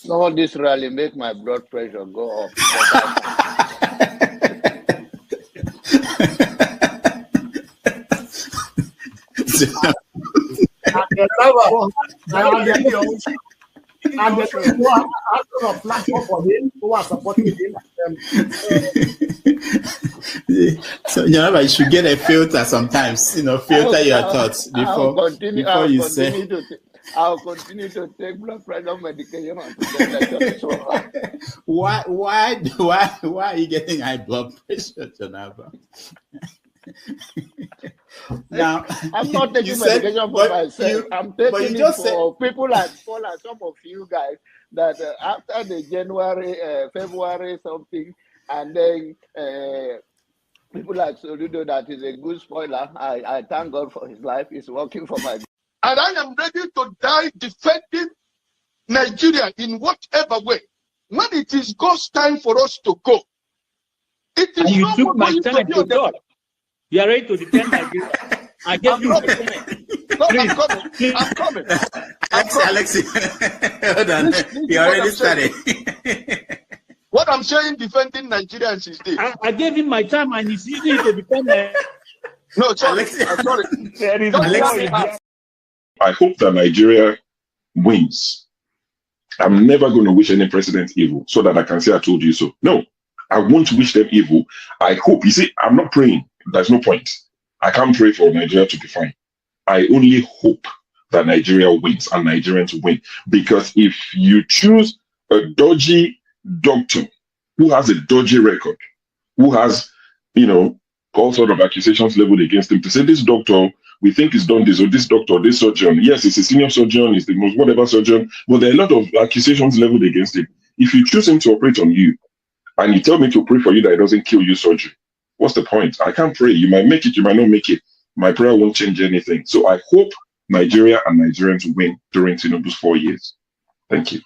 No, this rally make my blood pressure go up. So you should get a filter sometimes, filter your thoughts before you say. I'll continue to take blood pressure medication. Why are you getting high blood pressure, Jonaba? Now, I'm not taking medication for myself. I'm taking it for people like some of you guys that after the January, February something, and then people like Soludo, that is a good spoiler. I thank God for his life. It's working for my. And I am ready to die defending Nigeria in whatever way. When it is God's time for us to go, it is. And you took my time to God. You are ready to defend Nigeria. I gave you my time. No, I'm coming. Alexi, hold on. You already started. What I'm saying, defending Nigerians is this. I gave him my time, and he's using it to defend. No, sorry. Alexi. I hope that Nigeria wins. I'm never going to wish any president evil so that I can say I told you so. No, I won't wish them evil. I hope. You see, I'm not praying. There's no point. I can't pray for Nigeria to be fine. I only hope that Nigeria wins and Nigerians win. Because if you choose a dodgy doctor who has a dodgy record, who has, all sort of accusations leveled against him, to say this doctor, we think he's done this, or this doctor, this surgeon. Yes, he's a senior surgeon, he's the most whatever surgeon, but there are a lot of accusations leveled against him. If you choose him to operate on you, and you tell me to pray for you that it doesn't kill you surgery, what's the point? I can't pray. You might make it, you might not make it. My prayer won't change anything. So I hope Nigeria and Nigerians win during Tinubu's 4 years. Thank you.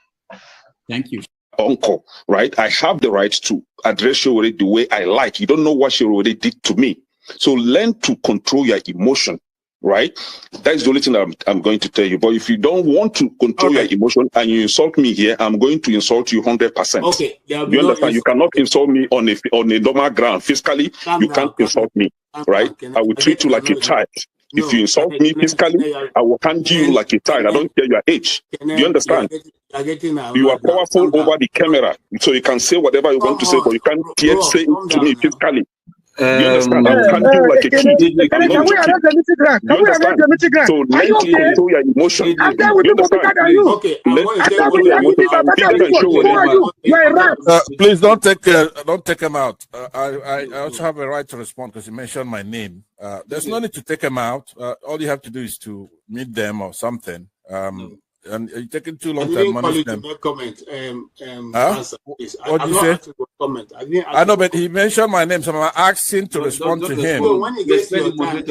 Thank you. Uncle, right? I have the right to address Showore the way I like. You don't know what Showore did to me. So learn to control your emotion, right? That is the only thing that I'm going to tell you. But if you don't want to control your emotion and you insult me here, I'm going to insult you 100%. Okay. You understand? You cannot insult me on a normal ground. Fiscally, you can't insult me, right? I will treat you like a child. If you insult me physically, I will handle you like a child. I don't care your age. Do you understand? You are powerful over the camera, so you can say whatever you want to say, but you can't yet say it to me physically. You understand? I will handle you like a kid. Can we arrange the meeting ground? Can we arrange the meeting ground? So learn to control your emotion. You understand? Okay. Please don't take him out. I also have a right to respond because you mentioned my name. There's no need to take him out. All you have to do is to meet them or something. And you're taking too long to manage them. Comment. What did you say? Comment. I know, but he mentioned my name, so I'm asking to respond to him. When he gets your time,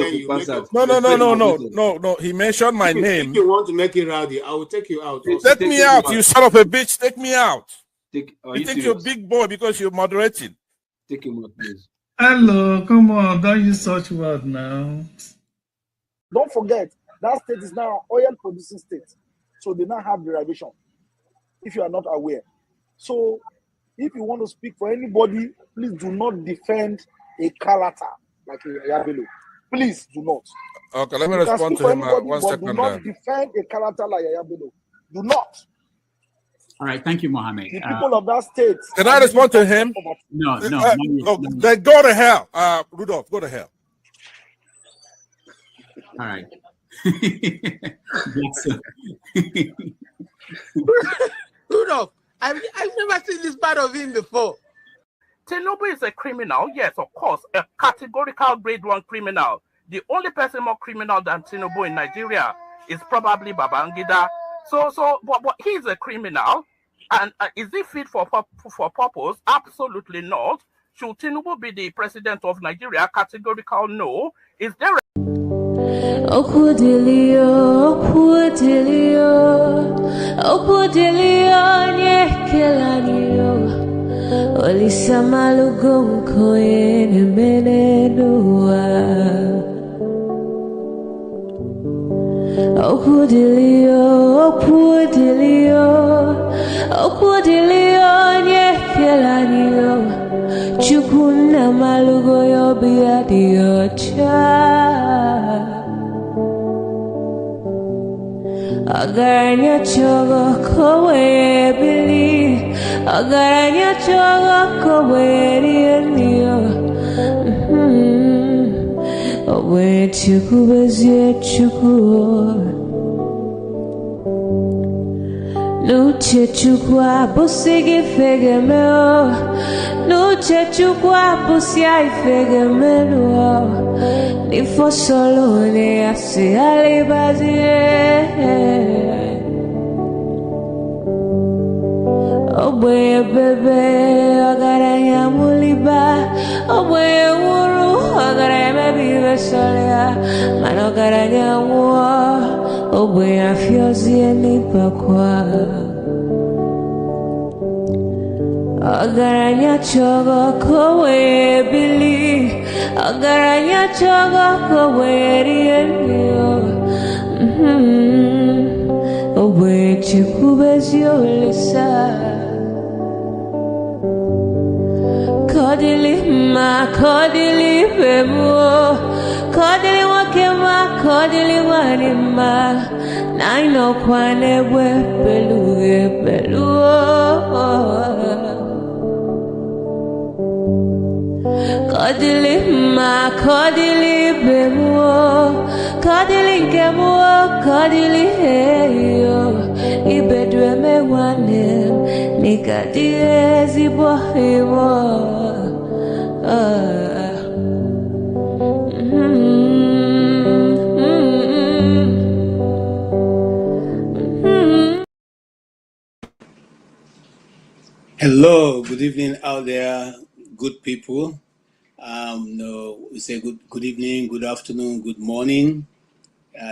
No. He mentioned my name. If you want to make it rowdy, I will take you out. Take me out, you son of a bitch. Take me out. You think you're a big boy because you're moderating. Take him out, please. Hello, come on. Don't use such word now. Don't forget, that state is now oil producing state. So they now have derivation, if you are not aware. So if you want to speak for anybody, please do not defend a Kalata like a Yabelo. Please do not. Okay, let me respond to him. 1 second. Do not defend a Kalata like a Yabelo. Do not. All right, thank you, Mohammed. The people of that state. Can I respond to him? No. Then go to hell. Rudolph, go to hell. All right. Rudolph, I've never seen this part of him before. Tinubu is a criminal, yes, of course, a categorical grade 1 criminal. The only person more criminal than Tinubu in Nigeria is probably Babangida. But he's a criminal, and is he fit for purpose? Absolutely not. Should Tinubu be the president of Nigeria? Categorical no. Is there Chukuna malugo yo biadi ocha Agaranya chogo kowe bili Agaranya chogo kowe rienio Owe chuku bezie chuku Nuche chukwa busigi fegemeo Nuche chukwa busia ifegemeo Nifo solo ne asi alibazie Oboye bebe agaranya muliba Oboye wuru agaranya mebibe solea Mano agaranya uwa Oboye afyozie nipakwa Agaranya chogo kowe bili Agaranya chogo kowe rienio Oboye chikubezio lisa Kodili ma kodili bemo Kodili wakema kodili wanima Naino kwane we peluge peluo Kodili ma kodili bemo Kodili kemo kodili heyo Ibedwe me wane Nikadie zibo himo Hello, good evening out there, good people. No, we say good evening, good afternoon, good morning,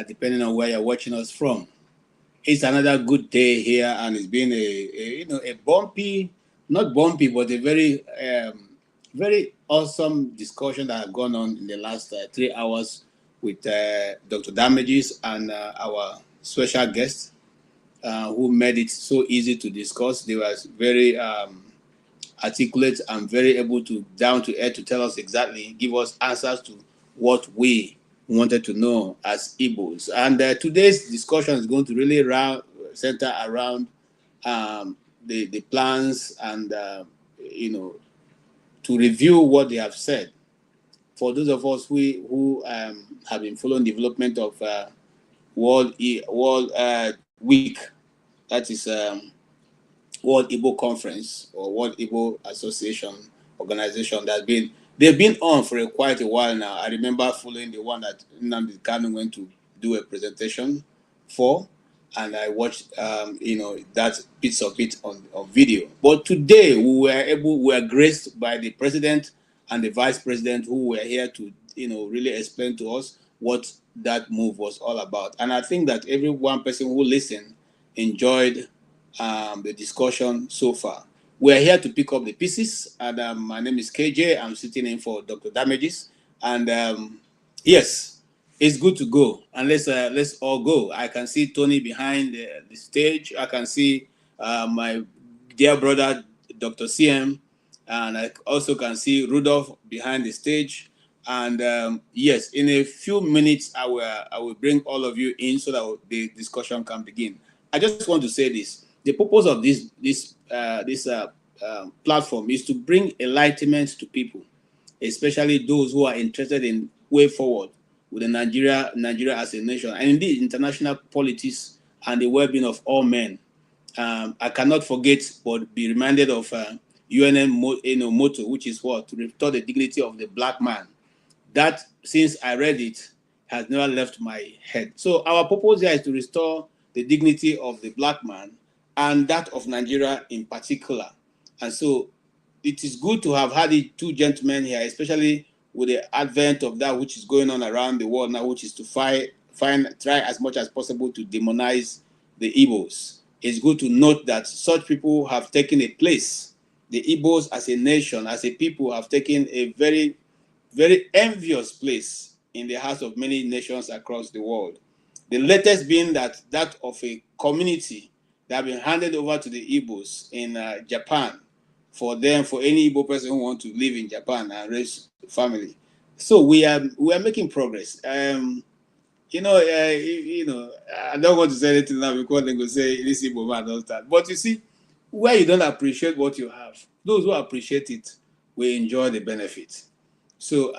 depending on where you're watching us from. It's another good day here, and it's been a bumpy, not bumpy, but a very very awesome discussion that has gone on in the last 3 hours with Dr. Damages and our special guest, who made it so easy to discuss. They were very articulate and very able to down to earth to tell us exactly, give us answers to what we wanted to know as Igbos. And today's discussion is going to really center around the plans and to review what they have said. For those of us who have been following development of World Week, that is World Igbo Conference or World Igbo Association organization they've been on for quite a while now. I remember following the one that Nnamdi Kanu went to do a presentation for, and I watched that bits of it on video. But today we were graced by the president and the vice president, who were here to really explain to us what that move was all about. And I think that every one person who listened enjoyed the discussion so far. We're here to pick up the pieces, and my name is KJ. I'm sitting in for Dr. Damages, and yes, it's good to go. And let's all go. I can see Tony behind the stage. I can see my dear brother Dr. CM, and I also can see Rudolph behind the stage. And yes, in a few minutes, I will bring all of you in so that the discussion can begin. I just want to say this. The purpose of this platform is to bring enlightenment to people, especially those who are interested in way forward with the Nigeria as a nation, and indeed international politics and the well-being of all men. I cannot forget but be reminded of UNN motto, which is what? To restore the dignity of the black man. That, since I read it, has never left my head. So our purpose here is to restore the dignity of the black man and that of Nigeria in particular. And so it is good to have had the two gentlemen here, especially with the advent of that which is going on around the world now, which is to try as much as possible to demonize the Igbos. It's good to note that such people have taken a place. The Igbos as a nation, as a people, have taken a very, very envious place in the hearts of many nations across the world. The latest being that of a community that have been handed over to the Igbos in Japan, for any Igbo person who wants to live in Japan and raise family. So we are making progress. I don't want to say anything now because they go say this Igbo man does that. But you see, where you don't appreciate what you have, those who appreciate it will enjoy the benefit. So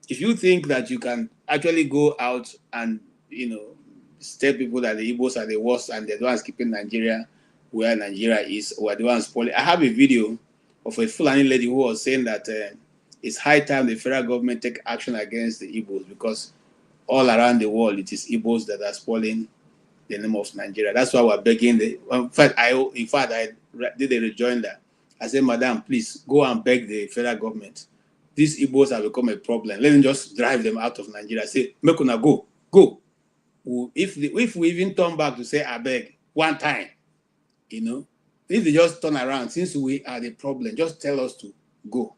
if you think that you can actually go out and tell people that the Igbos are the worst and they're the ones keeping Nigeria where Nigeria is, or the ones spoiling. I have a video of a Fulani lady who was saying that it's high time the federal government take action against the Igbos because all around the world it is Igbos that are spoiling the name of Nigeria. That's why we're begging in fact I did a rejoinder. I said, Madam, please go and beg the federal government. These Igbos have become a problem. Let them just drive them out of Nigeria. Say, make una go. If we even turn back to say, I beg, one time, if they just turn around, since we are the problem, just tell us to go.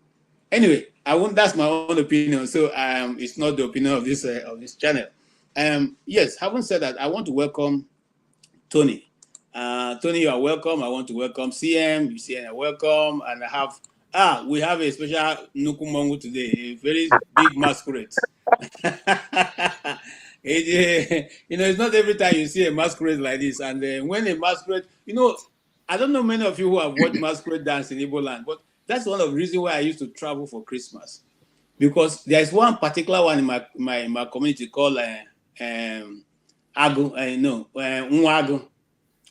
Anyway, that's my own opinion. So it's not the opinion of this channel. Yes, having said that, I want to welcome Tony. Tony, you are welcome. I want to welcome CM. CM, are welcome. And we have a special Nukumongu today, a very big masquerade. It's not every time you see a masquerade like this. And when a masquerade, I don't know many of you who have watched masquerade dance in Igbo land, but that's one of the reasons why I used to travel for Christmas. Because there's one particular one in my community called Nwagu.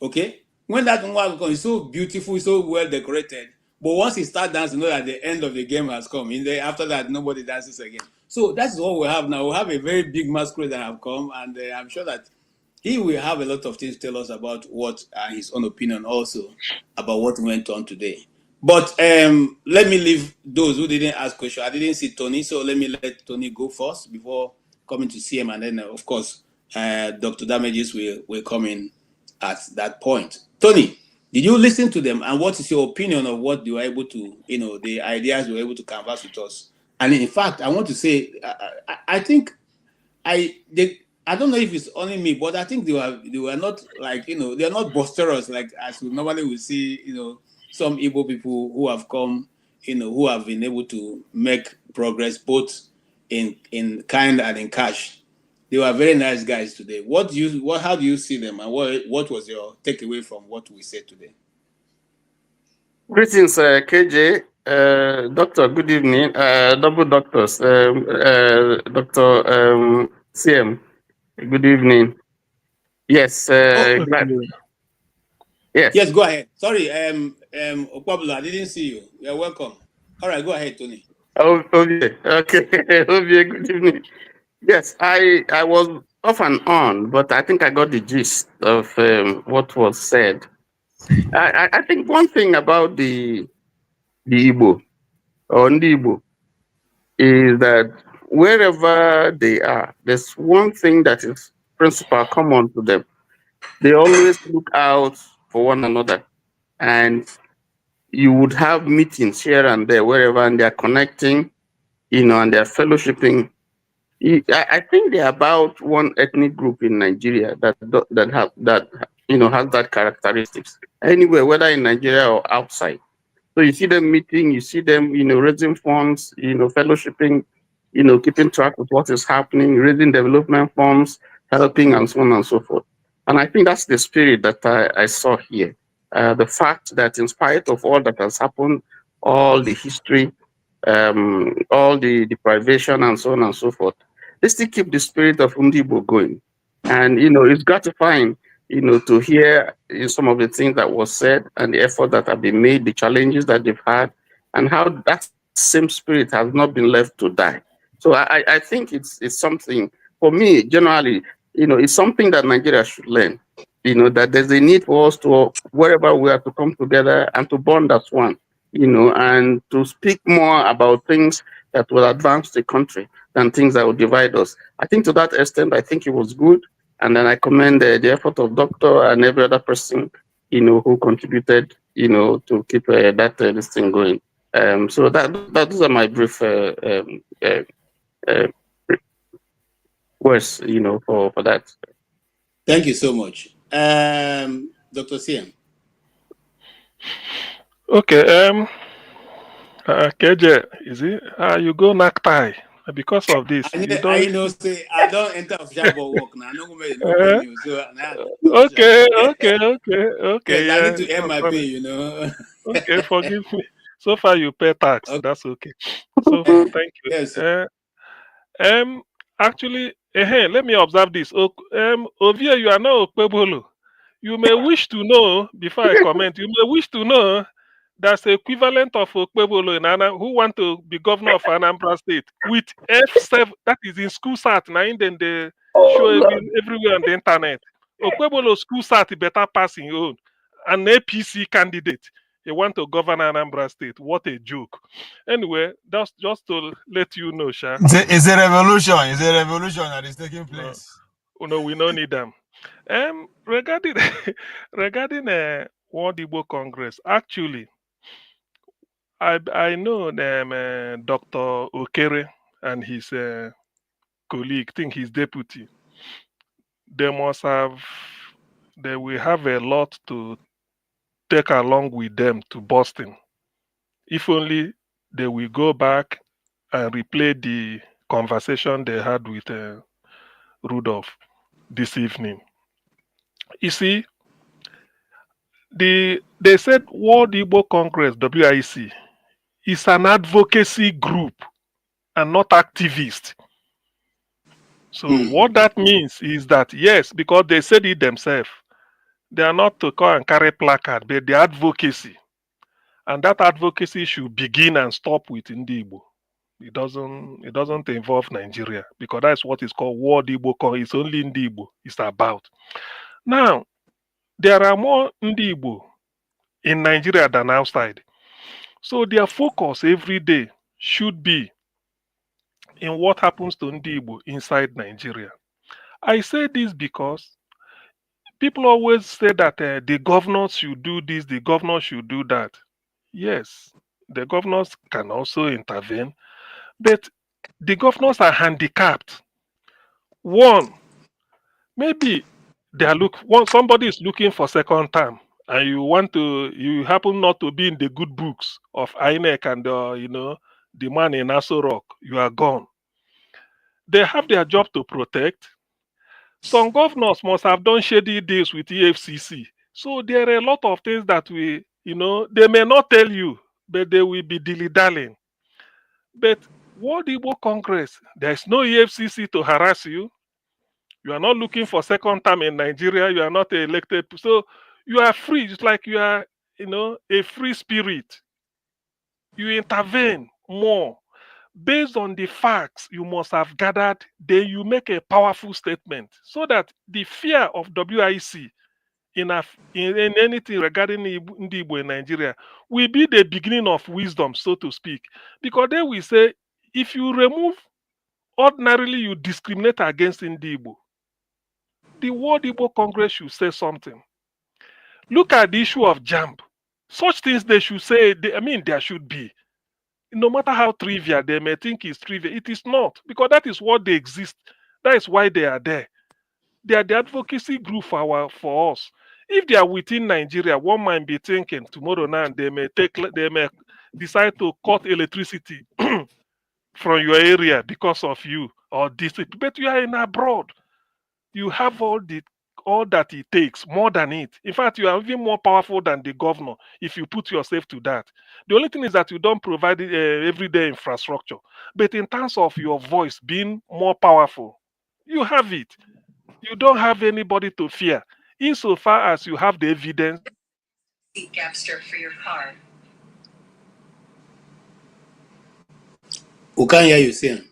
Okay? When that Nwagu comes, it's so beautiful, so well decorated. But once he starts dancing, you know that the end of the game has come. After that, nobody dances again. So that's what we have now. We have a very big masquerade that have come, and I'm sure that he will have a lot of things to tell us about what his own opinion also about what went on today. But let me leave those who didn't ask questions. I didn't see Tony, so let me let Tony go first before coming to CM, and then of course Dr. Damages will come in at that point. Tony, did you listen to them, and what is your opinion of what they were able to, the ideas they were able to canvas with us? And in fact, I want to say, I think I don't know if it's only me, but I think they were not like, they are not boisterous like as we normally would see, some Igbo people who have come, who have been able to make progress both in kind and in cash. They were very nice guys today. How do you see them, and what was your takeaway from what we said today? Greetings, KJ, Doctor. Good evening, double doctors, Dr. CM. Good evening. Yes, Yes, go ahead. Sorry, Okpara, I didn't see you. You're welcome. All right, go ahead, Tony. Okay. Good evening. Yes, I was off and on, but I think I got the gist of what was said. I think one thing about the Igbo or Ndi Igbo is that wherever they are, there's one thing that is principal common to them. They always look out for one another, and you would have meetings here and there wherever, and they're connecting, and they're fellowshipping. I think they're about one ethnic group in Nigeria that has that characteristics. Anywhere, whether in Nigeria or outside. So you see them meeting, you see them, raising funds, fellowshipping, keeping track of what is happening, raising development funds, helping, and so on and so forth. And I think that's the spirit that I saw here. The fact that in spite of all that has happened, all the history, all the deprivation, and so on and so forth, they still keep the spirit of Ndi Igbo going. And, it's gratifying to hear some of the things that was said and the effort that have been made, the challenges that they've had, and how that same spirit has not been left to die. So I think it's something, for me, generally, it's something that Nigeria should learn. That there's a need for us to, wherever we are, to come together and to bond as one, and to speak more about things that will advance the country than things that will divide us. I think to that extent, I think it was good. And then I commend the effort of Doctor and every other person, who contributed, to keep this thing going. So those are my brief words, for that. Thank you so much. Dr. CM. Okay, KJ, is it? You go knock tie because of this. I don't enter official work now. Okay. Yeah, I need to earn my pay, Okay, forgive me. So far you pay tax. Okay. That's okay. So far, thank you. Yes. Actually, let me observe this. Ovia, you are not Okpebolo. You may wish to know, before I comment, you may wish to know that's the equivalent of Okpebolo in who want to be governor of Anambra State with F7, that is in school sat, now then they show everywhere on the internet. Okpebolo school sat better passing your own. An APC candidate. He want to govern Anambra State. What a joke. Anyway, that's just to let you know, Sha. It's a revolution. It's a revolution that is taking place. No, we don't need them. Regarding World Igbo Congress, actually, I know them, Dr. Okere and his colleague, think his deputy. They will have a lot to take along with them to Boston. If only they will go back and replay the conversation they had with Rudolph this evening. You see, they said World Igbo Congress, WIC, is an advocacy group and not activist. So what that means is that, yes, because they said it themselves, they are not to come and carry placard, but the advocacy. And that advocacy should begin and stop with Igbo. It doesn't involve Nigeria, because that's what is called World Igbo Congress. It's only Igbo it's about. Now, there are more Igbo in Nigeria than outside. So their focus every day should be in what happens to Igbo inside Nigeria. I say this because people always say that the governors should do this, the governors should do that. Yes, the governors can also intervene, but the governors are handicapped. One, maybe somebody is looking for second term, and you happen not to be in the good books of INEC and the man in Aso Rock, you are gone. They have their job to protect. Some governors must have done shady deals with EFCC. So there are a lot of things that they may not tell you, but they will be dilly-dallying. But World Igbo Congress, there's no EFCC to harass you. You are not looking for second term in Nigeria. You are not elected. So you are free. It's like you are, a free spirit. You intervene more. Based on the facts you must have gathered, then you make a powerful statement so that the fear of WIC in anything regarding Igbo in Nigeria will be the beginning of wisdom, so to speak. Because they will say, if you remove, ordinarily you discriminate against Igbo. The World Igbo Congress should say something. Look at the issue of JAMB. Such things they should say, there should be. No matter how trivial they may think is trivial, it is not, because that is what they exist. That is why they are there. They are the advocacy group for us. If they are within Nigeria, one might be thinking tomorrow now they may decide to cut electricity from your area because of you or this. But you are in abroad. You have all that it takes, more than it. In fact, you are even more powerful than the governor if you put yourself to that. The only thing is that you don't provide everyday infrastructure. But in terms of your voice being more powerful, you have it. You don't have anybody to fear. insofar as you have the evidence. Gapster for your car. Who can hear you, Sam?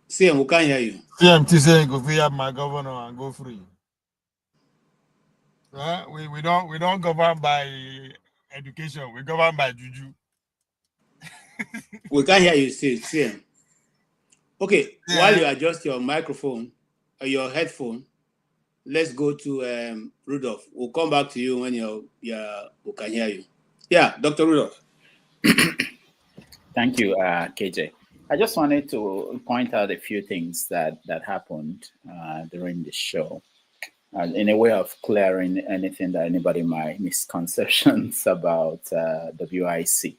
Sam, who can hear you? CMT saying go free up my governor and go free. We don't govern by education. We govern by juju. We can't hear you, Sam. Okay, Yeah. while you adjust your microphone or your headphone, let's go to Rudolph. We'll come back to you when we can hear you. Yeah, Dr. Rudolph. Thank you, KJ. I just wanted to point out a few things that happened during the show, in a way of clearing anything that anybody might misconceptions about WIC.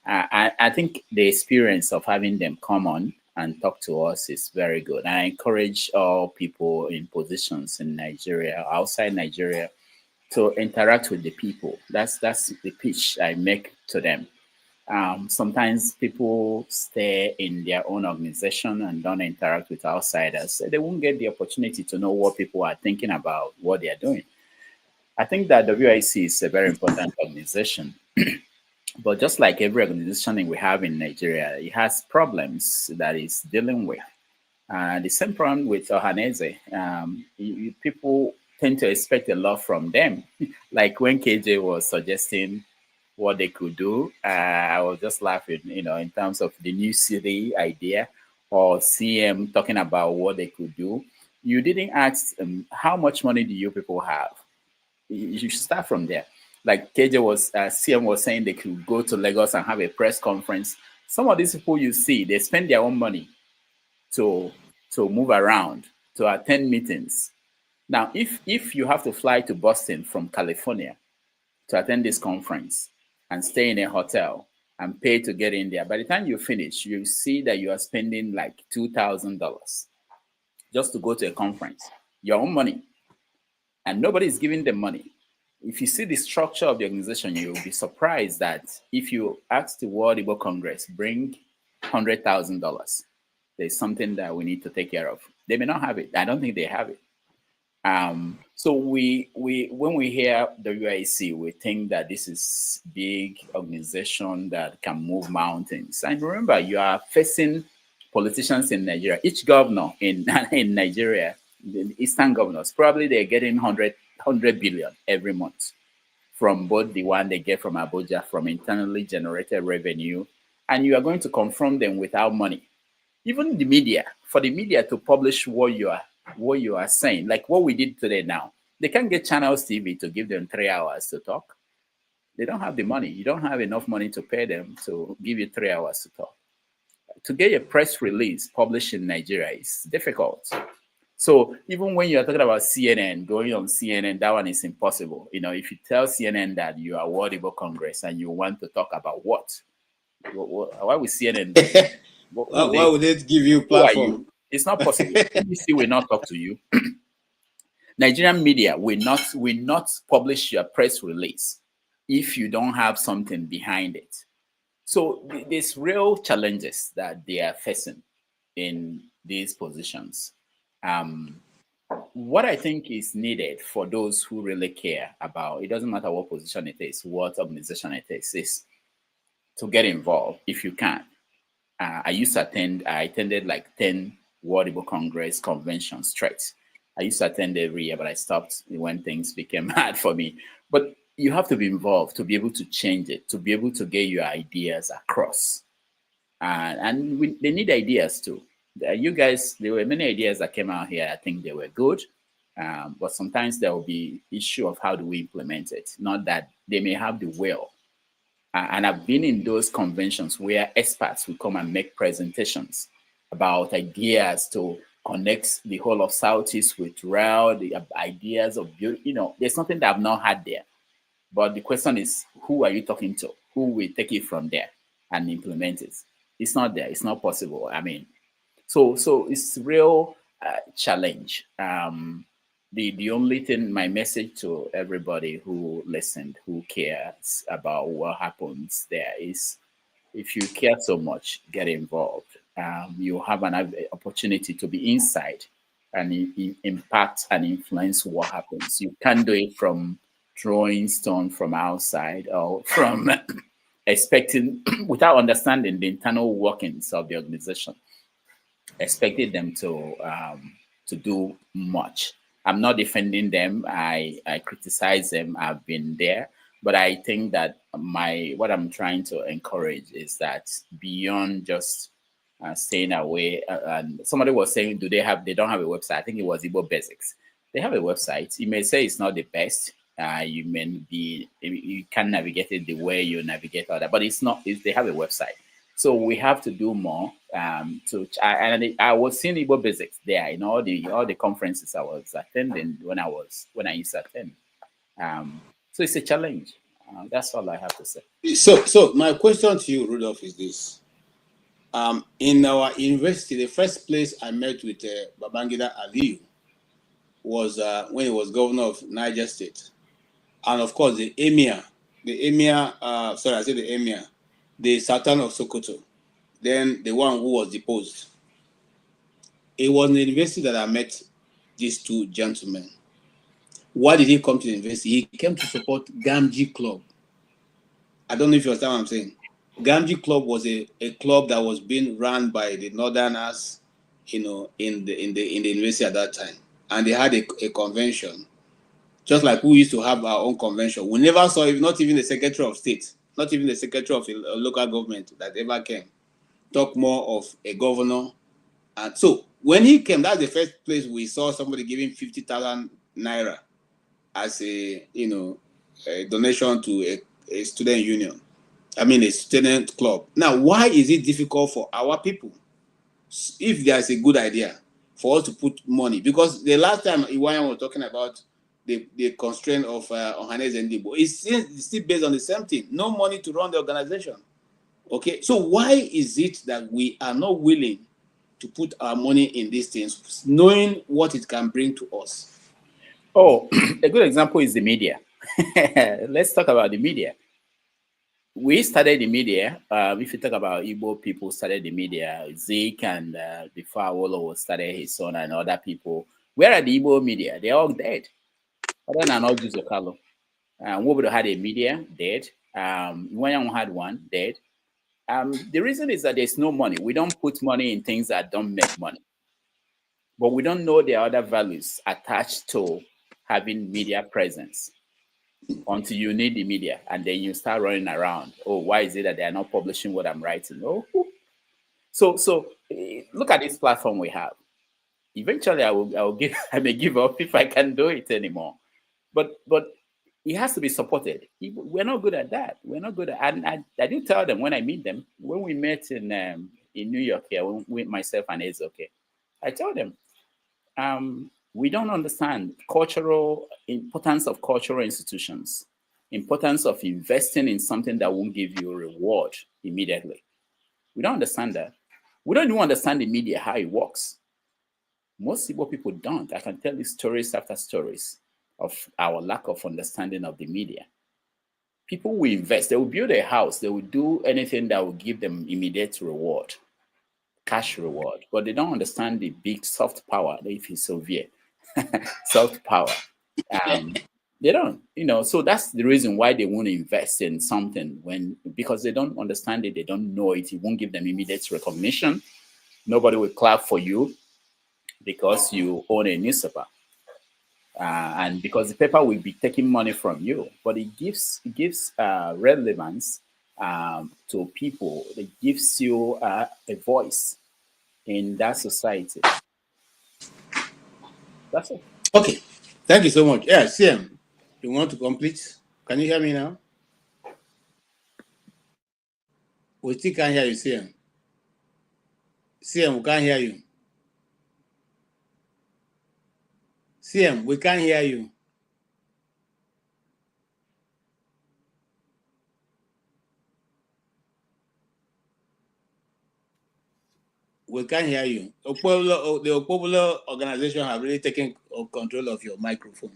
I think the experience of having them come on and talk to us is very good. I encourage all people in positions in Nigeria, outside Nigeria, to interact with the people. That's the pitch I make to them. Sometimes people stay in their own organization and don't interact with outsiders. So they won't get the opportunity to know what people are thinking about, what they are doing. I think that WIC is a very important organization. But just like every organization we have in Nigeria, it has problems that it's dealing with. The same problem with Ohaneze. People tend to expect a lot from them. Like when KJ was suggesting what they could do, I was just laughing, in terms of the new city idea, or CM talking about what they could do. You didn't ask how much money do you people have? You should start from there. Like CM was saying, they could go to Lagos and have a press conference. Some of these people you see, they spend their own money to move around, to attend meetings. Now, if you have to fly to Boston from California to attend this conference and stay in a hotel and pay to get in there, by the time you finish, you see that you are spending like $2,000 just to go to a conference, your own money, and nobody is giving them money. If you see the structure of the organization, you'll be surprised that if you ask the World Igbo Congress, bring $100,000, there's something that we need to take care of. They may not have it. I don't think they have it. So we when we hear WIC, we think that this is big organization that can move mountains. And remember, you are facing politicians in Nigeria. Each governor in Nigeria, the eastern governors, probably they're getting 100 billion every month from both the one they get from Abuja, from internally generated revenue, and you are going to confront them without money. Even the media, for the media to publish what you are saying, like what we did today now, they can't get Channels TV to give them 3 hours to talk. They don't have the money. You don't have enough money to pay them to give you 3 hours to talk. To get a press release published in Nigeria is difficult. So even when you're talking about CNN, going on CNN, that one is impossible. If you tell CNN that you are World Igbo Congress and you want to talk about what? Why would CNN? Why would they give you platform? It's not possible. BBC will not talk to you. Nigerian media will not publish your press release if you don't have something behind it. So there's real challenges that they are facing in these positions. What I think is needed for those who really care about, it doesn't matter what position it is, what organization it is to get involved if you can. I attended like 10 World Igbo Congress conventions straight. I used to attend every year, but I stopped when things became hard for me. But you have to be involved to be able to change it, to be able to get your ideas across. And they need ideas too. You guys, there were many ideas that came out here. I think they were good. But sometimes there will be issue of how do we implement it. Not that they may have the will. And I've been in those conventions where experts will come and make presentations about ideas to connect the whole of Southeast with rail, the ideas of beauty. There's something that I've not had there. But the question is, who are you talking to? Who will take it from there and implement it? It's not there. It's not possible. So it's a real challenge. The only thing, my message to everybody who listened, who cares about what happens there is, if you care so much, get involved. You have an opportunity to be inside and impact and influence what happens. You can't do it from throwing stone from outside or from expecting, without understanding the internal workings of the organization, expecting them to do much. I'm not defending them. I criticize them. I've been there. But I think that what I'm trying to encourage is that beyond just staying away, and somebody was saying, they don't have a website? I think it was Igbo Basics. They have a website. You may say it's not the best. You can navigate it the way you navigate other, but it's not. They have a website. So we have to do more. I was seeing Igbo Basics there in all the conferences I was attending when I used to attend. So it's a challenge. That's all I have to say. So my question to you, Rudolph, is this: in our university, the first place I met with Babangida Aliyu was when he was governor of Niger State, and of course the emir, the Sultan of Sokoto, then the one who was deposed. It was in the university that I met these two gentlemen. Why did he come to the university? He came to support Gamji Club. I don't know if you understand what I'm saying. Gamji Club was a club that was being run by the Northerners, in the university at that time, and they had a convention, just like we used to have our own convention. We never saw, not even the Secretary of State, not even the Secretary of a local government that ever came, talk more of a governor. And so when he came, that's the first place we saw somebody giving 50,000 naira as a donation to a student union. I mean, a student club. Now, why is it difficult for our people, if there's a good idea, for us to put money? Because the last time Iwayan was talking about the constraint of Ohanes and Dibo, it's still based on the same thing. No money to run the organization. Okay, so why is it that we are not willing to put our money in these things, knowing what it can bring to us? Oh, a good example is the media. Let's talk about the media. We started the media. If you talk about Igbo people started the media, Zeke and before Awolowo started his son and other people. Where are the Igbo media? They're all dead. Other than all Juzo Kalo. Wobodo had a media, dead. Iwanyang had one, dead. The reason is that there's no money. We don't put money in things that don't make money. But we don't know the other values attached to having media presence until you need the media, and then you start running around. Oh, why is it that they are not publishing what I'm writing? Oh, so look at this platform we have. Eventually, I may give up if I can't do it anymore. But it has to be supported. We're not good at that. We're not good at. And I do tell them when I meet them, when we met in New York here, with myself and Ezoke, I tell them, we don't understand importance of cultural institutions, importance of investing in something that won't give you a reward immediately. We don't understand that. We don't even understand the media, how it works. Most Igbo people don't. I can tell you stories after stories of our lack of understanding of the media. People will invest. They will build a house. They will do anything that will give them immediate reward, cash reward. But they don't understand the big soft power, if it's Soviet. Soft power. They don't, so that's the reason why they won't invest in something because they don't understand it, they don't know it. It won't give them immediate recognition. Nobody will clap for you because you own a newspaper. And because the paper will be taking money from you, but it gives relevance to people. It gives you a voice in that society. That's it. Okay, thank you so much. Yeah, CM, you want to complete? Can you hear me now? We still can't hear you, CM. CM, we can't hear you. CM, we can't hear you. We can't hear you. The Okpara organization have really taken control of your microphone.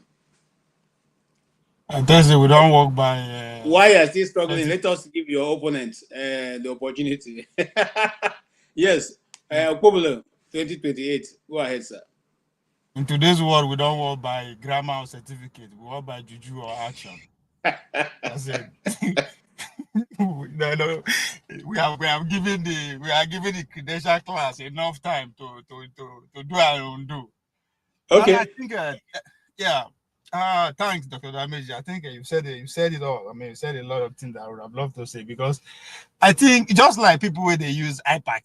I guess we don't work by. Why are you still struggling? Let us give your opponent the opportunity. Yes, Okpara 2028. Go ahead, sir. In today's world, we don't work by grammar or certificate. We work by juju or action. That's it. No. We are giving the credential class enough time to do our own do. Okay. But I think thanks, Dr. Dameji. I think you said it all. I mean, you said a lot of things that I would have loved to say, because I think just like people where they use IPAC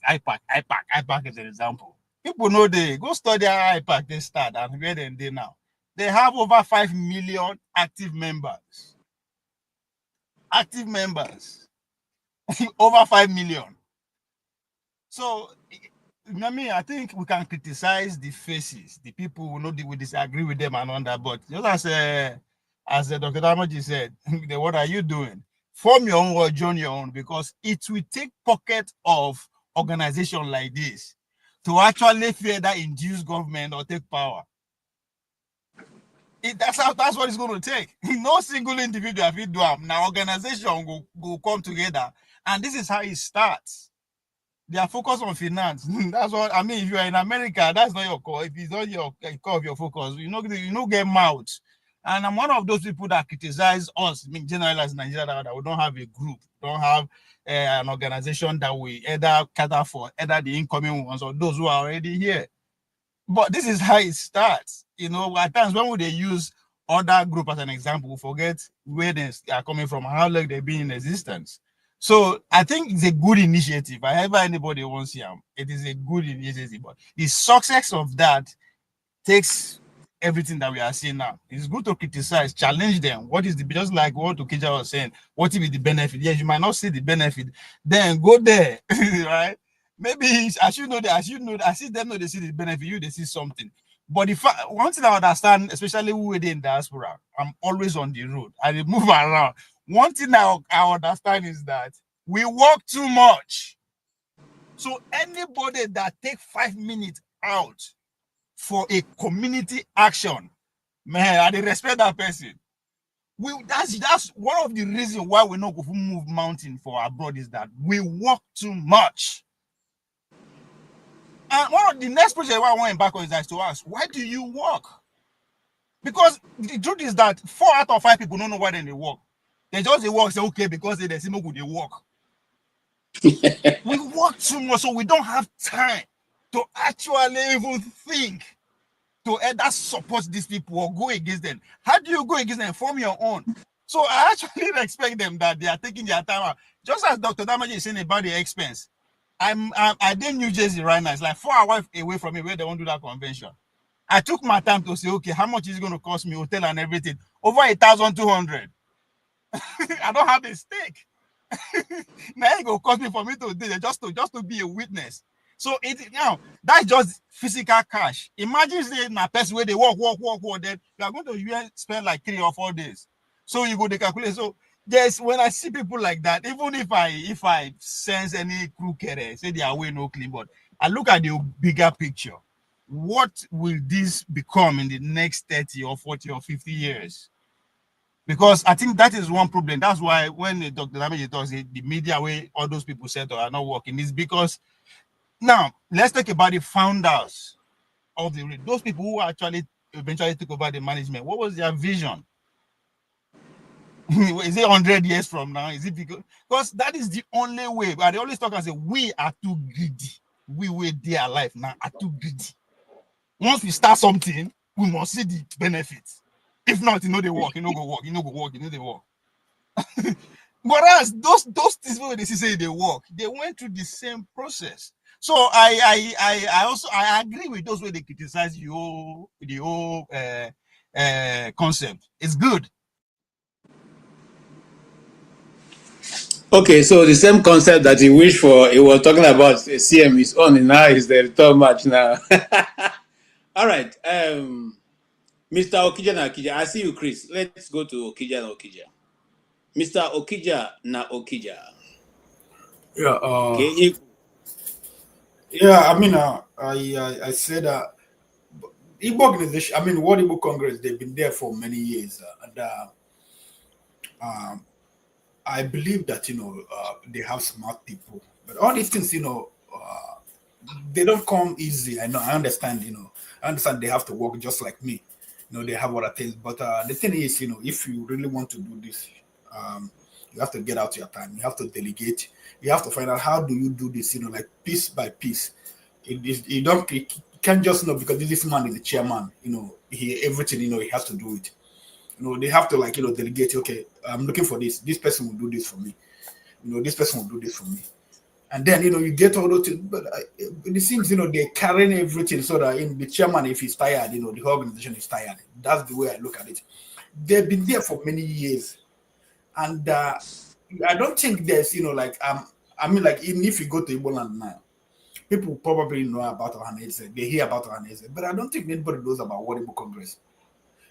as an example. People know they go study IPAC, they start, and where they now. They have over 5 million active members. Active members. Over 5 million. So, I think we can criticize the faces, the people who know we disagree with them and all that. But just as Dr. Damaji said, what are you doing? Form your own or join your own, because it will take pocket of organization like this to actually further induce government or take power. That's what it's going to take. No single individual if you do them. Now organization go come together, and this is how it starts. They are focused on finance. That's what I mean. If you are in America, that's not your core. If it's not your core of your focus, you know get mouth. And I'm one of those people that criticize us, generally as Nigeria, that we don't have a group, don't have an organization that we either cater for, either the incoming ones or those who are already here. But this is how it starts. At times when they use other group as an example, we forget where they are coming from, how long they've been in existence. So I think it's a good initiative. However anybody wants to, it is a good initiative. But the success of that takes everything that we are seeing now. It's good to criticize, challenge them. What is just like what Okija was saying? What will be the benefit? Yes, you might not see the benefit. Then go there, right? Maybe I should know that. I see them know they see the benefit. They see something. But one thing I understand, especially who are in diaspora, I'm always on the road. I move around. One thing I understand is that we work too much. So anybody that take 5 minutes out for a community action, man, I respect that person. That's one of the reasons why we not go to move mountain for abroad, is that we work too much. And one of the next project I want back on is to ask, why do you work? Because the truth is that 4 out of 5 people don't know why they work. They just work, say okay, because they see no good they work. We work too much, so we don't have time to actually even think to either support these people or go against them. How do you go against them? Form your own. So I actually respect them that they are taking their time out. Just as Dr. Damaji is saying about the expense. I did New Jersey right now. It's like 4 hours away from me where they won't do that convention. I took my time to say, okay, how much is it going to cost me, hotel and everything? Over 1,200. I don't have a stake. Now it will cost me for me to do it, just to be a witness. So that's just physical cash. Imagine saying a person where they walk, then you are going to spend like 3 or 4 days. So you go to calculate. So yes, when I see people like that, even if I sense any crooked, say they are way no clean, but I look at the bigger picture. What will this become in the next 30 or 40 or 50 years? Because I think that is one problem. That's why when Dr. Lameji talks, the media way all those people said are not working, is because now let's talk about the founders of those people who actually eventually took over the management. What was their vision? Is it 100 years from now? Is it because that is the only way? But they always talk and say we are too greedy. We were there alive now are too greedy. Once we start something, we must see the benefits. If not, they work, go work, they work. Whereas those people they say they work, they went through the same process. So I also agree with those where they criticize the whole concept. It's good. Okay, so the same concept that he wished for, he was talking about CM is on, and now is the return match now. All right, Mr. Okija na Okija, I see you, Chris. Let's go to Okija na Okija. Mr. Okija na Okija. Yeah. Okay. Yeah. I mean, I said that Igbo organization. I mean, World Igbo Congress. They've been there for many years, and I believe that they have smart people. But all these things, they don't come easy. I know, I understand, I understand they have to work just like me. They have other things. But the thing is, if you really want to do this, you have to get out your time. You have to delegate. You have to find out how do you do this, like piece by piece. You can't just because this man is the chairman, everything, he has to do it. They have to delegate. Okay, I'm looking for this. This person will do this for me. This person will do this for me. And then, you get all those things, but it seems, they're carrying everything so that the chairman, if he's tired, the organization is tired. That's the way I look at it. They've been there for many years. And I don't think there's, even if you go to Igbo land now, people probably know about Ohanese. They hear about Ohanese. But I don't think anybody knows about World Igbo Congress.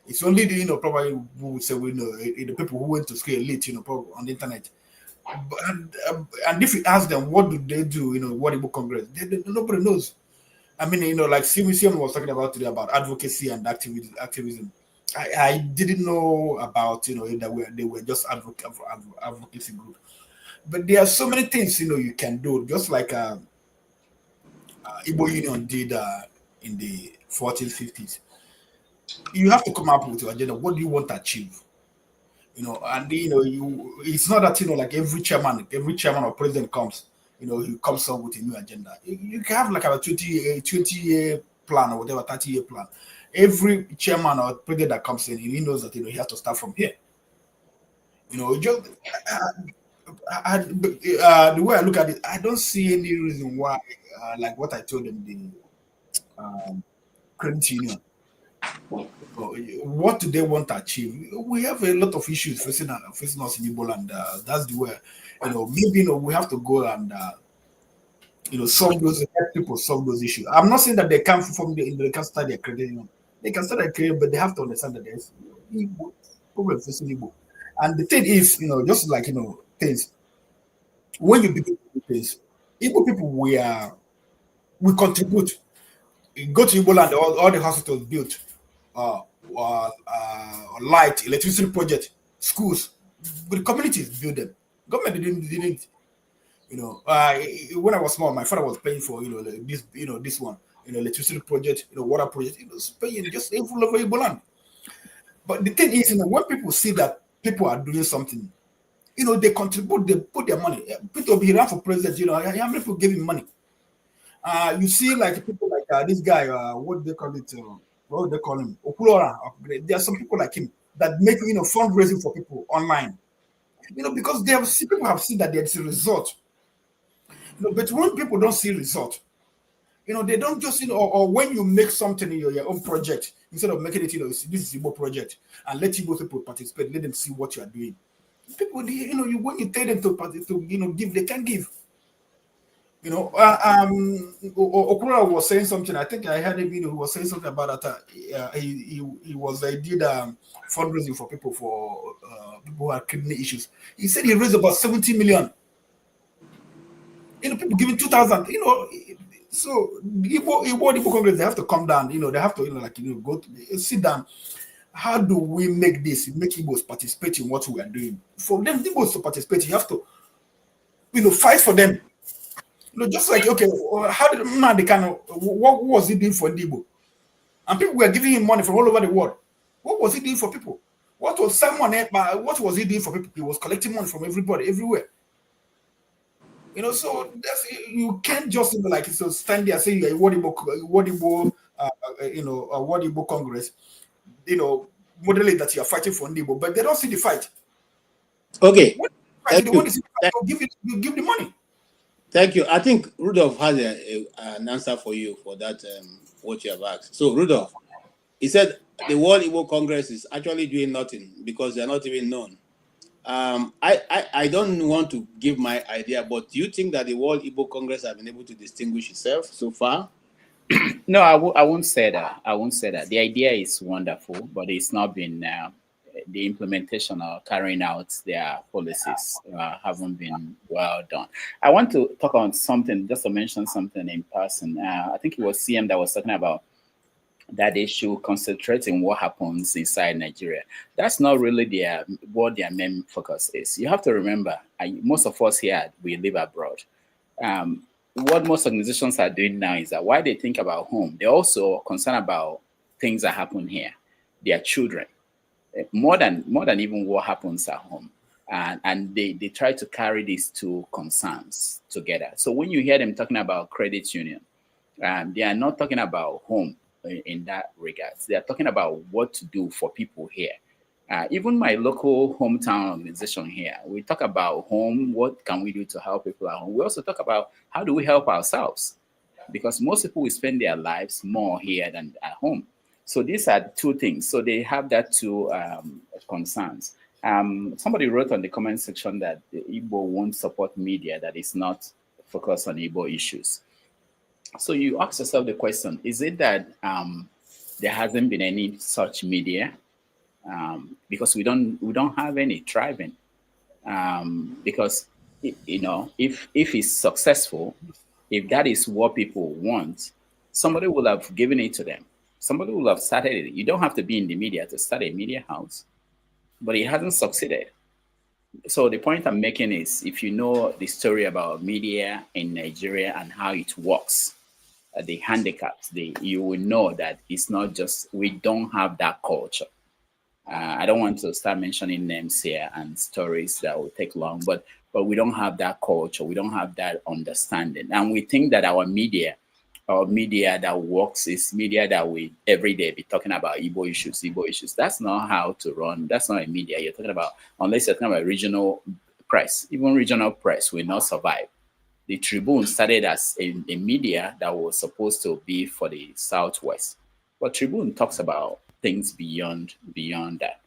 It's only the, probably who would say, the people who went to school elite, probably on the internet. And if you ask them what do they do, World Igbo Congress, nobody knows. I mean, like Simeon was talking about today about advocacy and activism. I didn't know about that they were just advocacy group. But there are so many things you can do, just like Igbo Union did in the 40s, 50s. You have to come up with your agenda. What do you want to achieve? And it's not that like every chairman or president comes, he comes up with a new agenda. You can have like a 20-year plan or whatever, 30-year plan. Every chairman or president that comes in, he knows that he has to start from here. Just the way I look at it, I don't see any reason why, like what I told them, the credit union. What do they want to achieve? We have a lot of issues facing us in Igbo land. That's the way, maybe we have to go and solve those, help people solve those issues. I'm not saying that they come from they can start their credit union. They can start their credit, but they have to understand that there's Igbo problem facing Igbo. And the thing is, just like things. When you begin to do things, Igbo people we contribute. You go to Igbo land, all the hospitals built. Light, electricity project, schools, but the communities build them. Government didn't. When I was small, my father was paying for this one, electricity project, water project. It was paying just full over Igbo land. But the thing is, when people see that people are doing something, they contribute, they put their money. People be ran for president. How many people give him money? You see, like people like this guy. What do they call it? What would they call him? Okpara. There are some people like him that make fundraising for people online. Because people have seen that there's a result. But when people don't see result, they don't just or when you make something in your own project, instead of making it this is Igbo project and let Igbo people participate, let them see what you are doing. People, when you tell them to give, they can give. Okpara was saying something. I think I heard him. He was saying something about that. He did fundraising for people people who have kidney issues. He said he raised about 70 million. People giving 2,000. So Igbo Congress, they have to come down. They have to go to sit down. How do we make Igbos participate in what we are doing? For them Igbos to participate, you have to fight for them. Just like, okay, how did what was he doing for Igbo? And people were giving him money from all over the world. What was he doing for people? What was he doing for people? He was collecting money from everybody, everywhere. So you can't just stand there and say you're a World Igbo Congress, modeling that you are fighting for Igbo, but they don't see the fight. Okay. You give the money. Thank you. I think Rudolph has an answer for you for that, what you have asked. So, Rudolph, he said the World Igbo Congress is actually doing nothing because they're not even known. I don't want to give my idea, but do you think that the World Igbo Congress have been able to distinguish itself so far? No, I won't say that. I won't say that. The idea is wonderful, but it's not been the implementation or carrying out their policies haven't been well done. I want to talk on something, just to mention something in person. I think it was CM that was talking about that issue, concentrating what happens inside Nigeria. That's not really what their main focus is. You have to remember, most of us here, we live abroad. what most organizations are doing now is that while they think about home, they're also concerned about things that happen here, their children, more than even what happens at home. And they try to carry these two concerns together. So when you hear them talking about credit union, they are not talking about home in that regards. They are talking about what to do for people here. Even my local hometown organization here, we talk about home, what can we do to help people at home? We also talk about how do we help ourselves? Because most people will spend their lives more here than at home. So these are two things. So they have that two concerns. Somebody wrote on the comment section that the Igbo won't support media that is not focused on Igbo issues. So you ask yourself the question, is it that there hasn't been any such media? Because we don't have any thriving. Because you know, if it's successful, if that is what people want, somebody will have given it to them. Somebody will have started it. You don't have to be in the media to start a media house, but it hasn't succeeded. So the point I'm making is, if you know the story about media in Nigeria and how it works, the handicaps, you will know that it's not just, we don't have that culture. I don't want to start mentioning names here and stories that will take long, but we don't have that culture. We don't have that understanding. And we think that our media that works is media that we every day be talking about Igbo issues. That's not how to run. That's not a media you're talking about, unless you're talking about regional press. Even regional press will not survive. The Tribune started as a media that was supposed to be for the Southwest. But Tribune talks about things beyond that.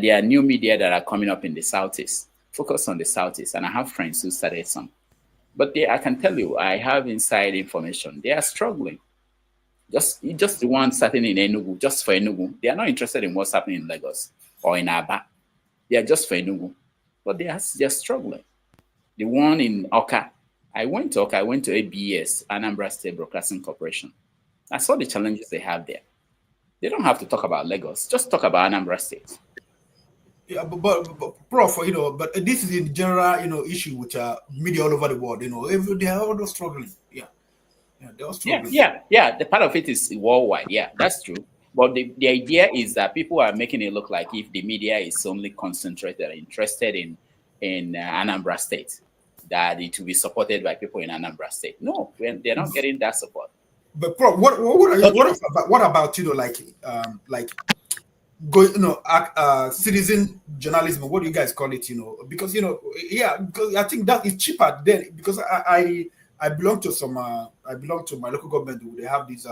There are new media that are coming up in the Southeast, focus on the Southeast, and I have friends who started some. But I can tell you, I have inside information. They are struggling. Just the one starting in Enugu, just for Enugu. They are not interested in what's happening in Lagos or in Aba. They are just for Enugu. But they are struggling. The one in Oka, I went to ABS, Anambra State Broadcasting Corporation. I saw the challenges they have there. They don't have to talk about Lagos. Just talk about Anambra State. Yeah, but Prof, you know, but this is in general, you know, issue with media all over the world. You know, they are all struggling. Yeah, they're all struggling. Yeah. The part of it is worldwide. Yeah, that's true. But the idea is that people are making it look like if the media is only concentrated and interested in Anambra State, that it will be supported by people in Anambra State. No, they're not getting that support. But Prof, what about you know, like going, you know, citizen journalism? What do you guys call it? You know, because you know, yeah, because I think that is cheaper then. Because I belong to my local government. They have this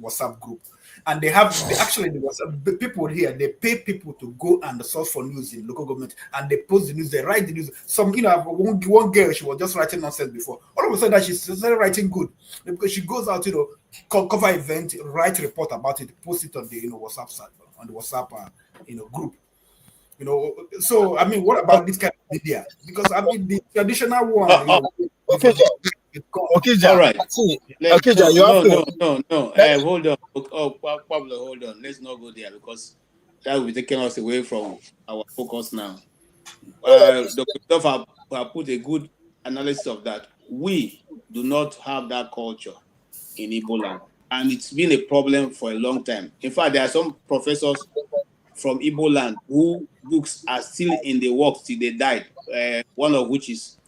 WhatsApp group, and they actually the WhatsApp people here, they pay people to go and source for news in local government, and they post the news, they write the news. Some, you know, one girl, she was just writing nonsense before. All of a sudden, she started writing good, because she goes out, you know, cover event, write report about it, post it on the, you know, WhatsApp site, on the WhatsApp you know, group. You know, so I mean, what about this kind of media? Because I mean, the traditional one. You know, Okay, all right. Okay, no. Hold on. Pablo, hold on. Let's not go there, because that will be taking us away from our focus now. Dr. Christopher have put a good analysis of that. We do not have that culture in Igbo land, and it's been a problem for a long time. In fact, there are some professors from Igbo land who books are still in the works till they died. One of which is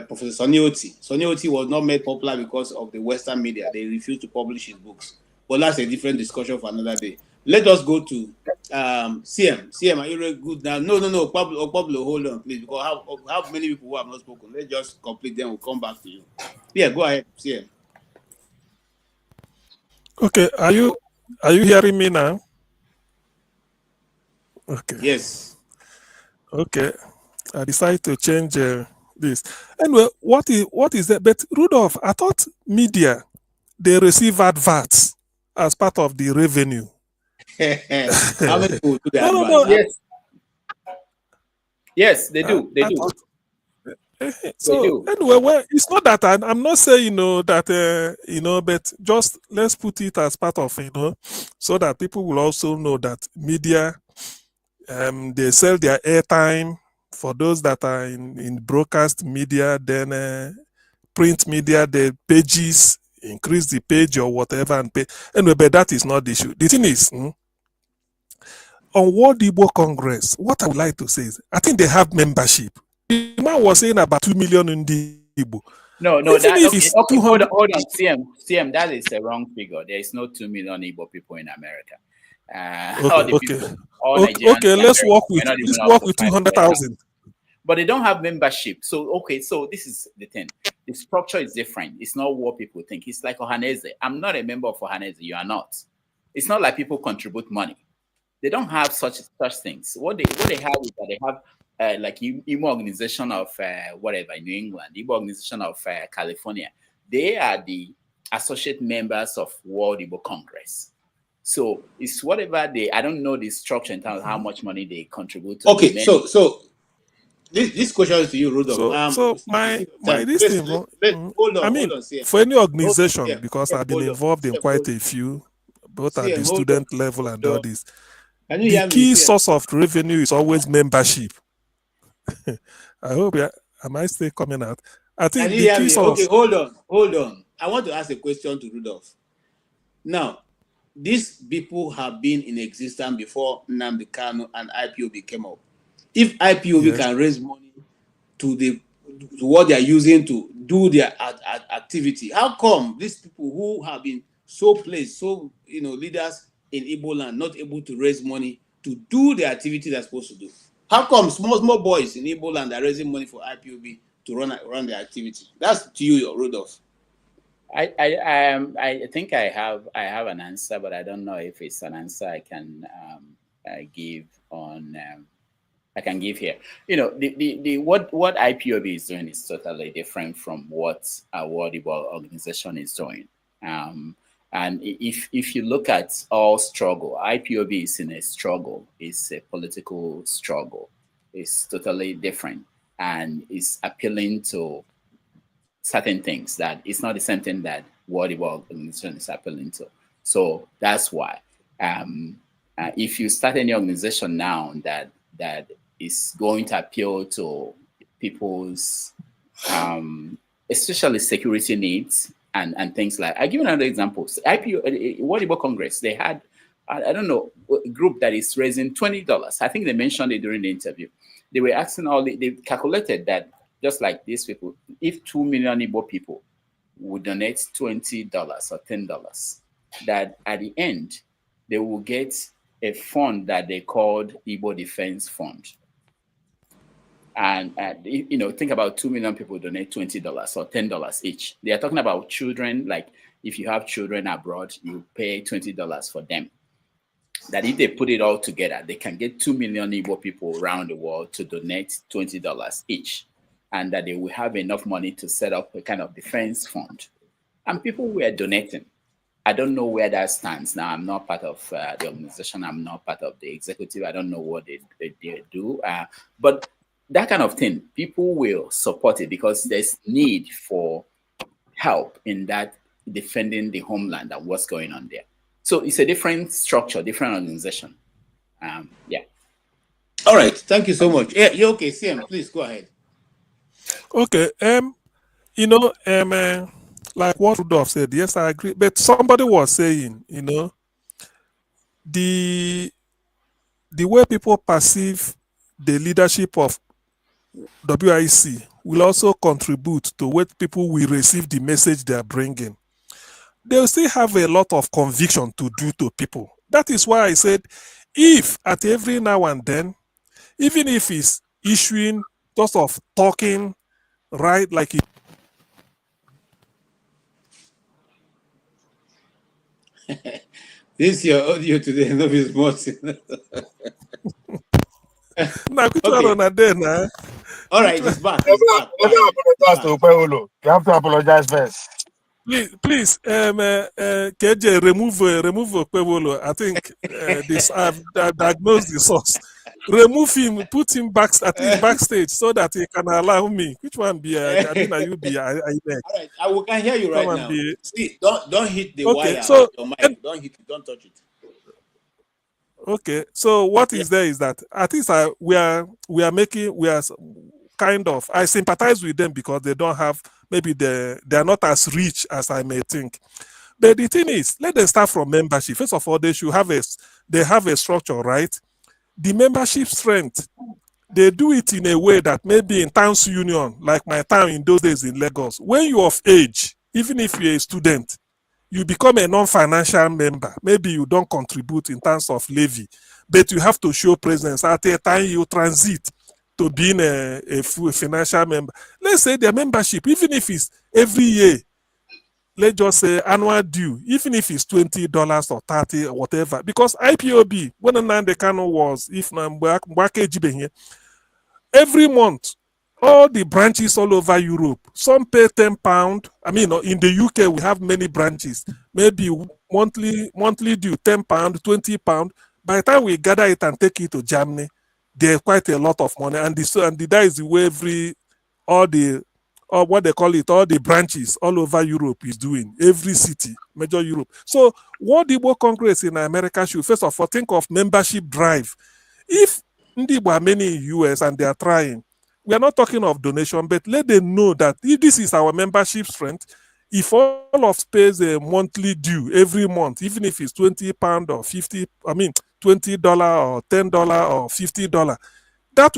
Professor Sonioti. Sonioti was not made popular because of the Western media. They refused to publish his books. But that's a different discussion for another day. Let us go to CM. CM, are you really good now? No. Pablo, hold on, please. Because how many people who have not spoken? Let's just complete them. We'll come back to you. Yeah, go ahead, CM. Okay, are you hearing me now? Okay. Yes. Okay. I decided to change this. Anyway, what is that? But Rudolph, I thought media, they receive adverts as part of the revenue. How many people do that? No. Yes, they do. They do. So anyway, well, it's not that I'm not saying, you know, that you know, but just let's put it as part of, you know, so that people will also know that media, they sell their airtime. For those that are in broadcast media, then print media, the pages, increase the page or whatever, and pay. Anyway, but that is not the issue. The thing is, on World Igbo Congress, what I would like to say is, I think they have membership. The man was saying about 2 million in the Igbo. No, Even that, if okay, it's okay, 200, hold on, CM, that is a wrong figure. There is no 2 million Igbo people in America. All the people, all Nigerians okay, in let's America, work with we're not even let's up work to with 500,000. 200,000. But they don't have membership. So, okay, so this is the thing. The structure is different. It's not what people think. It's like Ohaneze. I'm not a member of Ohaneze. You are not. It's not like people contribute money. They don't have such things. What they have is that they have like Igbo organization of whatever in New England, Igbo organization of California. They are the associate members of World Igbo Congress. So it's whatever I don't know the structure in terms of how much money they contribute to. Okay, so this question is to you, Rudolph. So my this thing, hold on, I mean, hold on, CM. for any organization, CM, because CM, I've been hold on, involved in CM, quite hold on. a few, both at CM, the hold student on. level and all this. Can you hear The me, key CM? source of revenue is always membership. I hope am I still coming out? I think Can you the hear key me? source. Okay, hold on. I want to ask a question to Rudolph. Now, these people have been in existence before Nnamdi Kanu and IPOB came up. If IPOB can raise money to what they are using to do their activity, how come these people who have been so placed, leaders in Igbo land, not able to raise money to do the activity they're supposed to do? How come small boys in Igbo land are raising money for IPOB to run their activity? That's to you, Rudolph. I think I have an answer, but I don't know if it's an answer I can give on. I can give here. You know, what IPOB is doing is totally different from what a World Igbo organization is doing. And if you look at all struggle, IPOB is in a struggle. It's a political struggle. It's totally different, and it's appealing to certain things that it's not the same thing that World Igbo organization is appealing to. So that's why. If you start any organization now that is going to appeal to people's, especially security needs and things like. I'll give you another example. World Igbo Congress, they had, I don't know, a group that is raising $20. I think they mentioned it during the interview. They were asking they calculated that just like these people, if 2 million Igbo people would donate $20 or $10, that at the end, they will get a fund that they called Igbo Defense Fund. And you know, think about 2 million people donate $20 or $10 each. They are talking about children, like if you have children abroad, you pay $20 for them. That if they put it all together, they can get 2 million Igbo people around the world to donate $20 each. And that they will have enough money to set up a kind of defense fund. And people were donating. I don't know where that stands now. I'm not part of the organization. I'm not part of the executive. I don't know what they do. But that kind of thing, people will support it because there's need for help in that defending the homeland and what's going on there. So it's a different structure, different organization. Yeah. All right. Thank you so much. Yeah, you're okay. CM, please go ahead. Okay. You know, like what Rudolph said, yes, I agree. But somebody was saying, you know, the way people perceive the leadership of WIC will also contribute to what people will receive the message they are bringing. They'll still have a lot of conviction to do to people. That is why I said, if at every now and then, even if it's issuing, just of talking, right, like it. This is your audio today, no be small. Now, which one on a day now? All right, it's back. Apologize to Okpara. You have to apologize first. Please, KJ, remove Okpara. I think I've diagnosed the source. Remove him, put him at least backstage so that he can allow me. Which one be? Adina, you be. All right, I can hear you right now. See, don't hit the wire. So, your mic. Don't hit it. Don't touch it. Okay, so what is there is that at least we are kind of, I sympathize with them because they don't have maybe they are not as rich as I may think. But the thing is, let them start from membership. First of all, they have a structure, right? The membership strength, they do it in a way that maybe in towns union, like my town in those days in Lagos, when you're of age, even if you're a student, you become a non-financial member. Maybe you don't contribute in terms of levy, but you have to show presence at a time you transit to being a full financial member. Let's say their membership, even if it's every year, let's just say annual due, even if it's $20 or 30 or whatever, because IPOB, when the Kano was, if every month, all the branches all over Europe, some pay £10. I mean, in the UK, we have many branches, maybe monthly due £10, £20. By the time we gather it and take it to Germany, there's quite a lot of money. And that is the way all the branches all over Europe is doing, every city, major Europe. So World Igbo Congress in America should first of all think of membership drive. If Igbo are many in US and they are trying, we are not talking of donation, but let them know that if this is our membership strength, if all of us pays a monthly due every month, even if it's £20 or $20 or $10 or $50, that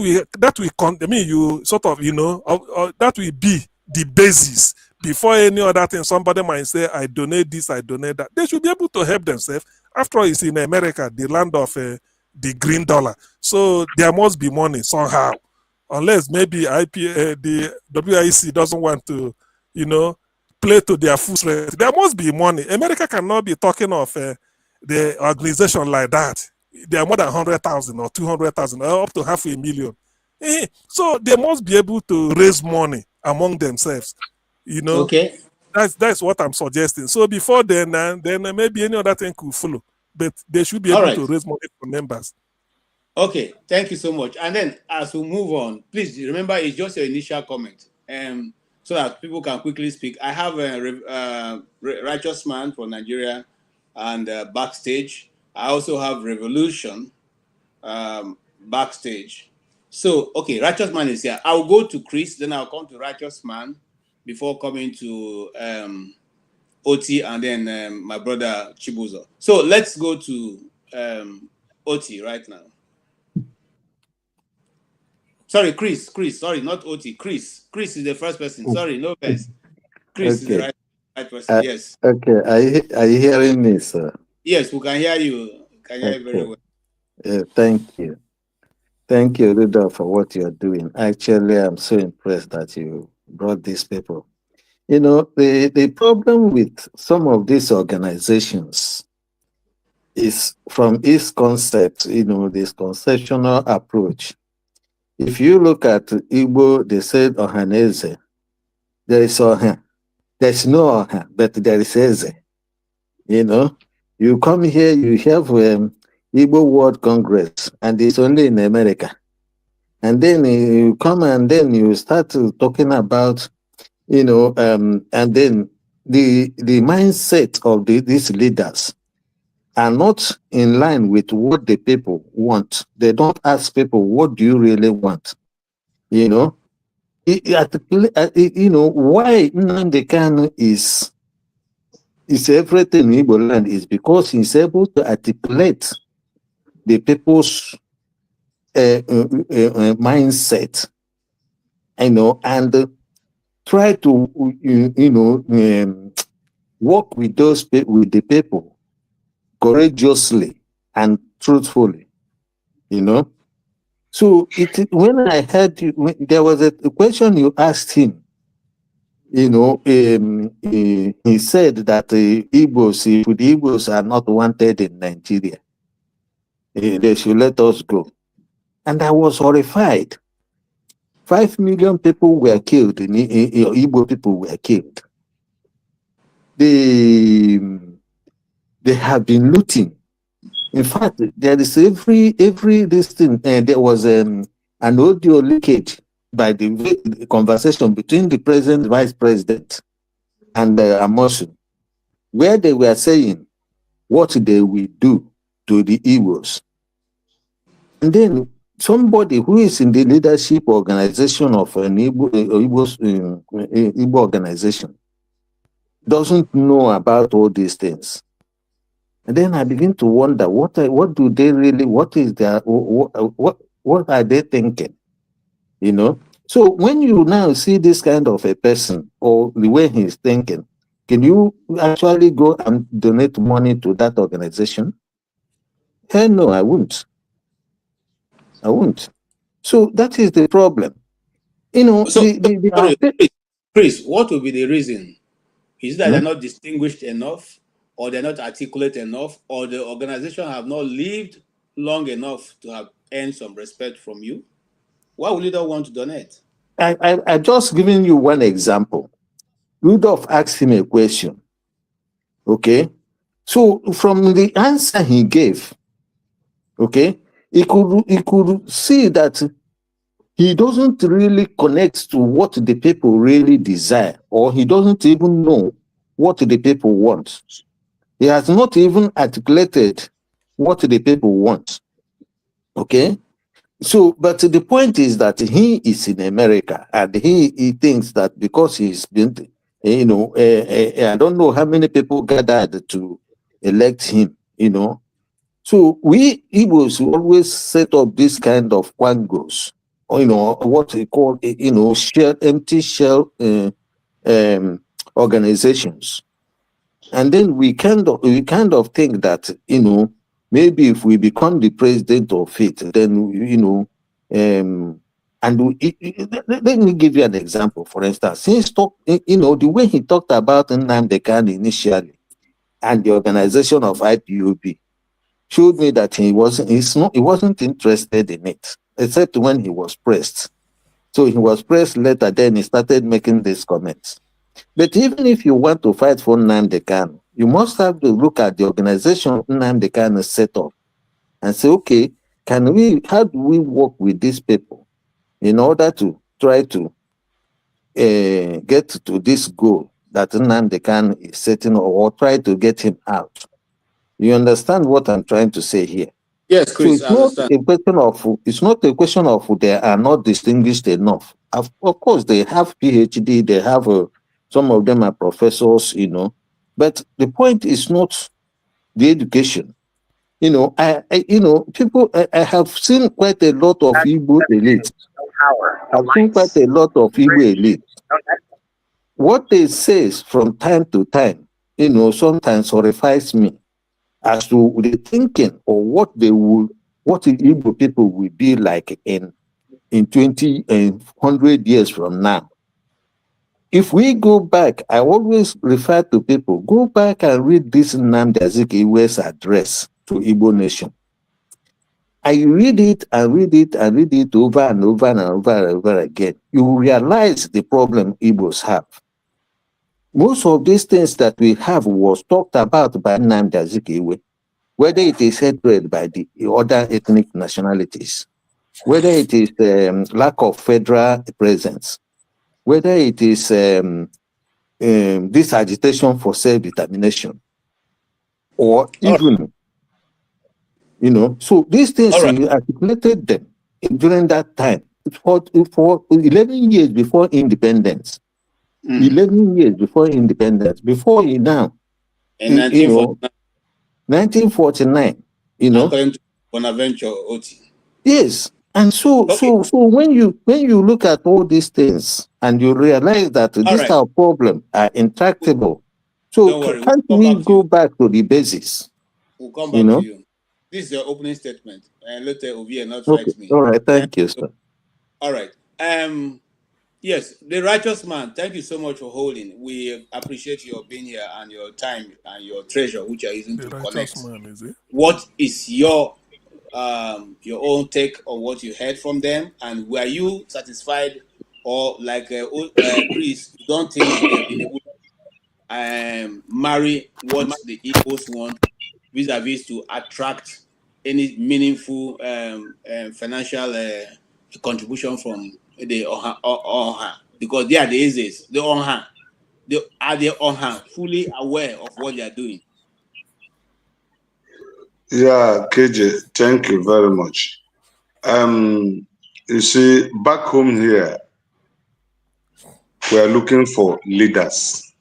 will be the basis before any other thing. Somebody might say, I donate this, I donate that. They should be able to help themselves. After all, it's in America, the land of the green dollar. So there must be money somehow. Unless maybe the WIC doesn't want to, play to their full strength. There must be money. America cannot be talking of the organization like that. There are more than 100,000 or 200,000 or up to 500,000. So they must be able to raise money among themselves. Okay. That's what I'm suggesting. So before then maybe any other thing could follow. But they should be able to raise money for members. Okay, thank you so much. And then as we move on, please remember it's just your initial comment, so that people can quickly speak. I have a Righteous Man for Nigeria and backstage. I also have Revolution backstage. So, okay, Righteous Man is here. I'll go to Chris, then I'll come to Righteous Man before coming to Oti and then my brother Chibuzo. So let's go to Oti right now. Sorry, Chris, sorry, not Oti, Chris. Chris is the first person. Sorry, no offense. Chris is the right person, yes. Okay, are you hearing me, sir? Yes, we can hear you. Can hear you very well. Thank you. Thank you, Ruda, for what you're doing. Actually, I'm so impressed that you brought these people. The problem with some of these organizations is from its concept, this conceptual approach. If you look at Igbo, they said Ohaneze. There is Oha. There's no Oha, but there is Eze. You come here, you have Igbo World Congress, and it's only in America. And then you come and then you start talking about, and then the mindset of these leaders are not in line with what the people want. They don't ask people, what do you really want? Why Nnamdi Kanu is everything in Igbo land is because he's able to articulate the people's mindset, and try to, work with the people courageously and truthfully, So when I heard you, there was a question you asked him. He said that the Igbos are not wanted in Nigeria. They should let us go. And I was horrified. 5 million people were killed. Igbo people were killed. They have been looting. In fact, there is every this thing. There was an audio leakage by the conversation between the president, vice president, and Amosu, where they were saying what they will do to the Igbos. And then somebody who is in the leadership organization of an Igbo organization doesn't know about all these things. And then I begin to wonder, what do they really, what are they thinking? You know? So when you now see this kind of a person or the way he's thinking, can you actually go and donate money to that organization? Hell no, I won't. I won't. So that is the problem. You know, so, Chris, what will be the reason? Is it that they're not distinguished enough, or they're not articulate enough, or the organization have not lived long enough to have earned some respect from you? Why would you not want to donate? I just giving you one example. Rudolph asked him a question. Okay? So from the answer he gave, okay, he could see that he doesn't really connect to what the people really desire, or he doesn't even know what the people want. He has not even articulated what the people want. Okay? So, but the point is that he is in America, and he thinks that because he's been, you know, I don't know how many people gathered to elect him, you know. So we Igbos always set up this kind of quangos, or, you know, what we call, you know, empty shell organizations. And then we kind of think that, you know, maybe if we become the president of it, then, you know, let me give you an example. For instance, since you know, the way he talked about Nnamdi Kanu initially and the organization of IPOB showed me that he wasn't interested in it, except when he was pressed. So he was pressed later, then he started making these comments. But even if you want to fight for Nnamdi Kanu, you must have to look at the organization Nnamdi Kanu set up and say, okay, how do we work with these people in order to try to get to this goal that Nnamdi Kanu is setting, or try to get him out? You understand what I'm trying to say here? Yes, Chris, so it's not a question of they are not distinguished enough. Of course, they have PhD, they have some of them are professors, you know, but the point is not the education. You know, I have seen quite a lot of Igbo elites. I've seen quite a lot of Igbo elites. What they say from time to time, you know, sometimes horrifies me as to the thinking or what the Igbo people will be like in 20 and 100 years from now. If we go back, I always refer to people, go back and read this Nnamdi Azikiwe's address to Igbo nation. I read it and read it and read it over and over and over and over again. You realize the problem Igbos have. Most of these things that we have was talked about by Nnamdi Azikiwe, whether it is hatred by the other ethnic nationalities, whether it is lack of federal presence, whether it is this agitation for self-determination, or even, you know, so these things, we articulated them during that time for 11 years before independence. 11 years before independence, before now, in 1949, you know. According to Bonaventure Oti. Yes. And so when you look at all these things and you realize that these are problems are intractable, so can't we go back to the basis? We'll come back to you. This is your opening statement, and let Ovie not write me. All right, thank you, sir. All right. Yes, the righteous man. Thank you so much for holding. We appreciate your being here and your time and your treasure, which you are using to connect. Man, is it? What is your own take on what you heard from them, and were you satisfied, or like Chris, you don't think they've been able to marry what the Igbos want vis-a-vis to attract any meaningful financial contribution from the Onha, because they are the Ezes, the Onha. Are the Onha fully aware of what they are doing? Yeah, KJ, thank you very much. You see, back home here, we are looking for leaders.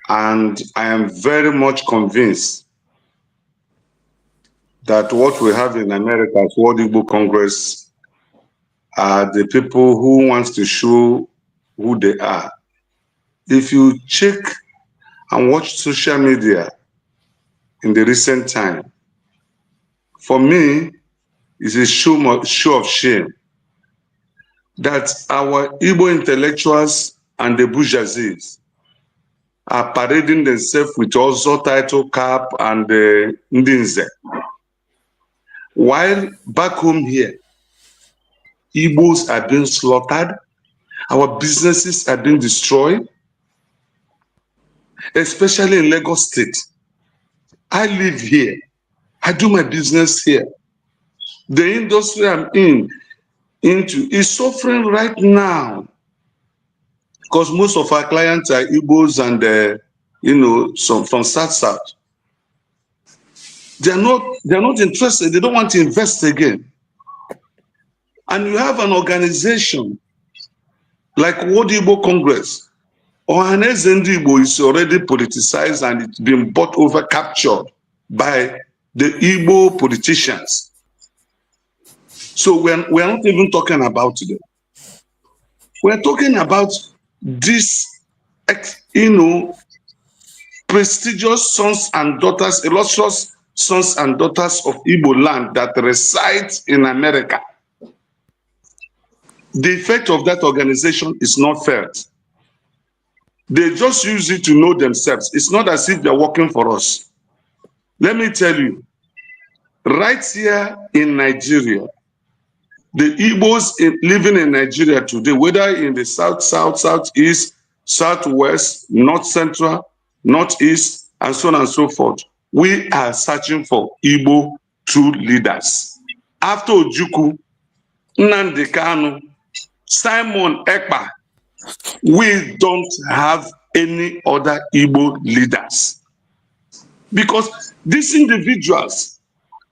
And I am very much convinced that what we have in America's World Igbo Congress are the people who wants to show who they are. If you check and watch social media in the recent time, for me, it's a show of shame that our Igbo intellectuals and the bourgeoisie are parading themselves with also title cap and ndinze. While back home here, Igbos are being slaughtered, our businesses are being destroyed, especially in Lagos State. I live here. I do my business here. The industry I'm into is suffering right now because most of our clients are Igbos and some from South. They're not interested. They don't want to invest again. And you have an organization like World Igbo Congress. Ohanes Igbo is already politicized and it's been bought over, captured by the Igbo politicians. So we're not even talking about them. We're talking about these, prestigious sons and daughters, illustrious sons and daughters of Igbo land that reside in America. The effect of that organization is not felt. They just use it to know themselves. It's not as if they're working for us. Let me tell you, right here in Nigeria, the Igbos living in Nigeria today, whether in the south, southeast, southwest, north central, northeast, and so on and so forth, we are searching for Igbo true leaders. After Ojukwu, Nnamdi Kanu, Simon Ekpa, we don't have any other Igbo leaders. Because these individuals,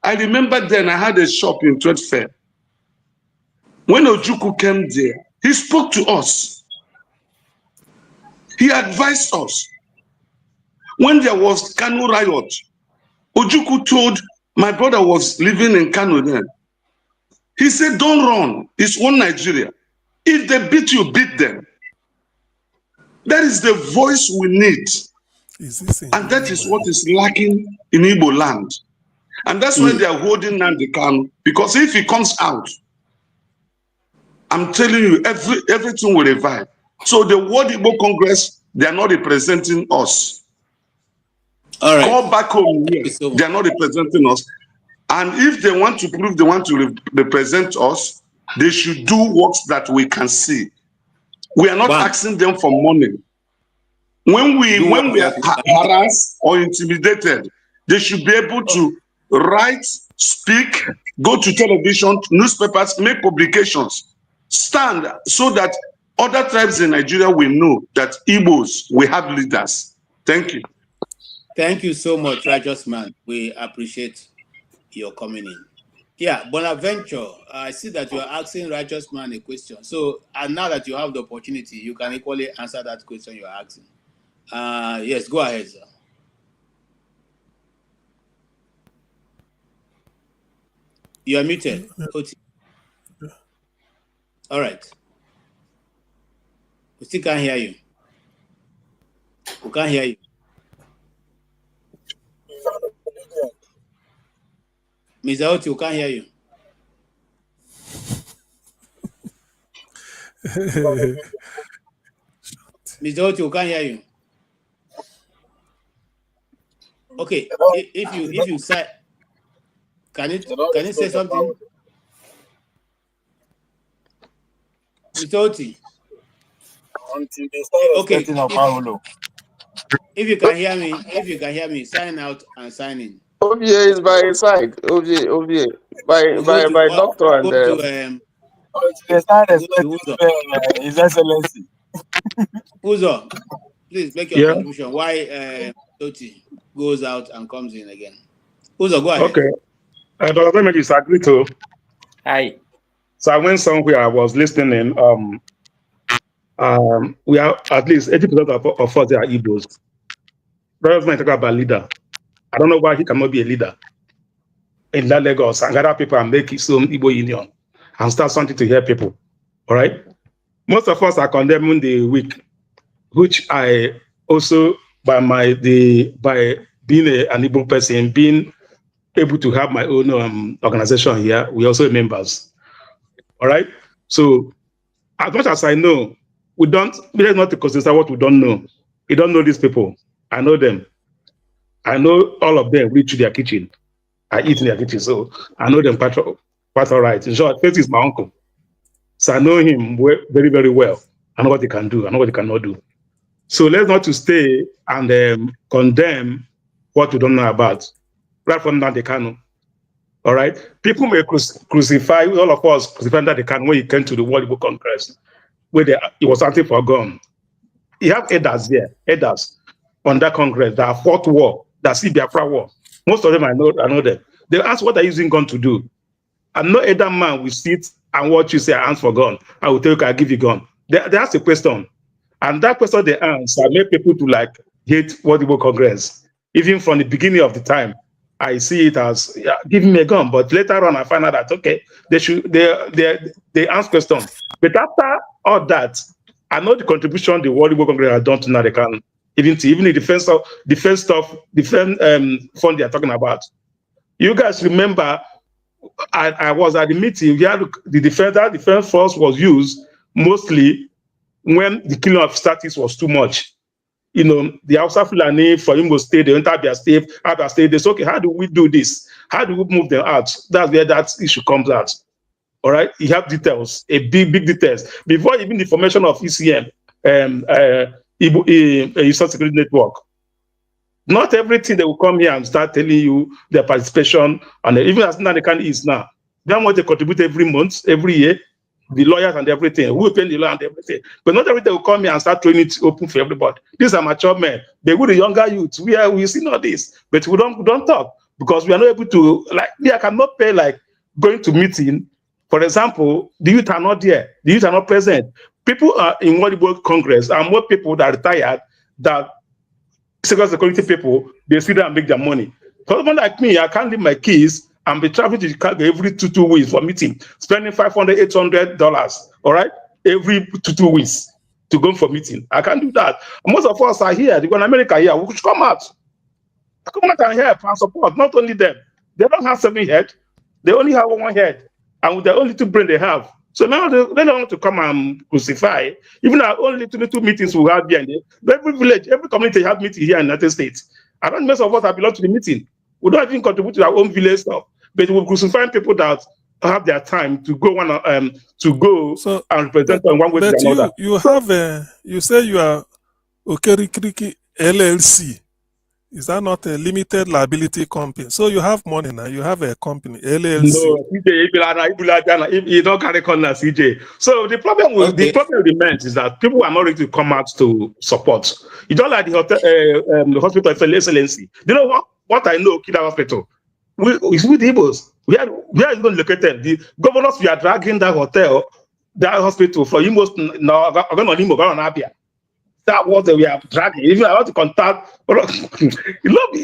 I remember then I had a shop in Trade Fair. When Ojukwu came there, he spoke to us. He advised us. When there was Kanu riot, Ojukwu told, my brother was living in Kanu then. He said, don't run. It's one Nigeria. If they beat you, beat them. That is the voice we need. And that is what is lacking in Igbo land. And that's why they are holding Nnamdi Kanu. Because if he comes out, I'm telling you, everything will revive. So the World Igbo Congress, they are not representing us. All right. Go back home here. They are not representing us. And if they want to prove they want to represent us, they should do works that we can see. We are not asking them for money. When we are harassed or intimidated, they should be able to write, speak, go to television, newspapers, make publications, stand so that other tribes in Nigeria will know that Igbos, we have leaders. Thank you. Thank you so much, Righteous Man. We appreciate your coming in. Yeah, Bonaventure, I see that you are asking Righteous Man a question. So, and now that you have the opportunity, you can equally answer that question you are asking. Yes, go ahead, sir. You are muted. All right. We still can't hear you. We can't hear you. Mr. Oti, we can't hear you. Mr. Oti, we can't hear you. Okay, if you say, can you say something? Mr. Oti. Okay. If you can hear me, sign out and sign in. OVA is by his side. OVA. By doctor and His Excellency. Uzo, please make your contribution. Why Toti goes out and comes in again? Uzo, go ahead. Okay. Dr. Make disagree too. Hi. So I went somewhere, I was listening. We are at least 80% of us are Igbos. Brother talk about leader. I don't know why he cannot be a leader in that Lagos and gather people and make his own Igbo union and start something to hear people. All right. Most of us are condemning the weak, which I also by being an Igbo person, being able to have my own organization here, we also members. All right. So as much as I know, we don't not to consider what we don't know. We don't know these people. I know them. I know all of them reach their kitchen. I eat in their kitchen, so I know them quite all right. In short, Festus is my uncle. So I know him very, very well. I know what he can do. I know what he cannot do. So let's not to stay and condemn what we don't know about. Right from now, they can. All right. People may crucify, all of us crucify that they can when he came to the World Igbo Congress, where he was acting for gun. You have elders there, elders on that Congress that fought war, that see Biafra war. Most of them I know them. They ask, what are you using gun to do? And no elder man will sit and watch you say, I ask for gun. I will tell you, I give you gun. They ask a question. And that question they answer make people to like hate World Igbo Congress. Even from the beginning of the time, I see it as giving me a gun. But later on, I find out that okay, they ask questions. But after all that, I know the contribution the World Igbo Congress has done to Nadekan, even the defense fund they are talking about. You guys remember, I was at the meeting. We had the defense force was used mostly when the killing of statistics was too much. You know, the Hausa Fulani from Imo State, they enter Abia State, they say, okay, how do we do this? How do we move them out? That's where that issue comes out. All right, you have details, big details. Before even the formation of ECM, Eastern Security Network, not everything they will come here and start telling you their participation, and even as Nadekan is now, they want to contribute every month, every year, the lawyers and everything, who will pay the lawyer and everything. But not everything will come here and start throwing it open for everybody. These are mature men. They with the younger youth. We see all this, but we don't talk because we are not able to, like, I cannot pay like going to meeting. For example, the youth are not there. The youth are not present. People are in World Igbo Congress are more people that are retired that security people, they sit there and make their money. For someone like me, I can't leave my keys and be traveling to Chicago every two weeks for meeting, spending $500, $800, all right, every two weeks to go for meeting. I can't do that. Most of us are here. They go in America here. We should come out. Come out and help and support. Not only them. They don't have 7 heads. They only have 1 head. And with the only 2 brain they have. So now they don't want to come and crucify. Even our only two meetings we have here. Every village, every community have meeting here in the United States. I don't know most of us that belong to the meeting. We don't even contribute to our own village stuff. But we're crucifying people that have their time to go and represent them one way or another. You say you are Okere LLC. Is that not a limited liability company? So you have money now. You have a company, LLC. No, CJ, you don't carry corner, CJ. So the problem remains is that people are not ready to come out to support. You don't like the hotel, the hospital excellency. You know what I know, Kida Hospital. It's with Igbos. Where is it located? The governors we are dragging that hotel, that hospital for almost now. That was that we are dragging. Even I want to contact,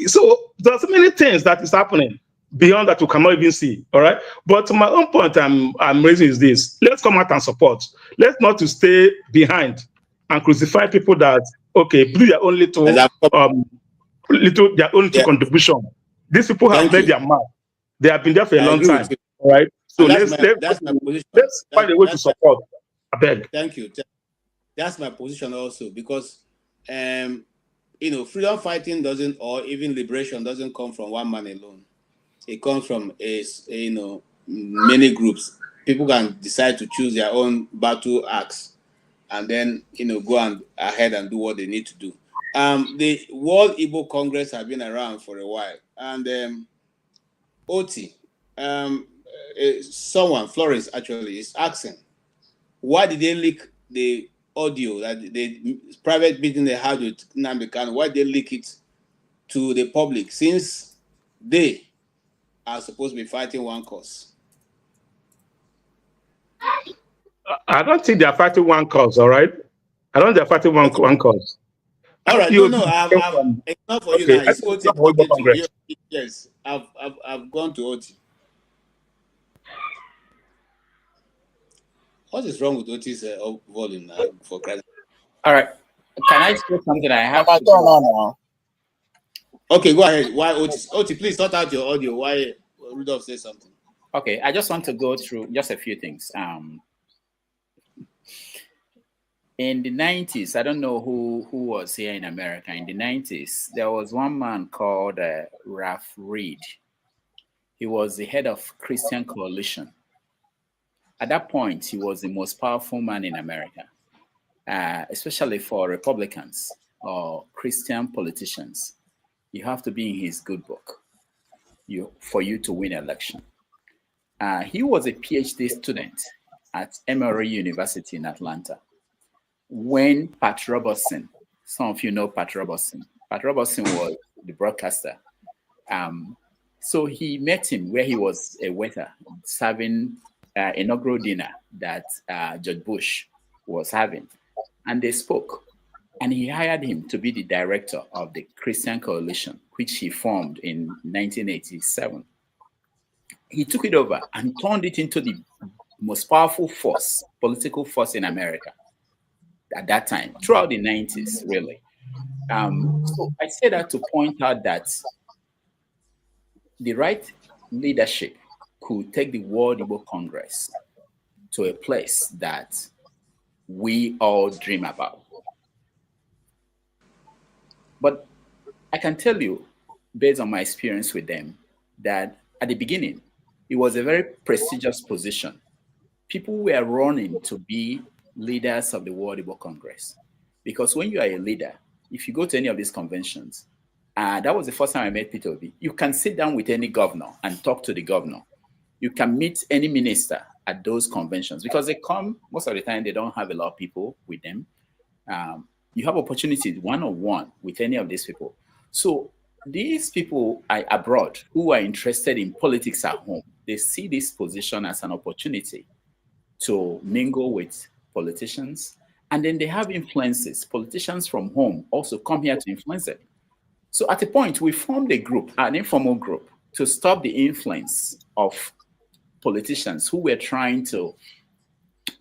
so there's so many things that is happening beyond that we cannot even see. All right. But my own point I'm raising is this: let's come out and support. Let's not to stay behind and crucify people that do their own little contribution. These people have made their mark. They have been there for a long time. All right. So let's find a way to support. I beg. Thank you. That's my position also, because freedom fighting doesn't, or even liberation doesn't come from one man alone. It comes from many groups. People can decide to choose their own battle axe and then go ahead and do what they need to do. The World Igbo Congress have been around for a while, and Oti, someone, Florence actually, is asking, why did they leak the audio that the private meeting they had with Nnamdi Kanu? Why they leak it to the public, since they are supposed to be fighting one cause. I don't think they are fighting one cause, all right? I don't think they're fighting one cause. All right, You no, from, it's not for you okay, now. I It's think OT it's World Igbo talking to you. Congress. Yes, I've gone to OT. What is wrong with OT's volume now? For Christ. All right. Can I say something? I have My to turn go. now. Okay, go ahead. Why OT? OT, please sort out your audio. Why Rudolph say something? Okay, I just want to go through just a few things. In the 90s, I don't know who was here in America. In the 90s, there was one man called Ralph Reed. He was the head of Christian Coalition. At that point, he was the most powerful man in America, especially for Republicans or Christian politicians. You have to be in his good book for you to win election. He was a PhD student at Emory University in Atlanta. When Pat Robertson, some of you know Pat Robertson was the broadcaster. So he met him where he was a waiter serving inaugural dinner that George Bush was having. And they spoke. And he hired him to be the director of the Christian Coalition, which he formed in 1987. He took it over and turned it into the most powerful force, political force in America at that time, throughout the 90s, really. So I say that to point out that the right leadership could take the World Igbo Congress to a place that we all dream about. But I can tell you, based on my experience with them, that at the beginning, it was a very prestigious position. People were running to be leaders of the World Igbo Congress. Because when you are a leader, if you go to any of these conventions, that was the first time I met Peter Obi, you can sit down with any governor and talk to the governor. You can meet any minister at those conventions because they come, most of the time, they don't have a lot of people with them. You have opportunities one-on-one with any of these people. So these people are abroad who are interested in politics at home, they see this position as an opportunity to mingle with politicians. And then they have influences. Politicians from home also come here to influence it. So at a point, we formed a group, an informal group, to stop the influence of politicians who were trying to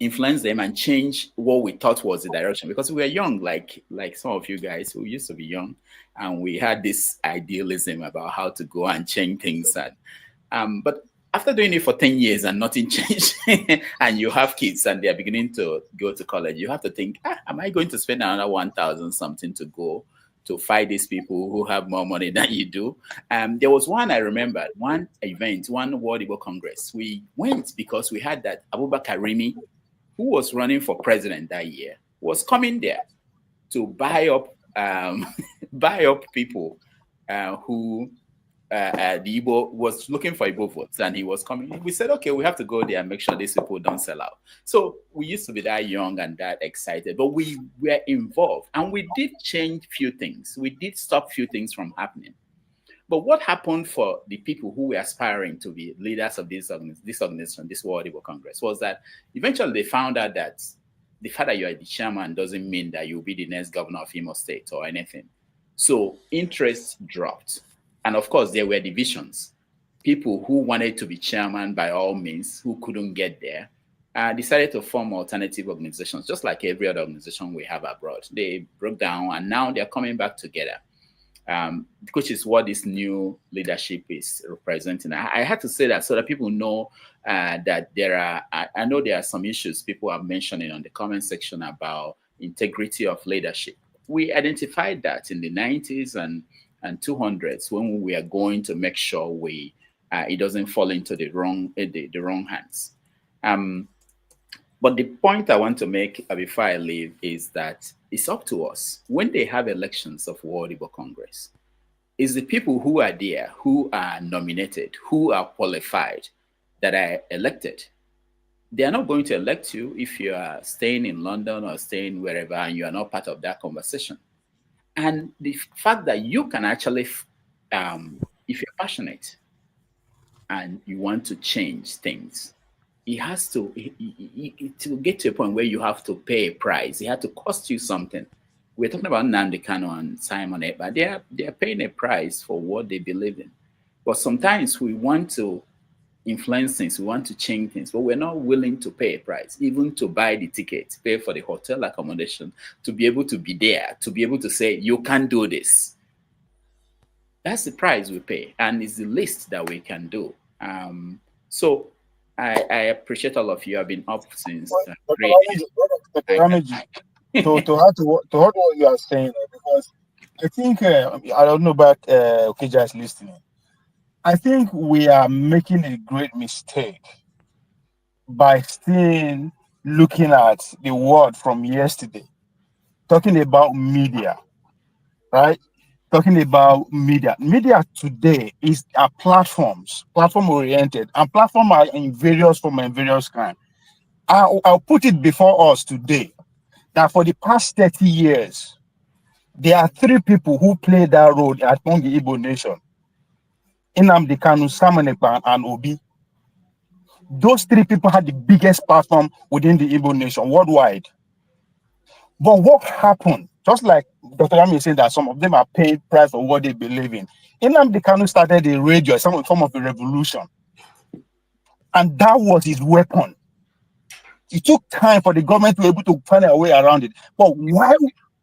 influence them and change what we thought was the direction. Because we were young, like some of you guys who used to be young, and we had this idealism about how to go and change things. But after doing it for 10 years and nothing changed, and you have kids and they're beginning to go to college, you have to think, am I going to spend another 1,000 something to go to fight these people who have more money than you do? There was one, I remember, one event, one World Igbo Congress. We went because we had that Abubakar Rimi, who was running for president that year, was coming there to buy up people who the Igbo was looking for Igbo votes, and he was coming. We said, okay, we have to go there and make sure these people don't sell out. So we used to be that young and that excited, but we were involved, and we did change few things. We did stop few things from happening. But what happened for the people who were aspiring to be leaders of this organization, this World Igbo Congress, was that eventually they found out that the fact that you are the chairman doesn't mean that you'll be the next governor of Imo State or anything. So interest dropped. And of course, there were divisions. People who wanted to be chairman by all means, who couldn't get there, decided to form alternative organizations, just like every other organization we have abroad. They broke down, and now they're coming back together, which is what this new leadership is representing. I had to say that so that people know that there are, I know there are some issues people are mentioning on the comment section about integrity of leadership. We identified that in the 90s and 200s when we are going to make sure it doesn't fall into the wrong hands. But the point I want to make before I leave is that it's up to us. When they have elections of World Igbo Congress, it's the people who are there, who are nominated, who are qualified, that are elected. They are not going to elect you if you are staying in London or staying wherever and you are not part of that conversation. And the fact that you can actually, if you're passionate, and you want to change things, it has to get to a point where you have to pay a price. It had to cost you something. We're talking about Nnamdi Kanu and Simon Ekpa. They are paying a price for what they believe in. But sometimes we want to influence things, we want to change things, but we're not willing to pay a price, even to buy the ticket, pay for the hotel accommodation, to be able to be there, to be able to say, you can do this. That's the price we pay, and it's the least that we can do. So I appreciate all of you. I've been up since To what you are saying, because I think I don't know about Okija is listening. I think we are making a great mistake by still looking at the world from yesterday, talking about media, right? Talking about media. Media today is platform oriented, and platform are in various form and various kind. I'll put it before us today that for the past 30 years, there are 3 people who played that role among the Igbo nation: Nnamdi Kanu, Simon Ekpa, and Obi. Those 3 people had the biggest platform within the Igbo nation worldwide. But what happened? Just like Dr. Yami is saying that some of them are paying price for what they believe in. Nnamdi Kanu started the radio, some form of a revolution. And that was his weapon. It took time for the government to be able to find a way around it. But why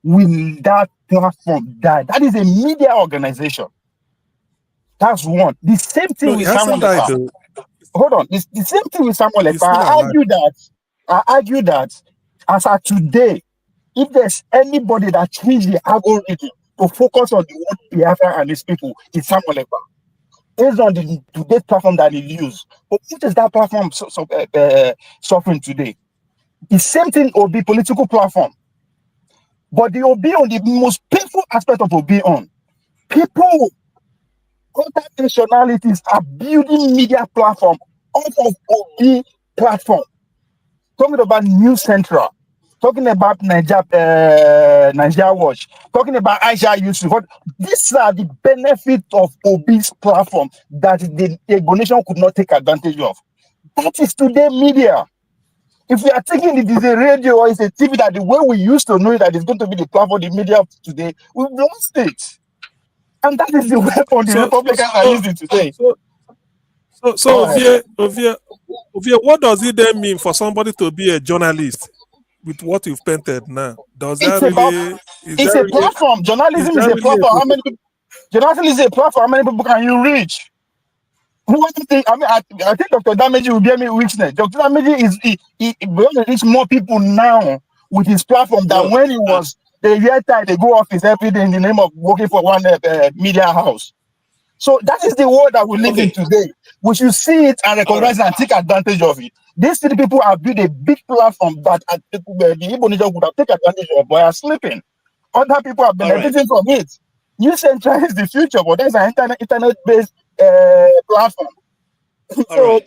will that platform die? That is a media organization. That's one. The same thing No, with it hasn't Samuel died Ekpa. though. Hold on. It's the same thing with Samuel He's Ekpa. still alive. I argue that as of today, if there's anybody that changed the algorithm to focus on the word Biafra and his people, it's Samuel Ekpa. Based on the today's platform that he used. But what is that platform suffering today? The same thing will be political platform. But the OB on the most painful aspect of OB on, people, other nationalities are building media platform off of OB platform. Talking about News Central, talking about Nigeria Watch, talking about Aisha Yusuf. These are the benefits of OB's platform that the Igbo nation could not take advantage of. That is today media. If we are taking it as a radio or it's a TV, that the way we used to know it, that it's going to be the platform, the media of today, we've lost it. And that is the weapon the Republicans are using today. So Ovie, what does it then mean for somebody to be a journalist with what you've painted now? Does that really? It's a platform. Journalism is a platform. How many people? Journalism is a platform. How many people can you reach? I think Dr. Dameji will bear me witness. Dr. Dameji he going to reach more people now with his platform than when he was the year time they go office every day in the name of working for one media house. So that is the world that we live in today. We should see it and recognize it and take advantage of it. These 3 people have built a big platform that the Igbo nation would have taken advantage of, but are sleeping. Other people are benefiting from it. News Central is the future, but there's an internet-based platform. So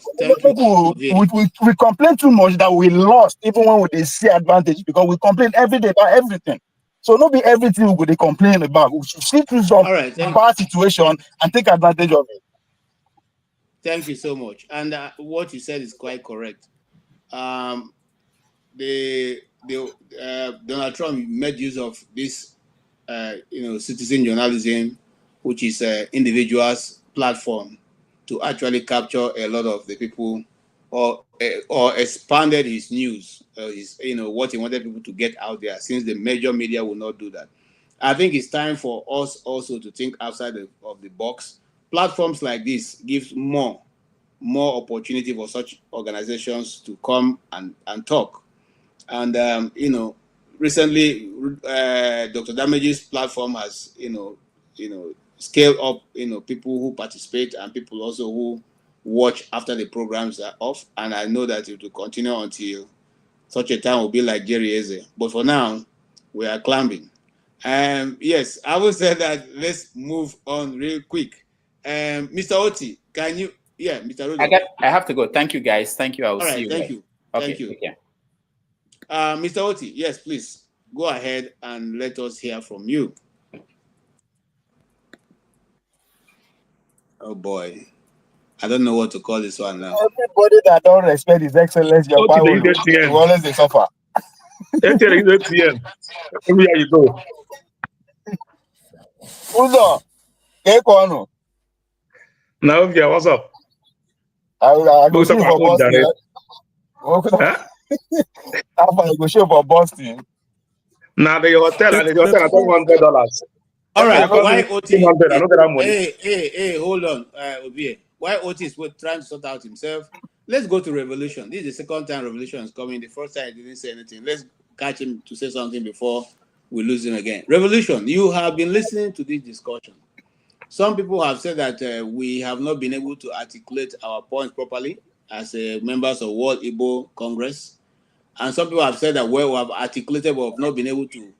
we complain too much that we lost, even when we see advantage, because we complain every day about everything. So not be everything we complain about. We should see through some bad situation and take advantage of it. Thank you so much. And what you said is quite correct. Donald Trump made use of this, citizen journalism, which is individuals' platform, to actually capture a lot of the people, or expanded his news, what he wanted people to get out there, since the major media will not do that. I think it's time for us also to think outside of the box. Platforms like this give more opportunity for such organizations to come and talk. And recently, Dr. Damage's platform has scaled up people who participate and people also who watch after the programs are off. And I know that it will continue until such a time will be like Jerry Eze. But for now, we are climbing. Yes, I will say that let's move on real quick. Mr. Oti, can you? Yeah, Mr. Rudolph. I have to go. Thank you, guys. Thank you. I will All right, see you. thank you. Okay, Thank you. okay. Mr. Oti, yes, please go ahead and let us hear from you. Oh boy. I don't know what to call this one now. Everybody that don't respect His Excellency, your Go to the Bible, ATM. will always they suffer. ATM. Everywhere you go. Uzo, Kekwano. Now, yeah, what's up? I go We'll show talk for about Boston. Huh? I go show for Boston. Now the hotel and the hotel I $100. All right, why $200, OT? I don't get that money. Hey, hold on, Obie. Why OT is trying to sort out himself? Let's go to Revolution. This is the second time Revolution is coming. The first time he didn't say anything. Let's catch him to say something before we lose him again. Revolution, you have been listening to this discussion. Some people have said that we have not been able to articulate our points properly as members of World Igbo Congress. And some people have said that we have articulated but have not been able to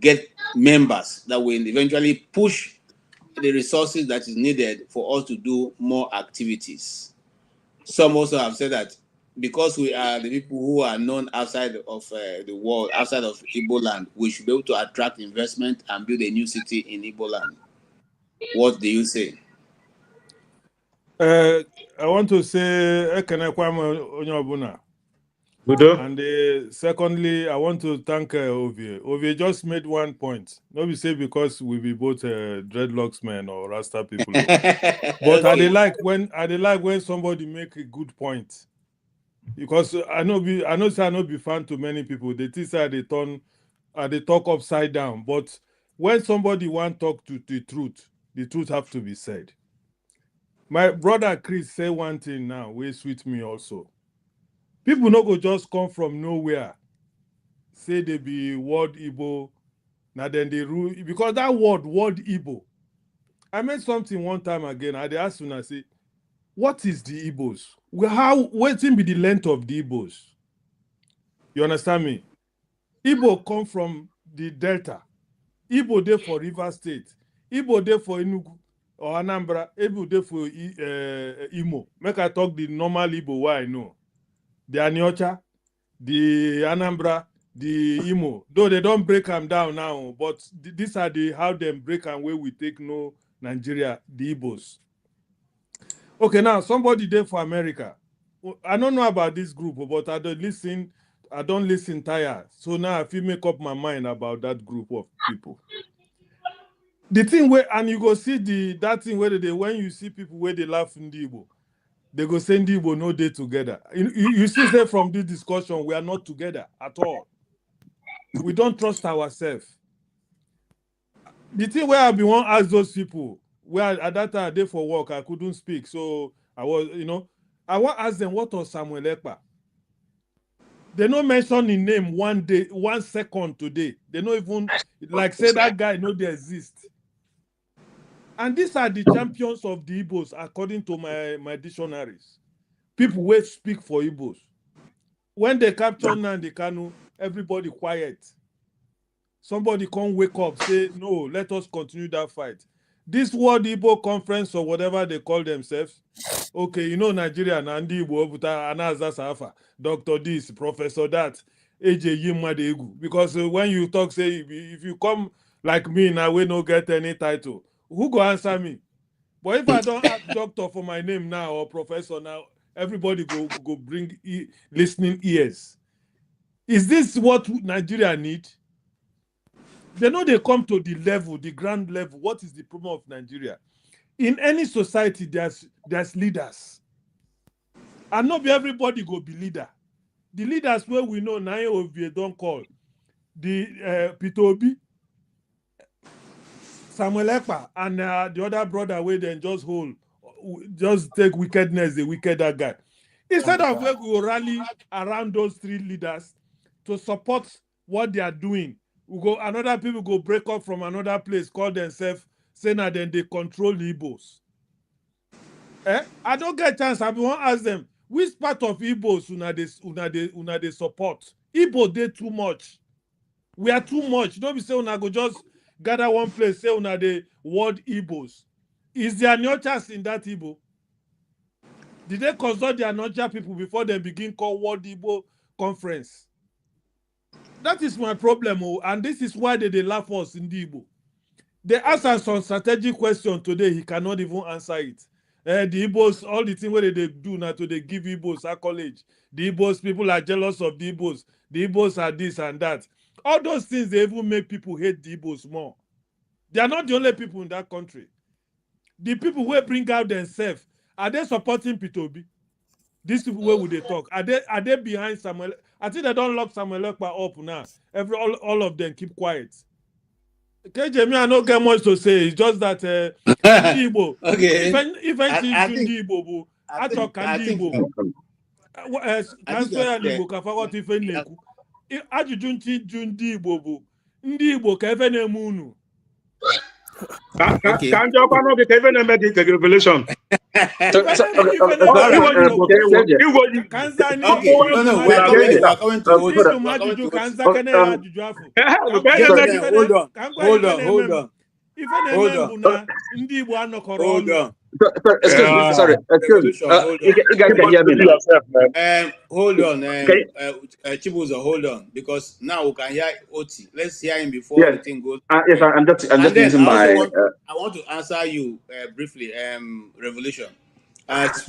get members that will eventually push the resources that is needed for us to do more activities. Some also have said that because we are the people who are known outside of the world, outside of Igbo land, we should be able to attract investment and build a new city in Igbo land. What do you say? I want to say, and secondly, I want to thank Ovie. Ovie just made one point. Nobody say because we be both dreadlocks men or Rasta people. But I like when somebody make a good point. Because I know say I not be fan to many people. They think say they talk upside down. But when somebody want talk to the truth have to be said. My brother Chris say one thing now, wey sweet me also. People no go just come from nowhere, say they be World Igbo, now then they rule, because that word Igbo. I made something one time again, I asked you, I say, what is the Igbos? What be the length of the Igbos? You understand me? Igbo come from the Delta. Igbo there for River State. Igbo there for Enugu or Anambra. Igbo there for Imo. Make I talk the normal Igbo where I know. The Aniocha, the Anambra, the Imo. Though they don't break them down now, but these are how them break and where we take no Nigeria, the Igbos. Okay, now somebody there for America. I don't know about this group, but I don't listen tired. So now I feel make up my mind about that group of people. The thing where, and you go see that thing where when you see people where they laugh in the Igbo, they go say Igbo no day together. You see say from this discussion, we are not together at all. We don't trust ourselves. The thing where I be want to ask those people, where at that time they for work, I couldn't speak. So I was, I want to ask them what was Samuel Ekpa. They no mention his name 1 second today. They don't even like say that guy no they exist. And these are the champions of the Igbos, according to my dictionaries. People who speak for Igbos. When they capture Nnamdi Kanu, everybody quiet. Somebody can't wake up, say, no, let us continue that fight. This World Igbo Conference or whatever they call themselves, okay, Nigeria, Nandi Igbo, Anaza Safa, Dr. This, Professor that, AJ Yimadegu. Because when you talk, say, if you come like me now, we no get any title. Who go answer me? But if I don't ask doctor for my name now or professor now, everybody go bring listening ears. Is this what Nigeria need? They know they come to the level, the grand level. What is the problem of Nigeria? In any society, there's leaders. And not be everybody go be leader. The leaders where we know now don't call the Peter Obi, Samuel Ekpa, and the other brother where they just take wickedness, the wickeder guy. Instead of where we will rally around those three leaders to support what they are doing, another people go break up from another place, call themselves, say now then they control the Igbos. I don't get a chance. I want to ask them, which part of Igbos una they support? Igbo they too much. We are too much. Don't be say una go just gather one place, say una the World Igbos. Is there no chance in that Igbo? Did they consult their Noja people before they begin call World Igbo Conference? That is my problem, and this is why they laugh us in the Igbo. They ask us some strategic question today, he cannot even answer it. The Igbos, all the things where they do now to they give Igbos accolade. The Igbos, people are jealous of the Igbos. The Igbos are this and that. All those things, they even make people hate the Igbos more. They are not the only people in that country. The people who bring out themselves, are they supporting P2B? These people, where would they talk? Are they behind Samuel? I think they don't lock Samuel Okpara up now. All of them keep quiet. KJ, me, I don't get much to say. It's just that Igbo. Okay. If anything Igbo, I talk Igbo. Kanso ya Igbo ka fagot ife na-ekwu. Ajụjụ nchi ndị Igbo bụ ndị Igbo ka efe na-eme unu. Ka ndị ọkwa n'oge ka efe na-eme dị nke revelation. Hold on. Excuse me, sorry. You guys can hear me. Hold on, Chibuzo, hold on, because now we can hear Oti. Let's hear him before the thing goes. Yes, I'm just using my. I want to answer you briefly. Revolution.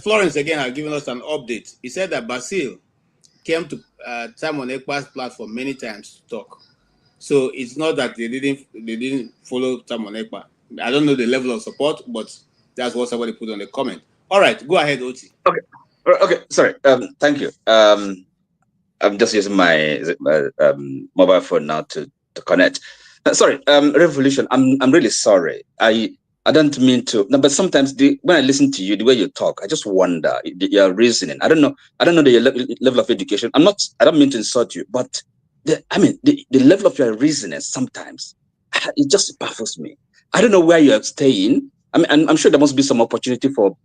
Florence again has given us an update. He said that Basil came to Simon Ekpa's platform many times to talk. So it's not that they didn't follow Simon Ekpa. I don't know the level of support, but that's what somebody put on the comment. All right, go ahead, Oti. Okay. Sorry. Thank you. I'm just using my mobile phone now to connect. Sorry. Revolution. I'm really sorry. I don't mean to. No, but sometimes when I listen to you, the way you talk, I just wonder your reasoning. I don't know your level of education. I don't mean to insult you, but the level of your reasoning sometimes it just baffles me. I don't know where you are staying. I'm sure there must be some opportunity for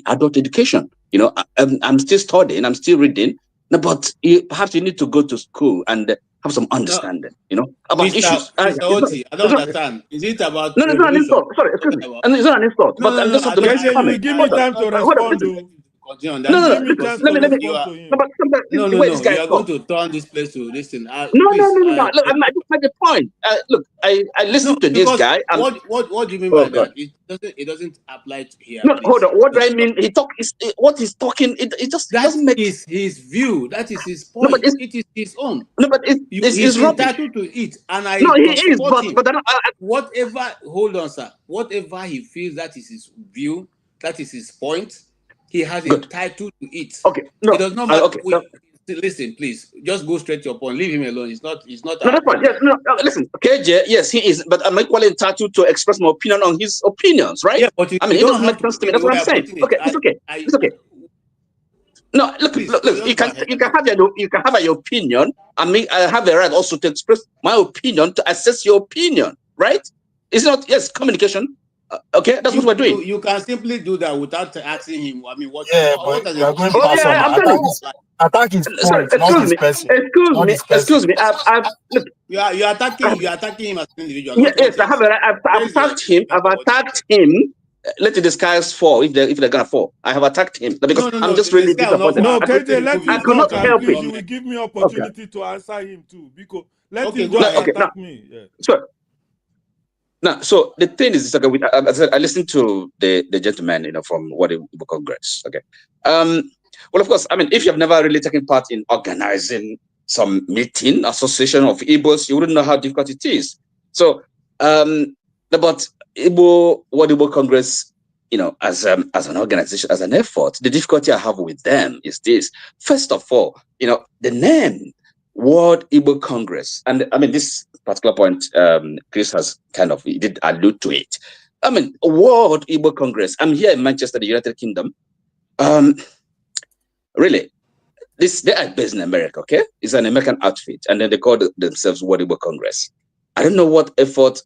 adult education. You know, I'm still studying, I'm still reading. No, but perhaps you need to go to school and have some understanding. You know, about issues. Mr. Oti, I don't understand. Is it about? No, it's not an insult. Sorry, excuse me. It's not an insult. But I'm just you give me time to respond. Continue on that. No. Let me. No. You are going to turn this place to listen. No. Look, I just had the point. Look, I listened to this guy. What do you mean by that? It doesn't apply to here. No, hold on. What do I mean? What he's talking. It just doesn't make. His view. That is his point. No, but it is his own. No, but he's entitled to it, and I. No, he is. But whatever. Hold on, sir. Whatever he feels that is his view. That is his point. He has a title to it. Okay. No. It does not matter. Listen, please. Just go straight to your point. Leave him alone. It's not. No, that's fine. Yes. No. Listen. KJ. Yes, he is. But I'm equally entitled to express my opinion on his opinions, right? Yeah, but it doesn't make sense to me. That's what I'm saying. Okay. It's okay. It's okay. No. Look. You can have your opinion. I have the right also to express my opinion, to assess your opinion, right? It's not. Yes, communication. Okay, that's what we're doing. You can simply do that without asking him. I mean, what? Yeah, but you are going to attack his point, not his person. Excuse me. Look. You are attacking him as an individual. Yes, I've attacked him. Let the skies fall if they're gonna fall. I have attacked him because I'm just really disappointed. No, KJ, I cannot help it. You will give me opportunity to answer him too, because let him just attack me. Yeah. Sure. Now, so the thing is, okay, as I said, I listened to the gentleman, from World Igbo Congress. Okay. Well, of course, if you have never really taken part in organizing some meeting, association of Igbos, you wouldn't know how difficult it is. So, but World Igbo Congress, as an organization, as an effort, the difficulty I have with them is this. First of all, the name World Igbo Congress, and this particular point, Chris has he did allude to it. World Igbo Congress. I'm here in Manchester, the United Kingdom. Really, they are based in America. Okay, it's an American outfit, and then they call themselves World Igbo Congress. I don't know what effort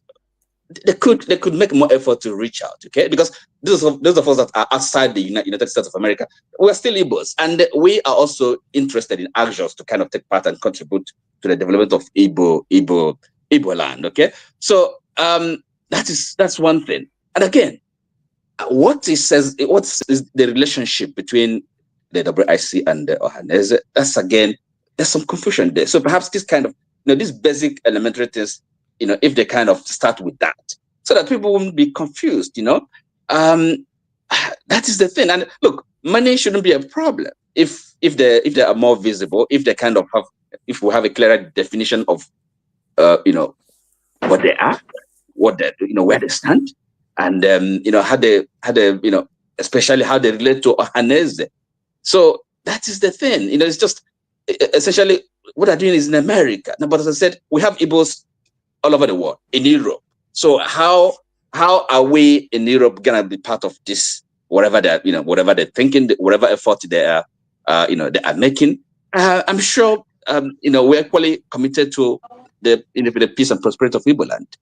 they could make more effort to reach out. Okay, because those of us that are outside the United States of America, we are still Igbos, and we are also interested in actions to take part and contribute to the development of Igbo land. Okay, so that's one thing. And again, what is the relationship between the WIC and the Ohanese? That's again, there's some confusion there. So perhaps this these basic elementary things, if they start with that, so that people won't be confused. that is the thing. And look, money shouldn't be a problem if they are more visible, if they kind of have, if we have a clearer definition of what they are, what they, where they stand, and how they especially how they relate to Ohaneze. So that is the thing. It's just essentially what they're doing is in America. Now, but as I said, we have Igbos all over the world, in Europe. So how are we in Europe gonna be part of this? Whatever they're thinking, whatever effort they are, they are making. I'm sure, we're equally committed to the peace and prosperity of Igbo land.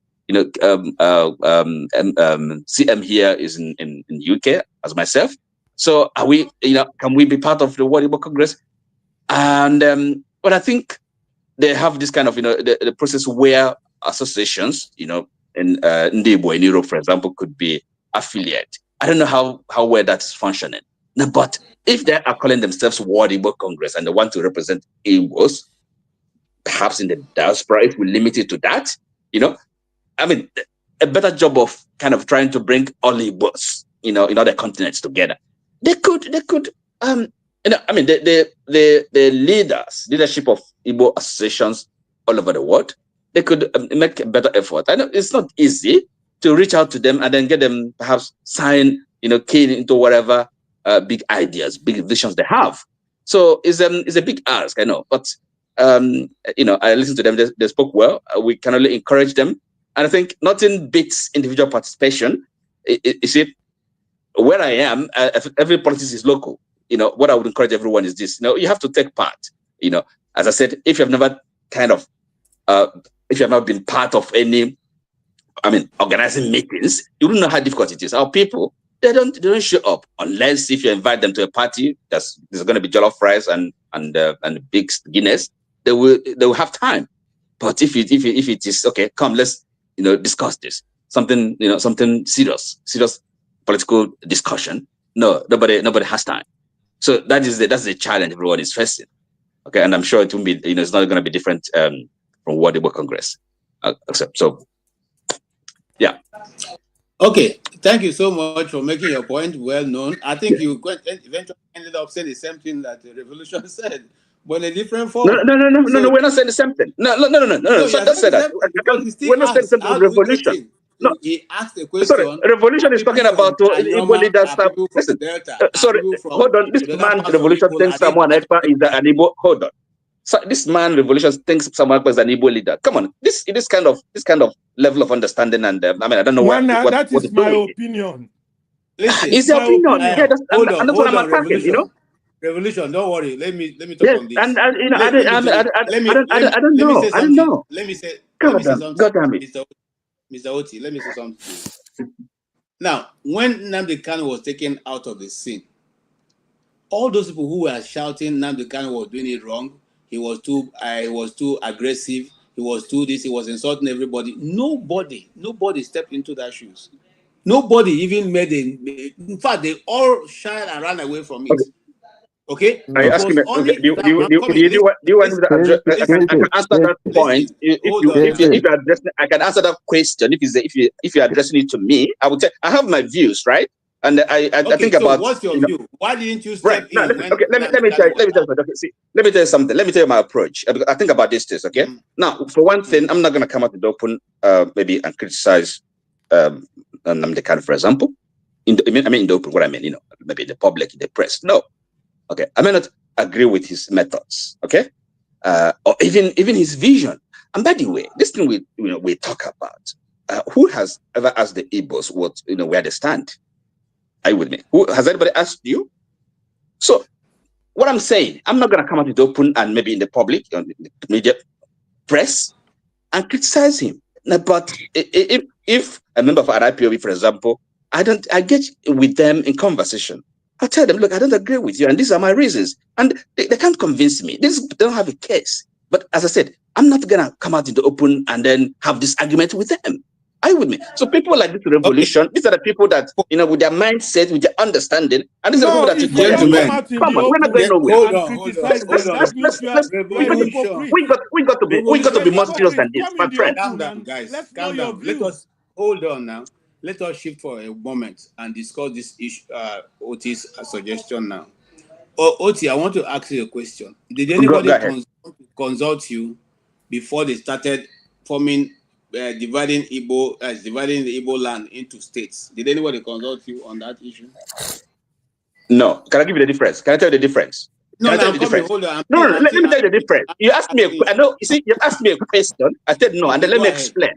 CM here is in UK as myself. So are we? Can we be part of the World Igbo Congress? And but I think they have this kind of the process where associations, in Igbo in Europe, for example, could be affiliate. I don't know how well that's functioning. No, but if they are calling themselves World Igbo Congress and they want to represent Igbos, perhaps in the diaspora, if we limit it to that, I mean, a better job of kind of trying to bring all Igbos, in other continents together. They could, I mean, the leadership of Igbo associations all over the world, they could make a better effort. I know it's not easy to reach out to them and then get them perhaps sign, keen into whatever big ideas, big visions they have. So it's a big ask, I know, but I listened to them. They spoke well. We can only encourage them, and I think nothing beats individual participation. You see, where I am, every politics is local. What I would encourage everyone is this: you have to take part. As I said, if you have never if you have not been part of any, organizing meetings, you don't know how difficult it is. Our people, they don't show up unless if you invite them to a party there's going to be jollof rice and big Guinness. They will have time. But if it is okay, come, let's discuss this, something serious political discussion. No, nobody has time. So that's the challenge everyone is facing. Okay, and I'm sure it won't be it's not going to be different from World Igbo Congress, so. Yeah. Okay. Thank you so much for making your point well known. I think you eventually ended up saying the same thing that the revolution said, but in a different form. No, we're not saying the same thing. No. So don't say that. We're not saying the same thing. Revolution. No, he asked a question. Sorry, revolution is talking about Igbo leaders. Listen, sorry, hold on. This man, revolution thinks someone is an Igbo. Hold on. So this man, revolution thinks someone is an Igbo leader. Come on, this kind of level of understanding, and I don't know what that is my opinion. Listen, it's your opinion. Yeah, that's what I'm attacking. Revolution, don't worry. Let me talk on this. And I don't know. Let me say God damn it, Mr. Oti. Let me say something. Now, when Nnamdi Kanu was taken out of the scene, all those people who were shouting Nnamdi Kanu was doing it wrong. He was too aggressive. He was too this. He was insulting everybody. Nobody stepped into their shoes. Nobody even made it. In fact, they all shied and ran away from it. Okay. I ask him. Do you want to address? I can answer that point. If you address, I can answer that question. If you're addressing it to me, I would say I have my views, right? And I think so about what's your view? Why didn't you step in? Let me tell you something. Let me tell you my approach. I think about this. Okay. Now, for one thing, I'm not going to come out in the open, maybe and criticize Nnamdi Kanu, for example. In the open, what I mean, maybe in the public, in the press. No. Okay. I may not agree with his methods. Okay. Or even his vision. And by the way, this thing we talk about. Who has ever asked the Igbos where they stand? Are you with me? Has anybody asked you? So, what I'm saying, I'm not going to come out in the open and maybe in the public, on the media, press, and criticize him. But if a member of RIPOB, for example, I get with them in conversation. I tell them, look, I don't agree with you, and these are my reasons. And they can't convince me. They don't have a case. But as I said, I'm not going to come out in the open and then have this argument with them. Are you with me? So people like this revolution, these are the people that, with their mindset, with their understanding, and these are the people that come on, we're not going nowhere. We got to be more serious than this, my friend. Calm down, guys. Calm down. Let us hold on now. let us shift for a moment and discuss this issue, Oti's suggestion now. Oti, I want to ask you a question. Did anybody consult you before they started forming, dividing the Igbo land into states? Did anybody consult you on that issue? No. Can I give you the difference? Can I tell you the difference? No, let me tell you the difference. You asked me, I know, you see, you asked me a question. I said no, and then let me explain.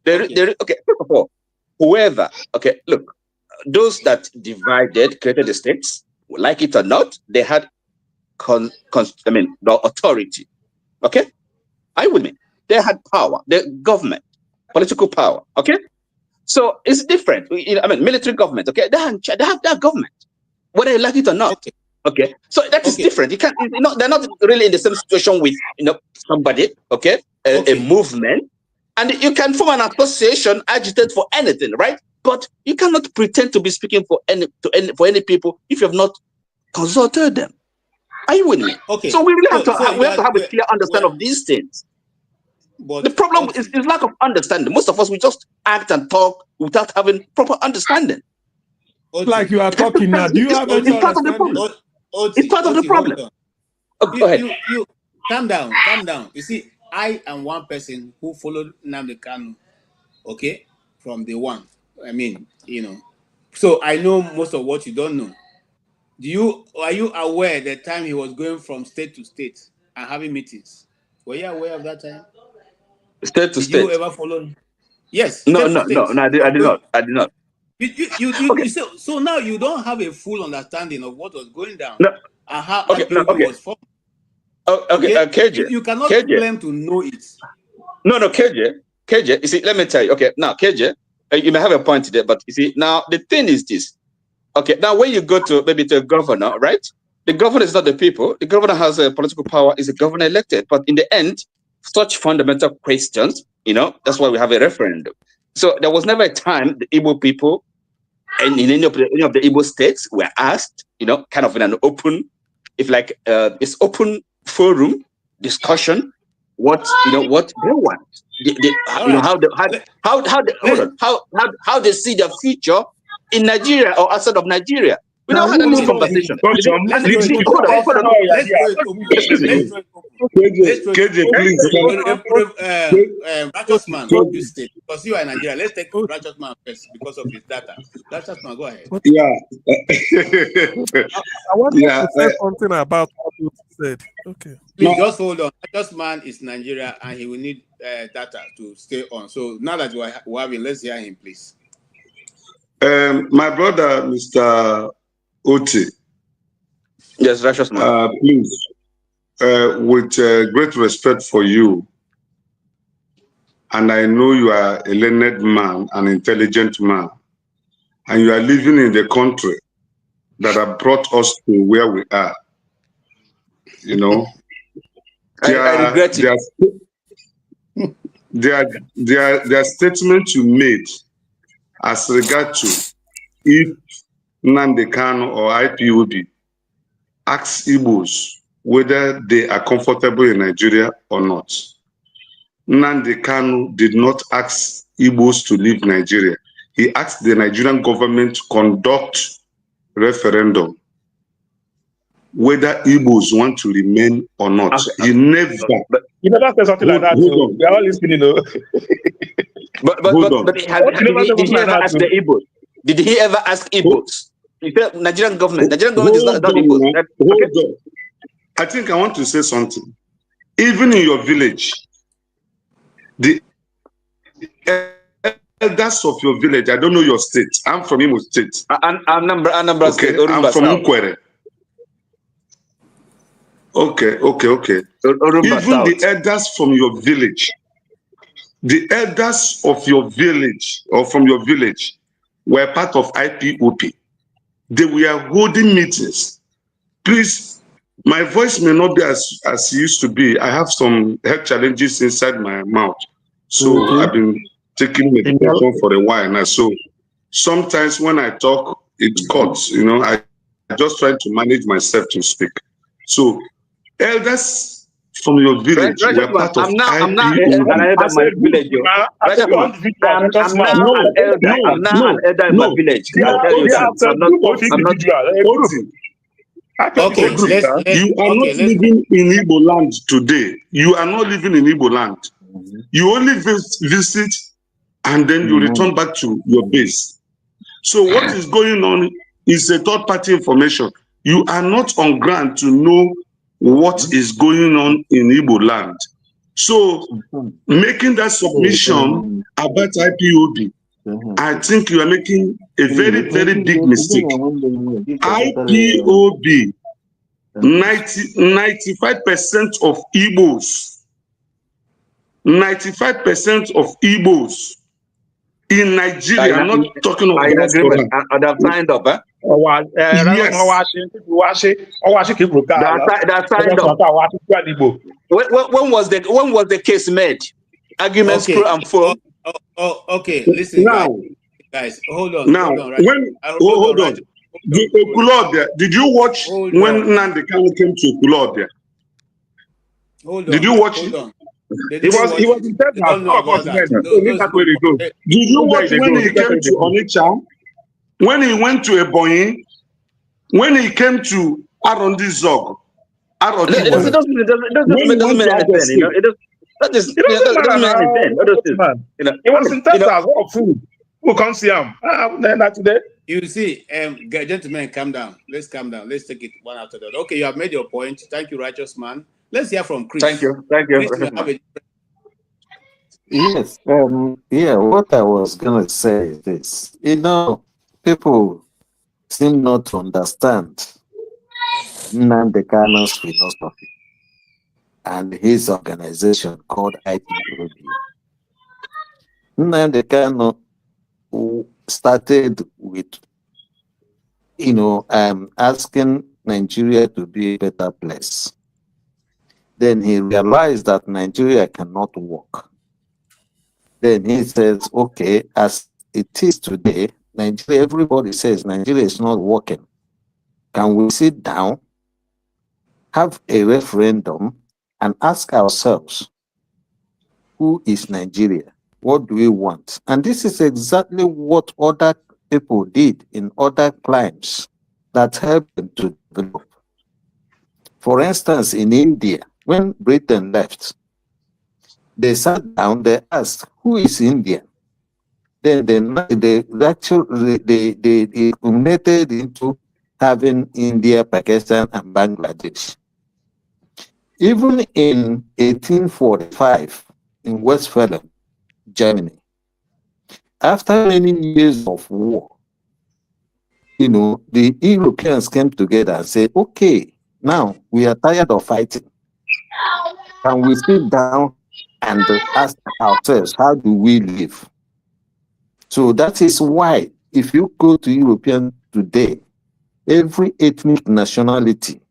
Okay, first of all, whoever, okay, look, those that divided, created the states, like it or not, they had, the authority. Okay? Are you with me? They had power, the government, political power. Okay? So it's different. Military government, okay? They have their government, whether you like it or not. Okay, so that is different. You can't, they're not really in the same situation with somebody, okay, a movement, and you can form an association, agitate for anything, right? But you cannot pretend to be speaking for any people if you have not consulted them. Are you with me? Okay. So we really have to have a clear understanding of these things. But the problem is lack of understanding. Most of us, we just act and talk without having proper understanding. Like you are talking now. Do you have any understanding? It's part of the problem. Go ahead. You calm down. You see, I am one person who followed Nnamdi Kanu, okay, from day one. So I know most of what you don't know. Are you aware the time he was going from state to state and having meetings? Were you aware of that time? State to state. Did you ever follow him? Yes. No, I did not. So now you don't have a full understanding of what was going down and how it was formed. KJ. You cannot claim to know it. No, KJ. You see, let me tell you. Okay, now KJ, you may have a point today, but you see, now the thing is this. Okay, now when you go to maybe to a governor, right? The governor is not the people. The governor has a political power. Is a governor elected, but in the end, such fundamental questions, that's why we have a referendum. So there was never a time the Igbo people and in any of the Igbo states were asked, kind of in an open, it's open forum discussion, what they want, how they see their future in Nigeria or outside of Nigeria. We never had this conversation. KJ, please. Righteous man, not you state, because you are in Nigeria. Let's take Righteous man first because of his data. Righteous man, go ahead. Yeah. I want to say something about what you said. Okay. Please just hold on. Righteous man is Nigeria and he will need data to stay on. So now that we have him, let's hear him, please. My brother, Mr. Oti. Yes, Righteous man. Please, with great respect for you, and I know you are a learned man, an intelligent man, and you are living in the country that have brought us to where we are. I regret it. Their statement you made as regard to if Nnamdi Kanu or IPOB ask Igbos whether they are comfortable in Nigeria or not. Nnamdi Kanu did not ask Igbos to leave Nigeria. He asked the Nigerian government to conduct referendum whether Igbos want to remain or not. He never. But you never said something like that. We are all listening, But did he ever ask the Igbos? Did he ever ask Igbos? Nigerian government. Nigerian government is not Igbos. I think I want to say something. Even in your village, the elders of your village, I don't know your state. I'm from Imo State. Anambra State. I'm from Ukwere. Okay. Even the elders from your village, the elders of your village or from your village were part of IPOP. They were holding meetings. Please, my voice may not be as it used to be. I have some health challenges inside my mouth. So I've been taking medication for a while now. So sometimes when I talk, it cuts. I just try to manage myself to speak. So elders from your village were part of I'm now an IPOB. elder in my village. I'm now an elder. I'm now an elder in my village. Can I tell you something? I'm not. Okay, you are not living in Igbo land today. You are not living in Igbo land. You only visit and then you return back to your base. So what is going on is a third-party information. You are not on ground to know what is going on in Igbo land. So making that submission about IPOB, I think you are making a very, very big mistake. IPOB, 95% of Igbos, 95% of Igbos in Nigeria, I'm not talking of diaspora. And I've signed up, eh? Yes. That signed up. When was the case made? Arguments Okay. pro and pro. Okay. Listen, now, guys, hold on. Now, hold on. Did you watch when Nnamdi Kanu came to Okulobia? Hold on. Did you watch it? He was in Texas. Did you watch when he came to Onitsha? When he went to Ebonyi? When he came to Arondi Zog? It doesn't mean anything. You know, that doesn't mean anything. He was in Texas. What food? Who come see him? Not today. You see, gentlemen, calm down. Let's calm down. Let's take it one after the other. Okay, you have made your point. Thank you, righteous man. Let's hear from Chris. Thank you. Chris, Yes. What I was gonna say is this. People seem not to understand Nnamdi Kanu's philosophy and his organization called IPOB. Nnamdi Kanu started with, asking Nigeria to be a better place. Then he realized that Nigeria cannot work. Then he says, okay, as it is today, Nigeria, everybody says Nigeria is not working. Can we sit down, have a referendum, and ask ourselves, who is Nigeria? What do we want? And this is exactly what other people did in other climes that helped them to develop. For instance, in India, when Britain left, they sat down, they asked, who is India? Then they culminated into having India, Pakistan, and Bangladesh. Even in 1845, in Westphalia, Germany, after many years of war, the Europeans came together and said, okay, now we are tired of fighting. Can we sit down and ask ourselves, how do we live? So that is why, if you go to European today, every ethnic nationality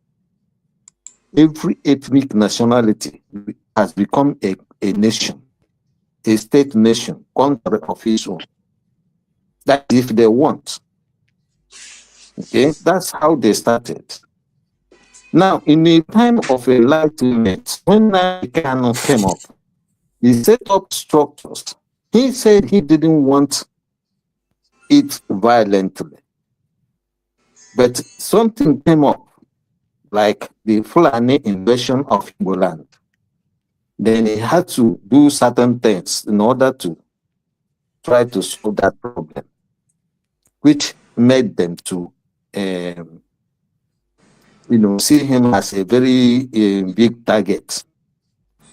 has become a nation, a state nation, country of its own. That if they want. Okay, that's how they started. Now, in a time of enlightenment, when Kanu came up, he set up structures. He said he didn't want it violently. But something came up, like the Fulani invasion of Igbo land. Then he had to do certain things in order to try to solve that problem, which made them to see him as a very big target,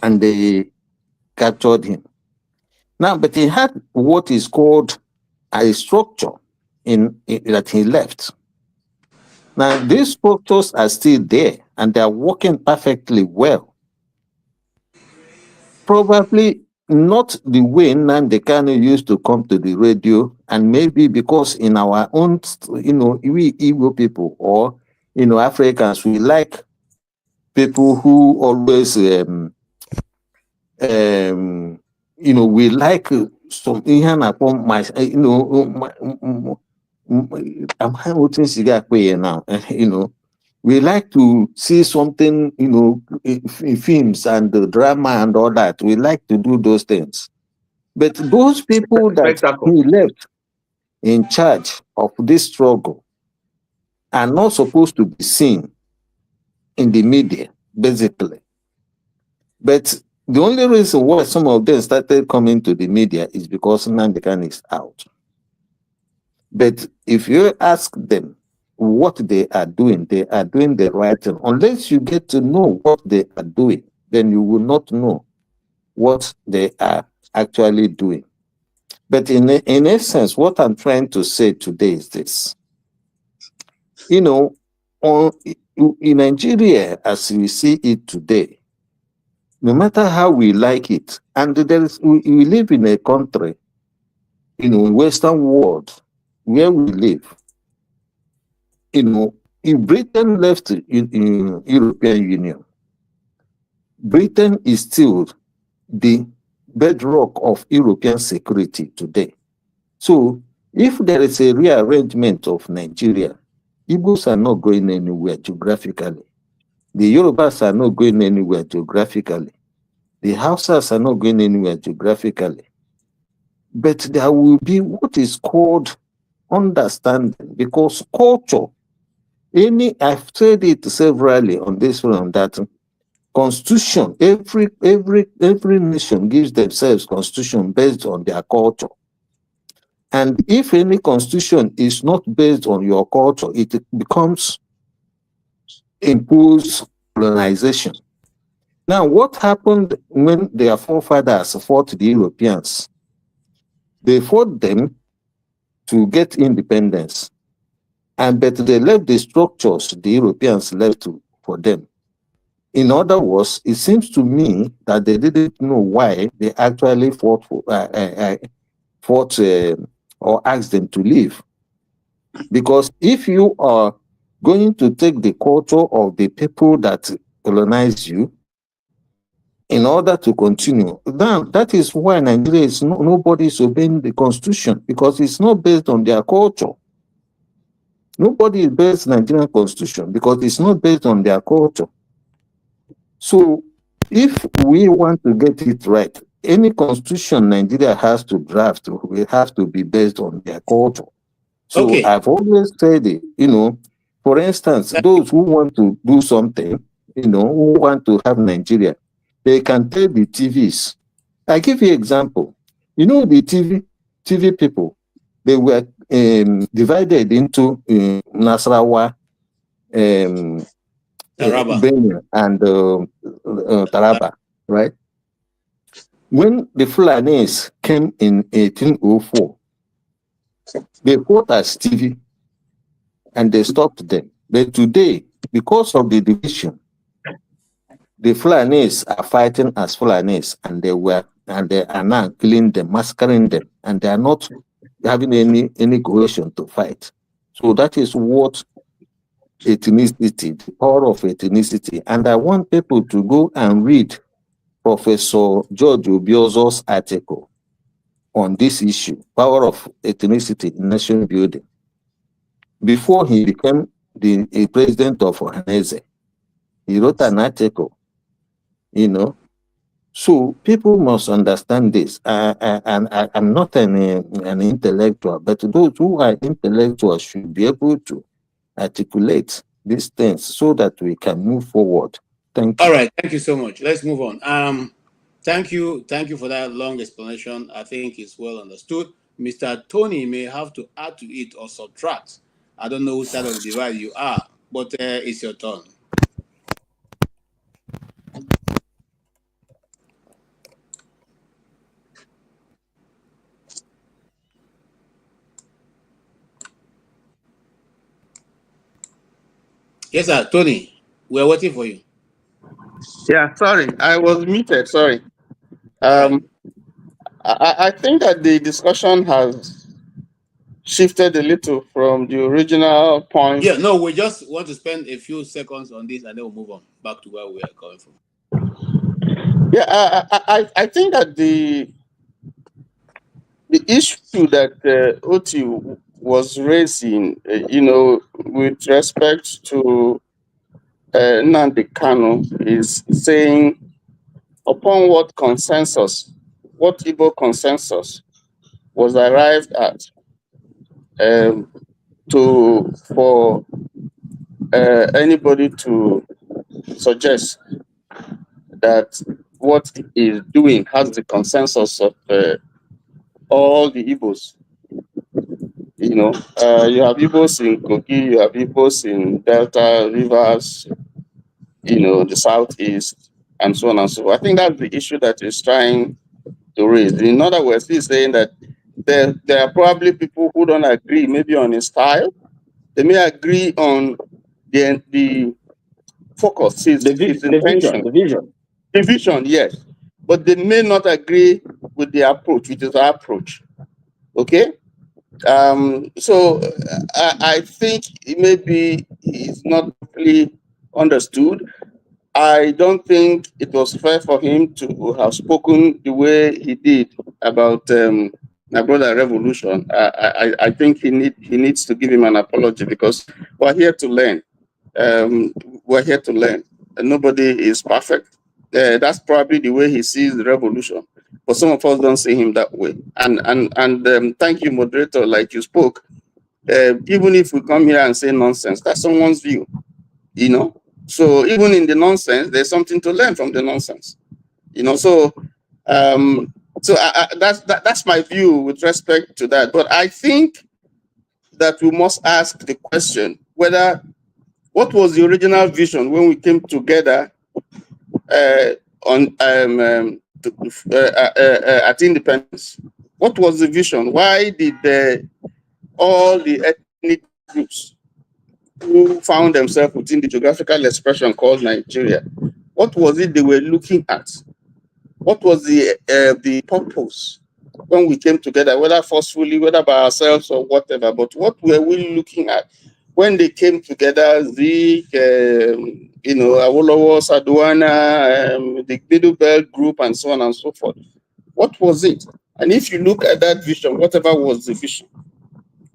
and they captured him. Now, but he had what is called a structure that he left. Now, these structures are still there, and they are working perfectly well. Probably not the way Nnamdi Kanu used to come to the radio, and maybe because in our own, we Igbo people or, Africans, we like people who always, we like some, I'm now, We like to see something, you know, in films and the drama and all that. We like to do those things. But those people that he left in charge of this struggle are not supposed to be seen in the media, basically. But the only reason why some of them started coming to the media is because Nnamdi Kanu is out. But if you ask them what they are doing the right thing. Unless you get to know what they are doing, then you will not know what they are actually doing. But in essence, what I'm trying to say today is this. You know, in Nigeria, as we see it today, no matter how we like it, and we live in a country, you know, Western world, where we live, you know, if Britain left in European Union, Britain is still the bedrock of European security today. So if there is a rearrangement of Nigeria, Igbos are not going anywhere geographically. The Yorubas are not going anywhere geographically. The Hausas are not going anywhere geographically. But there will be what is called understanding, because culture, I've said it severally on this one, that constitution, every nation gives themselves constitution based on their culture. And if any constitution is not based on your culture, it becomes imposed colonization. Now, what happened when their forefathers fought the Europeans? They fought them to get independence, but they left the structures the Europeans left for them. In other words, it seems to me that they didn't know why they actually fought or asked them to leave. Because if you are going to take the culture of the people that colonize you in order to continue, then that is why Nigeria is nobody is obeying the constitution, because it's not based on their culture. Nobody is based on Nigerian constitution because it's not based on their culture. So if we want to get it right, any constitution Nigeria has to draft will have to be based on their culture. So Okay. I've always said it, you know, for instance, those who want to do something, you know, who want to have Nigeria, they can tell the TVs. I give you an example. You know, the TV people, they were divided into Nasarawa, Taraba. Benue, and Taraba, right? When the Fulanis came in 1804, they fought as TV and they stopped them. But today, because of the division, the Fulanis are fighting as Fulanis, and they are now killing them, massacring them, and they are not having any cohesion to fight. So that is what ethnicity, the power of ethnicity. And I want people to go and read Professor George Obiozo's article on this issue, power of ethnicity in nation building. Before he became the president of Ohanese, he wrote an article, you know. So people must understand this. I'm not an intellectual, but those who are intellectuals should be able to articulate these things so that we can move forward. Thank you. All right, thank you so much. Let's move on. Thank you for that long explanation. I think it's well understood. Mr. Tony may have to add to it or subtract. I don't know which side of the divide you are, but it's your turn. Yes, sir, Tony. We're waiting for you. Yeah, sorry, I was muted. Sorry. I think that the discussion has shifted a little from the original point. Yeah, no, we just want to spend a few seconds on this and then we'll move on back to where we are coming from. Yeah, I think that the issue that Oti was raising, you know, with respect to Nnamdi Kanu is saying upon what Igbo consensus was arrived at for anybody to suggest that what he is doing has the consensus of all the Igbos. You know, you have Igbos in Kogi, you have Igbos in Delta, Rivers, you know, the Southeast, and so on and so forth. I think that's the issue that he's trying to raise. In other words, he's saying that there are probably people who don't agree maybe on his style. They may agree on the focus, his intention. The vision, yes. But they may not agree with the approach, which is our approach. Okay? So I think maybe it's not fully understood. I don't think it was fair for him to have spoken the way he did about my brother Revolution. I think he needs to give him an apology, because we're here to learn. We're here to learn. And nobody is perfect. That's probably the way he sees the revolution. But some of us don't see him that way. And thank you, moderator, like you spoke. Even if we come here and say nonsense, that's someone's view, you know. So even in the nonsense, there's something to learn from the nonsense, you know. So that's my view with respect to that. But I think that we must ask the question whether what was the original vision when we came together at independence? What was the vision? Why did all the ethnic groups who found themselves within the geographical expression called Nigeria, what was it they were looking at? What was the purpose when we came together, whether forcefully, whether by ourselves or whatever? But what were we looking at when they came together? The you know, Awolowo, Saduana, the Middle Belt group, and so on and so forth. What was it? And if you look at that vision, whatever was the vision,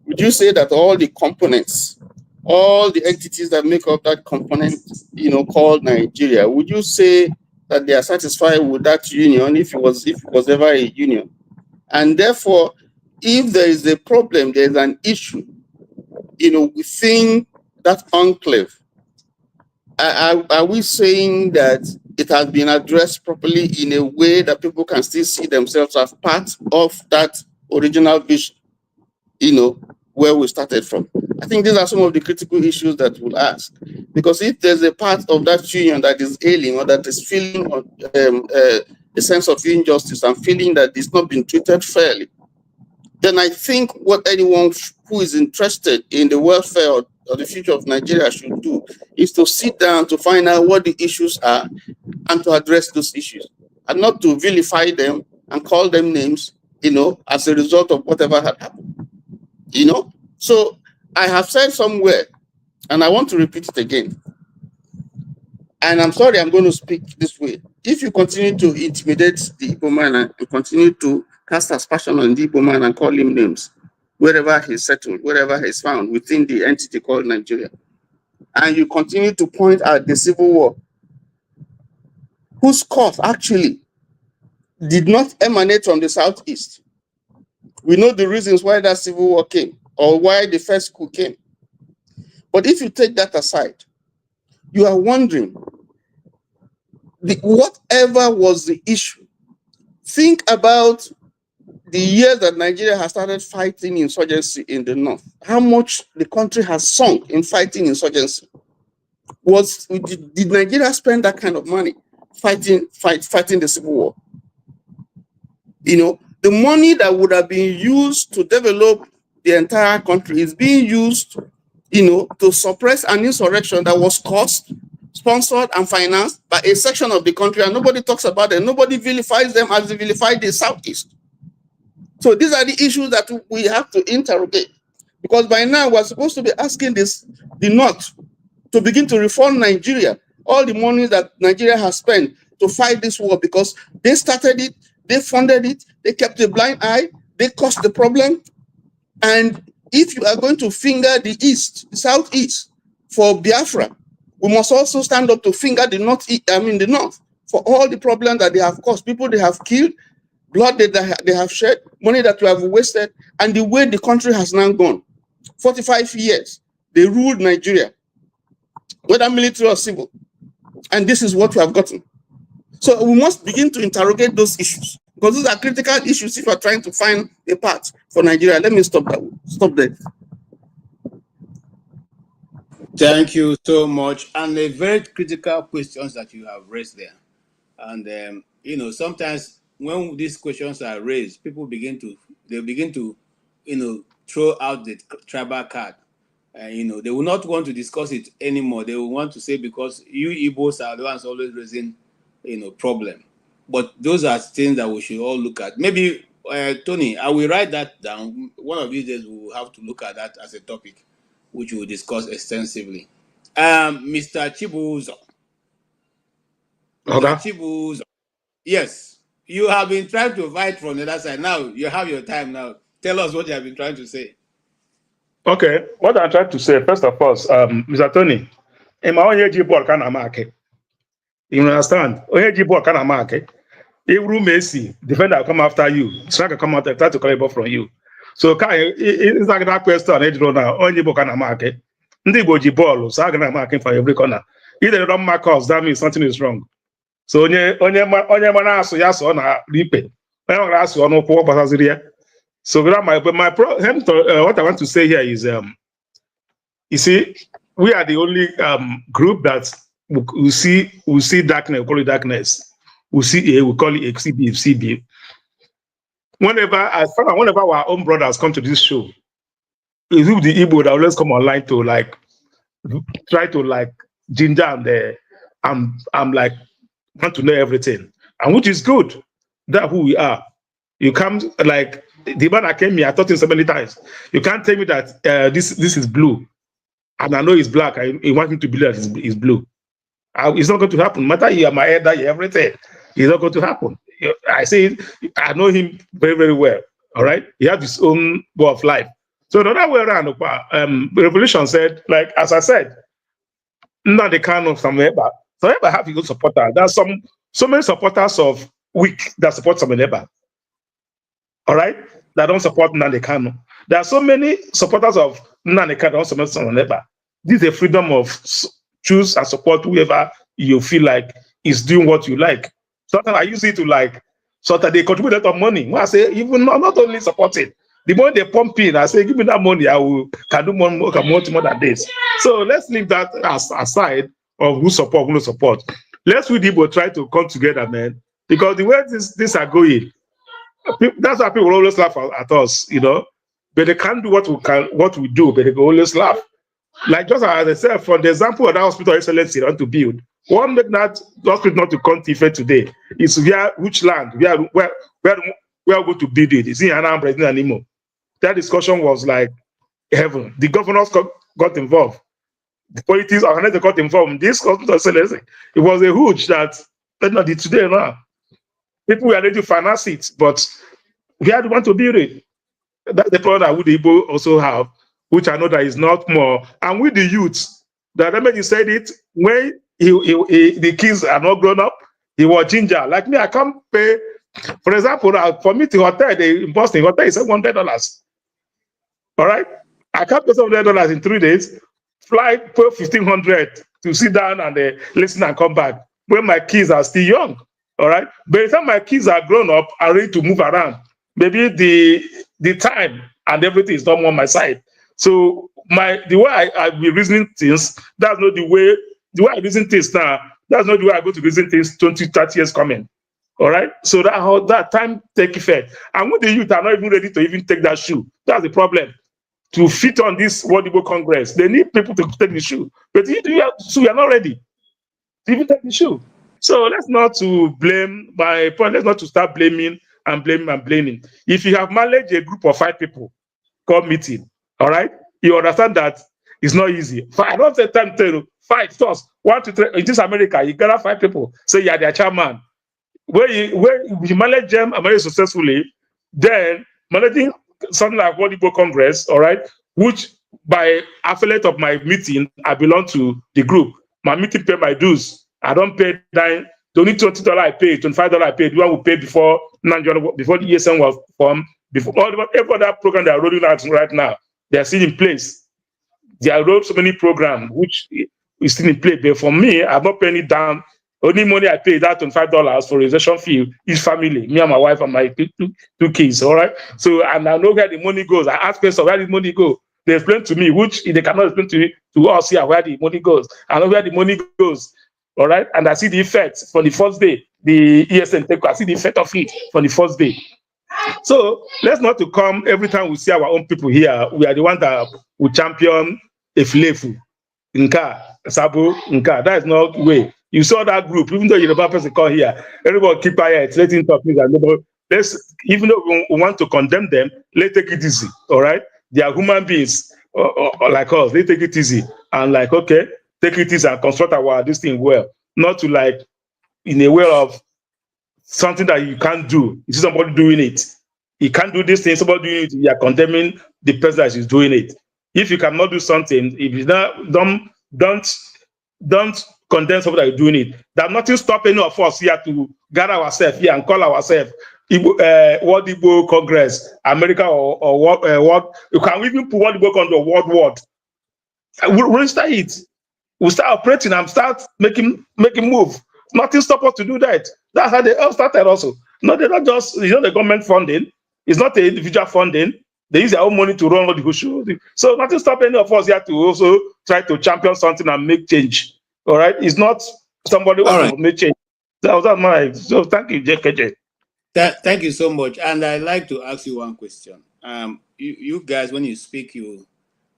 would you say that all the components, all the entities that make up that component, you know, called Nigeria, would you say that they are satisfied with that union if it was ever a union? And therefore, if there is a problem, there is an issue, you know, within that enclave, are we saying that it has been addressed properly in a way that people can still see themselves as part of that original vision, you know, where we started from? I think these are some of the critical issues that we'll ask. Because if there's a part of that union that is ailing, or that is feeling a sense of injustice and feeling that it's not been treated fairly, then I think what anyone who is interested in the welfare or the future of Nigeria should do is to sit down to find out what the issues are and to address those issues, and not to vilify them and call them names, you know, as a result of whatever had happened, you know. So I have said somewhere, and I want to repeat it again, and I'm sorry I'm going to speak this way. If you continue to intimidate the Igbo man and continue to cast aspersion on the Igbo man and call him names, wherever he's settled, wherever he's found within the entity called Nigeria, and you continue to point out the civil war, whose cause actually did not emanate from the Southeast. We know the reasons why that civil war came, or why the first coup came. But if you take that aside, you are wondering, whatever was the issue, think about the years that Nigeria has started fighting insurgency in the north, how much the country has sunk in fighting insurgency. Did Nigeria spend that kind of money fighting the civil war? You know, the money that would have been used to develop the entire country is being used, you know, to suppress an insurrection that was caused, sponsored, and financed by a section of the country, and nobody talks about it. Nobody vilifies them as they vilified the Southeast. So these are the issues that we have to interrogate, because by now we're supposed to be asking the North to begin to reform Nigeria. All the money that Nigeria has spent to fight this war, because they started it, they funded it, they kept a blind eye, they caused the problem. And if you are going to finger the East, the Southeast for Biafra, We must also stand up to finger the North for all the problems that they have caused, people they have killed, blood that they have shed, money that we have wasted, and the way the country has now gone. 45 years, they ruled Nigeria, whether military or civil. And this is what we have gotten. So we must begin to interrogate those issues, because those are critical issues if we are trying to find a path for Nigeria. Let me stop there. Thank you so much. And the very critical questions that you have raised there. And sometimes when these questions are raised, people begin to throw out the tribal card. They will not want to discuss it anymore. They will want to say, because you Igbos are the ones always raising, problem. But those are things that we should all look at. Maybe, Tony, I will write that down. One of these days we will have to look at that as a topic, which we will discuss extensively. Mr. Chibuzo. Okay. Mr. Chibuzo. Yes, you have been trying to fight from the other side. Now you have your time now. Tell us what you have been trying to say. Okay, what I'm trying to say, first of all, Mr. Tony, in my own AG board can market. You understand? OAG board can market. If room Messi, defender come after you, striker come out and try to collect ball from you. So it's like that question I don't know. Only book can market. Ndi boji ball, so I can marking for every corner. If they don't mark us, that means something is wrong. So onye mana aso ya so na ripe. Onye mana aso no kwa pasasiria. So what I want to say here is, you see, we are the only group that we see darkness, we call it darkness. We call it CB. Whenever our own brothers come to this show, it's with the Igbo that always come online to try to ginger and I'm like want to know everything, and which is good. That's who we are. You come like the man that came here, I taught him so many times. You can't tell me that this is blue, and I know it's black. I want him to believe that it's blue. It's not going to happen. No matter you are my elder, everything, it's not going to happen. I say I know him very, very well. All right, he has his own way of life. So the other way around, Revolution said, like as I said, not the kind of Sameba. Sameba have a good supporter. There's so many supporters of Weak that support Sameba. All right, that don't support Nnamdi Kanu. There are so many supporters of Nnamdi Kanu that don't support Sameba. This is a freedom of choose and support whoever you feel like is doing what you like. Sometimes I use it to so that they contribute a lot of money. When I say even not only supporting, the more they pump in, I say give me that money, can do more than this. So let's leave that aside of who support, who no support. Let's we Igbo try to come together, man. Because the way these are going, that's why people always laugh at us, but they can't do what we do, but they always laugh. Like just as I said, for the example of that hospital excellence they want to build, one make that hospital not to come today is which land, where we are going to build it. Is in Anambra, in Animo. That discussion was like heaven. The governors got involved. The politics organizers got involved. This hospital excellence, it was a huge that not today now. People were ready to finance it, but we had to want to build it. That's the problem that we the Igbo also have, which I know that is not more. And with the youths, the remedy said it, when the kids are not grown up, he was ginger. Like me, I can't pay. For example, for me to hotel, in Boston, hotel is $700. All right? I can't pay $700 in 3 days, fly, pay $1,500 to sit down and listen and come back when my kids are still young. All right? By the time my kids are grown up and ready to move around, maybe the time and everything is not on my side. So the way I be reasoning things, that's not the way I reason things now. That's not the way I go to reason things 20, 30 years coming. All right? So that time take effect. And when the youth are not even ready to even take that shoe, that's the problem. To fit on this World Igbo Congress, they need people to take the shoe. But we are not ready to even take the shoe. So let's not to blame my point. Let's not to start blaming and blaming. If you have managed a group of 5 people, call meeting, all right? You understand that it's not easy. I don't say time to 5 stores, 1 to 3. In this America, you gather 5 people, say you are their chairman. Where you manage them and manage successfully, then managing something like World Igbo Congress, all right, which by affiliate of my meeting, I belong to the group. My meeting pay my dues. I don't pay the only $20 I pay, $25 I paid. The one we paid before before the ESN was formed, before every other program they are rolling out right now, they are still in place. They are rolled so many programs which is still in place. But for me, I'm not paying it down. Only money I pay that $25 for registration fee is family, me and my wife and my two kids. All right. So and I know where the money goes. I ask person where the money go. They explain to me, which they cannot explain to us here where the money goes. I know where the money goes. All right. And I see the effects for the first day. The ESN take, I see the effect of it for the first day. So let's not to come every time we see our own people here. We are the ones that will champion Efilefu, Nka, Sabo, Nka. That is not the way. You saw that group, even though you're the person call here, everybody keep quiet, let him talk. Let's, even though we want to condemn them, let's take it easy. All right. They are human beings like us. They take it easy and like, okay, take it easy and construct this thing well. Not to like in a way of something that you can't do. You see somebody doing it. You can't do this thing, somebody doing it, you are condemning the person that is doing it. If you cannot do something, if you don't condemn somebody that is doing it. There's nothing stopping any of us here to gather ourselves here and call ourselves World Igbo Congress, America or what? You can even put World Igbo Congress world. We'll register it. We'll start operating and start making move. Nothing stop us to do that. That's how they all started also. No, they're not just, the government funding. It's not the individual funding. They use their own money to run all the show. So nothing stop any of us here to also try to champion something and make change. All right? It's not somebody who wants to make change. That was my, so thank you, JKJ. Thank you so much. And I'd like to ask you one question. You guys, when you speak, you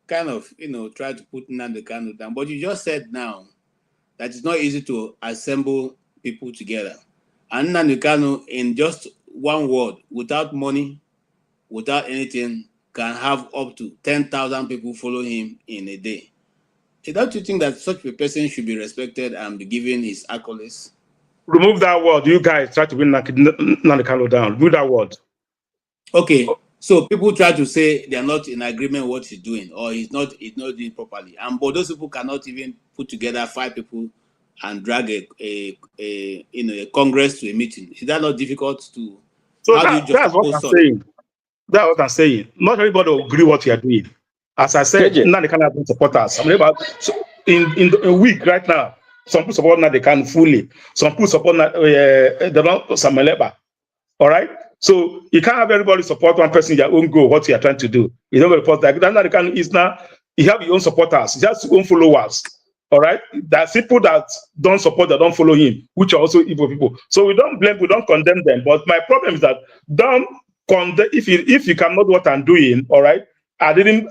kind of, try to put Nnamdi Kanu down. But you just said now that it's not easy to assemble people together. And Nnamdi Kanu, in just one word, without money, without anything, can have up to 10,000 people follow him in a day. Don't you think that such a person should be respected and be given his accolades? Remove that word. You guys try to bring Nnamdi Kanu down. Do that word. Okay. So people try to say they are not in agreement with what he's doing, or he's not doing properly. But those people cannot even put together 5 people and drag a Congress to a meeting. Is that not difficult to? So that's what I'm saying. That's what I'm saying. Not everybody will agree what you are doing. As I said, Nnamdi Kanu has supporters. I mean, so in a week right now, some people support Nnamdi Kanu fully. Some people support Sameleba. All right. So you can't have everybody support one person in their own goal, what you are trying to do. You don't report that. Nnamdi Kanu is now, he have his own supporters, he has his own followers. All right. There's people that don't support, that don't follow him, which are also evil people. So we don't blame, we don't condemn them. But my problem is that don't condemn if you cannot do what I'm doing, all right. I didn't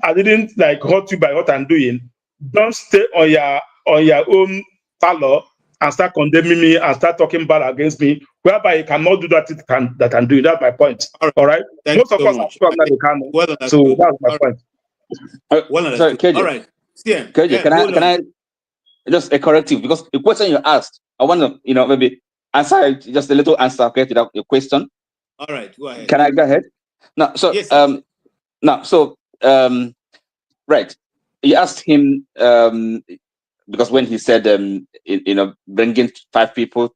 like hurt you by what I'm doing. Don't stay on your own parlor and start condemning me and start talking bad against me, whereby you cannot do that I'm doing. That's my point. All right. Most of us are from Nnamdi Kanu. So that's my point. Sorry, KJ. All right. KJ, can I just a corrective, because the question you asked, I want to maybe answer just a little answer, okay, to your question. All right, go ahead. Can I go ahead? Now, so yes, right. You asked him because when he said bringing 5 people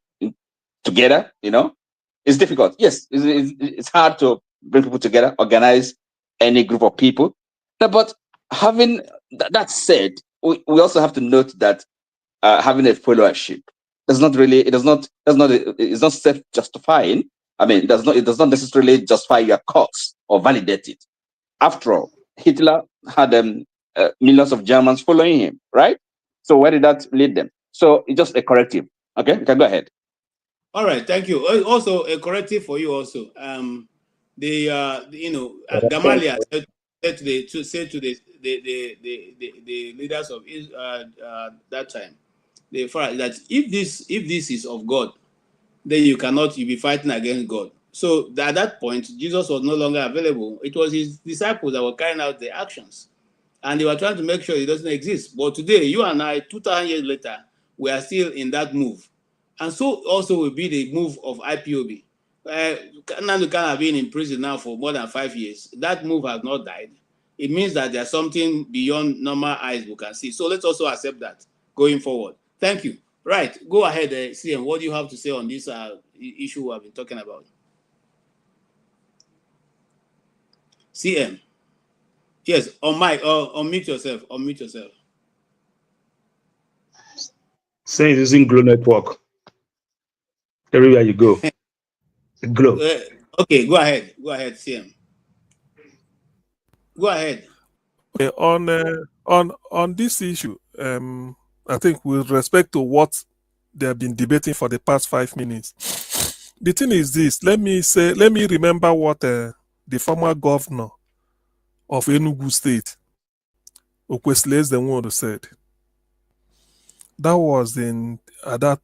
together, it's difficult. Yes, it's hard to bring people together, organize any group of people. But having that said, we also have to note that having a followership it's not self-justifying. I mean, it does not necessarily justify your cause or validate it. After all, Hitler had millions of Germans following him, right? So where did that lead them? So it's just a corrective. Okay, you can go ahead. All right, thank you. Also, a corrective for you also. Gamaliel said to the leaders of that time, that if this is of God, then you'll be fighting against God. So at that point, Jesus was no longer available. It was his disciples that were carrying out the actions. And they were trying to make sure it doesn't exist. But today, you and I, 2,000 years later, we are still in that move. And so also will be the move of IPOB. Nnamdi Kanu have been in prison now for more than 5 years. That move has not died. It means that there's something beyond normal eyes we can see. So let's also accept that going forward. Thank you. Right. Go ahead, CM. What do you have to say on this issue we have been talking about? CM. Yes, on mic, unmute yourself. Unmute yourself. Say it's using Glow Network. Everywhere you go. Glow. Okay, go ahead. Go ahead, CM. Go ahead. Okay, on this issue, I think with respect to what they have been debating for the past 5 minutes, the thing is this. Let me remember what the former governor of Enugu State, Okwesile the one who said. That was in that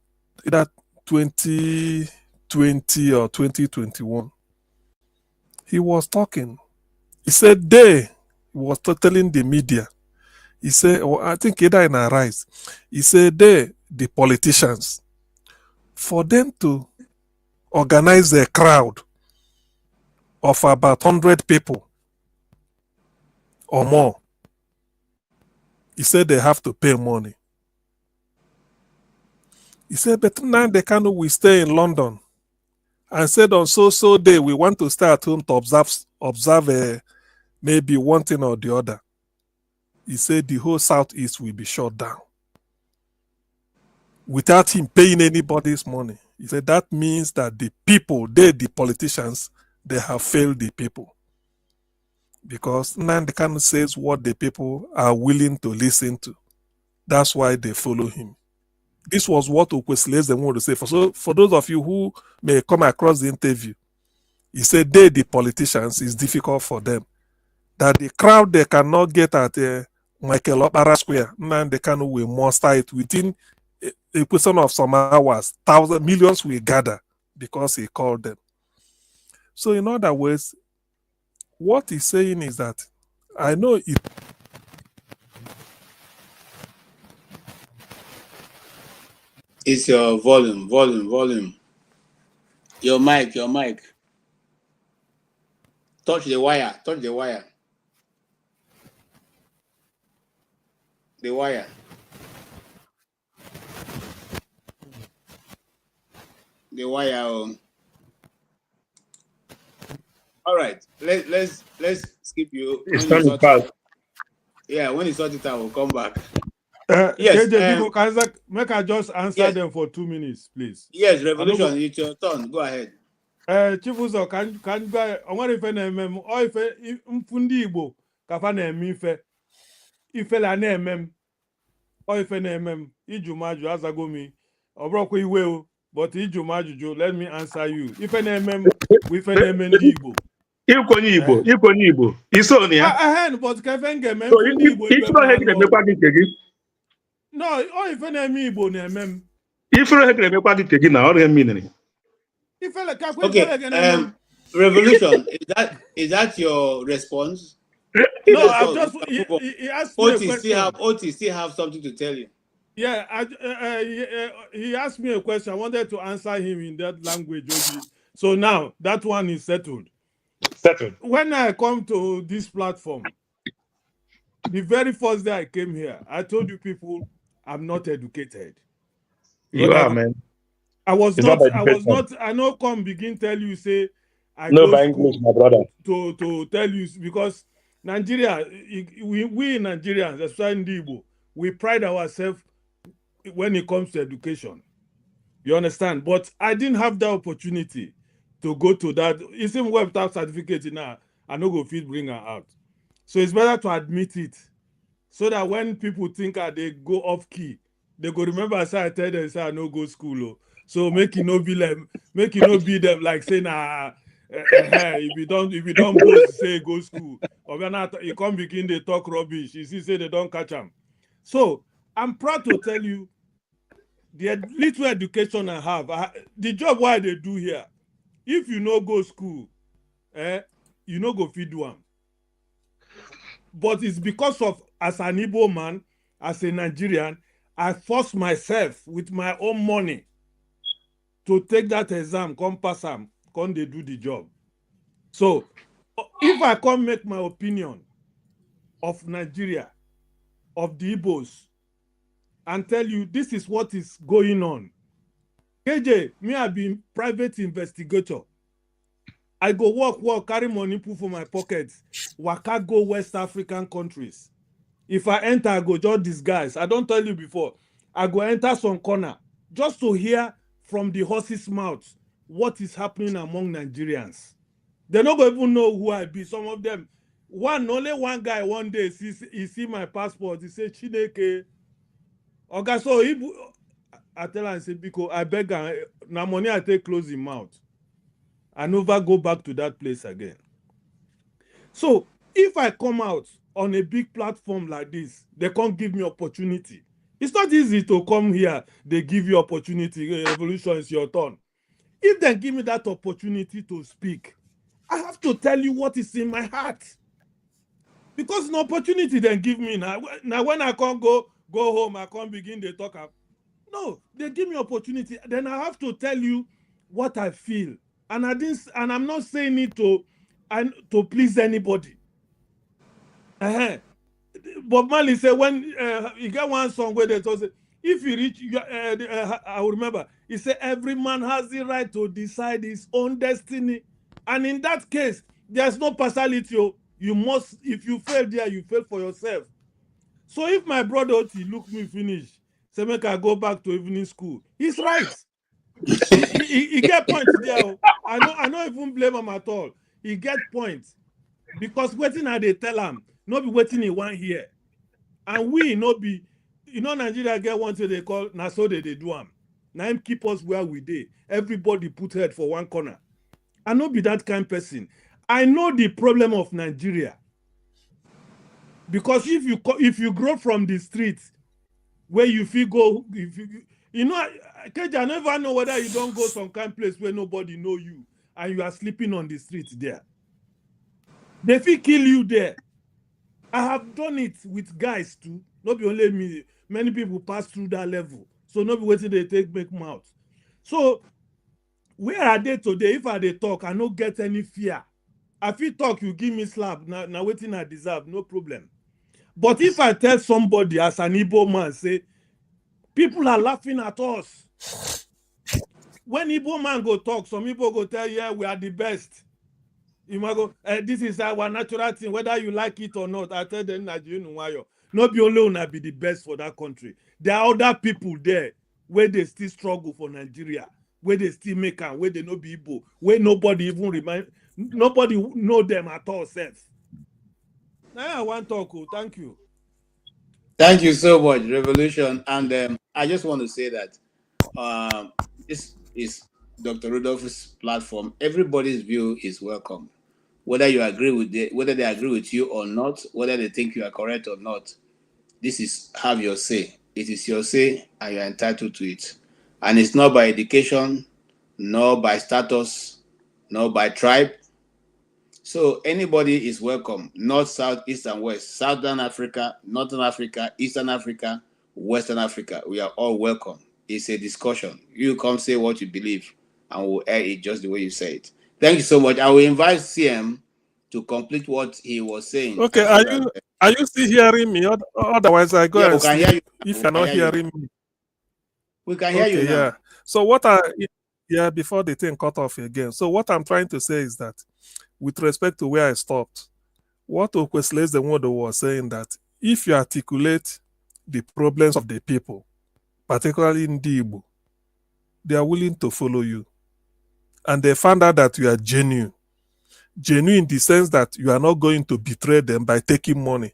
2020 or 2021. He was talking. He said he was telling the media. He said, or I think either in Arise, he said the politicians, for them to organize a crowd of about 100 people or more, he said they have to pay money. He said, but now they can't, we stay in London and said on so day we want to stay at home to observe maybe one thing or the other. He said the whole Southeast will be shut down without him paying anybody's money. He said that means that the people, the politicians, they have failed the people. Because Nandekan says what the people are willing to listen to. That's why they follow him. This was what Okwesile wanted to say. For those of you who may come across the interview, he said the politicians, is difficult for them. That the crowd they cannot get at Michael Okpara Square, Nandekan will muster it within a question of some hours. Millions will gather because he called them. So in other words, what he's saying is that I know it. It's your volume. Your mic. Touch the wire. The wire. The wire. All right. Let's skip you. It's time to pass. Yeah, when you sort it out, we'll come back. Yes. Make I just answer them for 2 minutes, please. Yes, Revolution, it's your turn. Go ahead. Chifuzo, can go? I want to know if Mfundi Igbo kafa na-eme ife la na-eme o ife na-eme ijumaju azagomi obrokwa iwe o but ijumaju let me answer you ife na-eme ife na-eme ndị Igbo Ikwenye Igbo iso ni ya but kefe ngeme Mfundi Igbo no o ife na-eme Igbo na-eme ifere he ga-emekwa gị ke gị na ọrụ mmiri Okay, Revolution, is that your response? No, I just he asked me a question. Otis still have something to tell you. Yeah, he asked me a question. I wanted to answer him in that language. So now that one is settled. When I come to this platform, the very first day I came here, I told you people I'm not educated. You are, man. I was not. I know. Come begin tell you say. I no, by English, my brother. To tell you because Nigeria, we Nigerians, especially Igbo, we pride ourselves when it comes to education. You understand? But I didn't have the opportunity to go to that. It's even without certificate now. I no go fit bring her out. So it's better to admit it, so that when people think they go off key, they go remember. I tell them say I no go school. So make it no be them like saying if you don't go say go school or when you come begin they talk rubbish. You see say they don't catch them. So I'm proud to tell you the little education I have, the job why they do here. If you no go school, you no go feed one. But it's because of as an Igbo man, as a Nigerian, I forced myself with my own money to take that exam, come pass them, come they do the job. So, if I come make my opinion of Nigeria, of the Igbos, and tell you this is what is going on. KJ, me I be private investigator. I go work, carry money, put for my pockets. Waka go West African countries. If I enter, I go just disguise. I don't tell you before. I go enter some corner just to hear from the horse's mouth what is happening among Nigerians. They don't even know who I be. Some of them, only one guy one day, he see my passport. He say, Chineke. Okay, so I tell her, I say, because I beg her, now money I take close him mouth. I never go back to that place again. So if I come out on a big platform like this, they can't give me opportunity. It's not easy to come here. They give you opportunity. Revolution is your turn. If they give me that opportunity to speak, I have to tell you what is in my heart. Because an opportunity they give me now when I can't go home, I can't begin to talk. No, they give me opportunity. Then I have to tell you what I feel. And I'm not saying it to please anybody. Bob Marley said when you get one song where they say, if you reach, I will remember, he said every man has the right to decide his own destiny. And in that case, there's no partiality. You must, if you fail there, you fail for yourself. So if my brother Oti look me finish, say make I go back to evening school, he's right. He get points there. I don't even blame him at all. He get points. Because waiting at they tell him, not be waiting in one here. And we not be, Nigeria get one thing they call, now so they do them. Now him keep us where we did. Everybody put head for one corner. I not be that kind of person. I know the problem of Nigeria. Because if you grow from the streets where you feel go, KJ, I never know whether you don't go some kind of place where nobody know you and you are sleeping on the streets there. They feel kill you there. I have done it with guys too. Not be only me. Many people pass through that level. So not be waiting they take make mouth. So where are they today? If I they talk, I don't get any fear. If you talk, you give me slap. Now waiting I deserve, no problem. But if I tell somebody as an Igbo man, say, people are laughing at us. When Igbo man go talk, some people go tell you, yeah, we are the best. You might go, this is our natural thing, whether you like it or not. I tell them, Nigerian, not be only una be the best for that country. There are other people there where they still struggle for Nigeria, where they still make am, where they no be Igbo, where nobody even nobody know them at all, self. Now I want to talk. Thank you. Thank you so much, Revolution. And I just want to say that this is Dr. Rudolph's platform. Everybody's view is welcome. Whether you agree with whether they agree with you or not, whether they think you are correct or not, this is have your say. It is your say, and you are entitled to it. And it's not by education, nor by status, nor by tribe. So anybody is welcome. North, South, East, and West. Southern Africa, Northern Africa, Eastern Africa, Western Africa. We are all welcome. It's a discussion. You come say what you believe, and we'll air it just the way you say it. Thank you so much. I will invite CM to complete what he was saying. Okay, are you still hearing me? Otherwise, I go Yeah, and we can sleep. hear you. If you're not hearing me, we can hear you now. Yeah. So before the thing cut off again. So what I'm trying to say is that, with respect to where I stopped, what Okwesles the Wodo was saying that if you articulate the problems of the people, particularly in Igbo, they are willing to follow you. And they found out that you are genuine. Genuine in the sense that you are not going to betray them by taking money.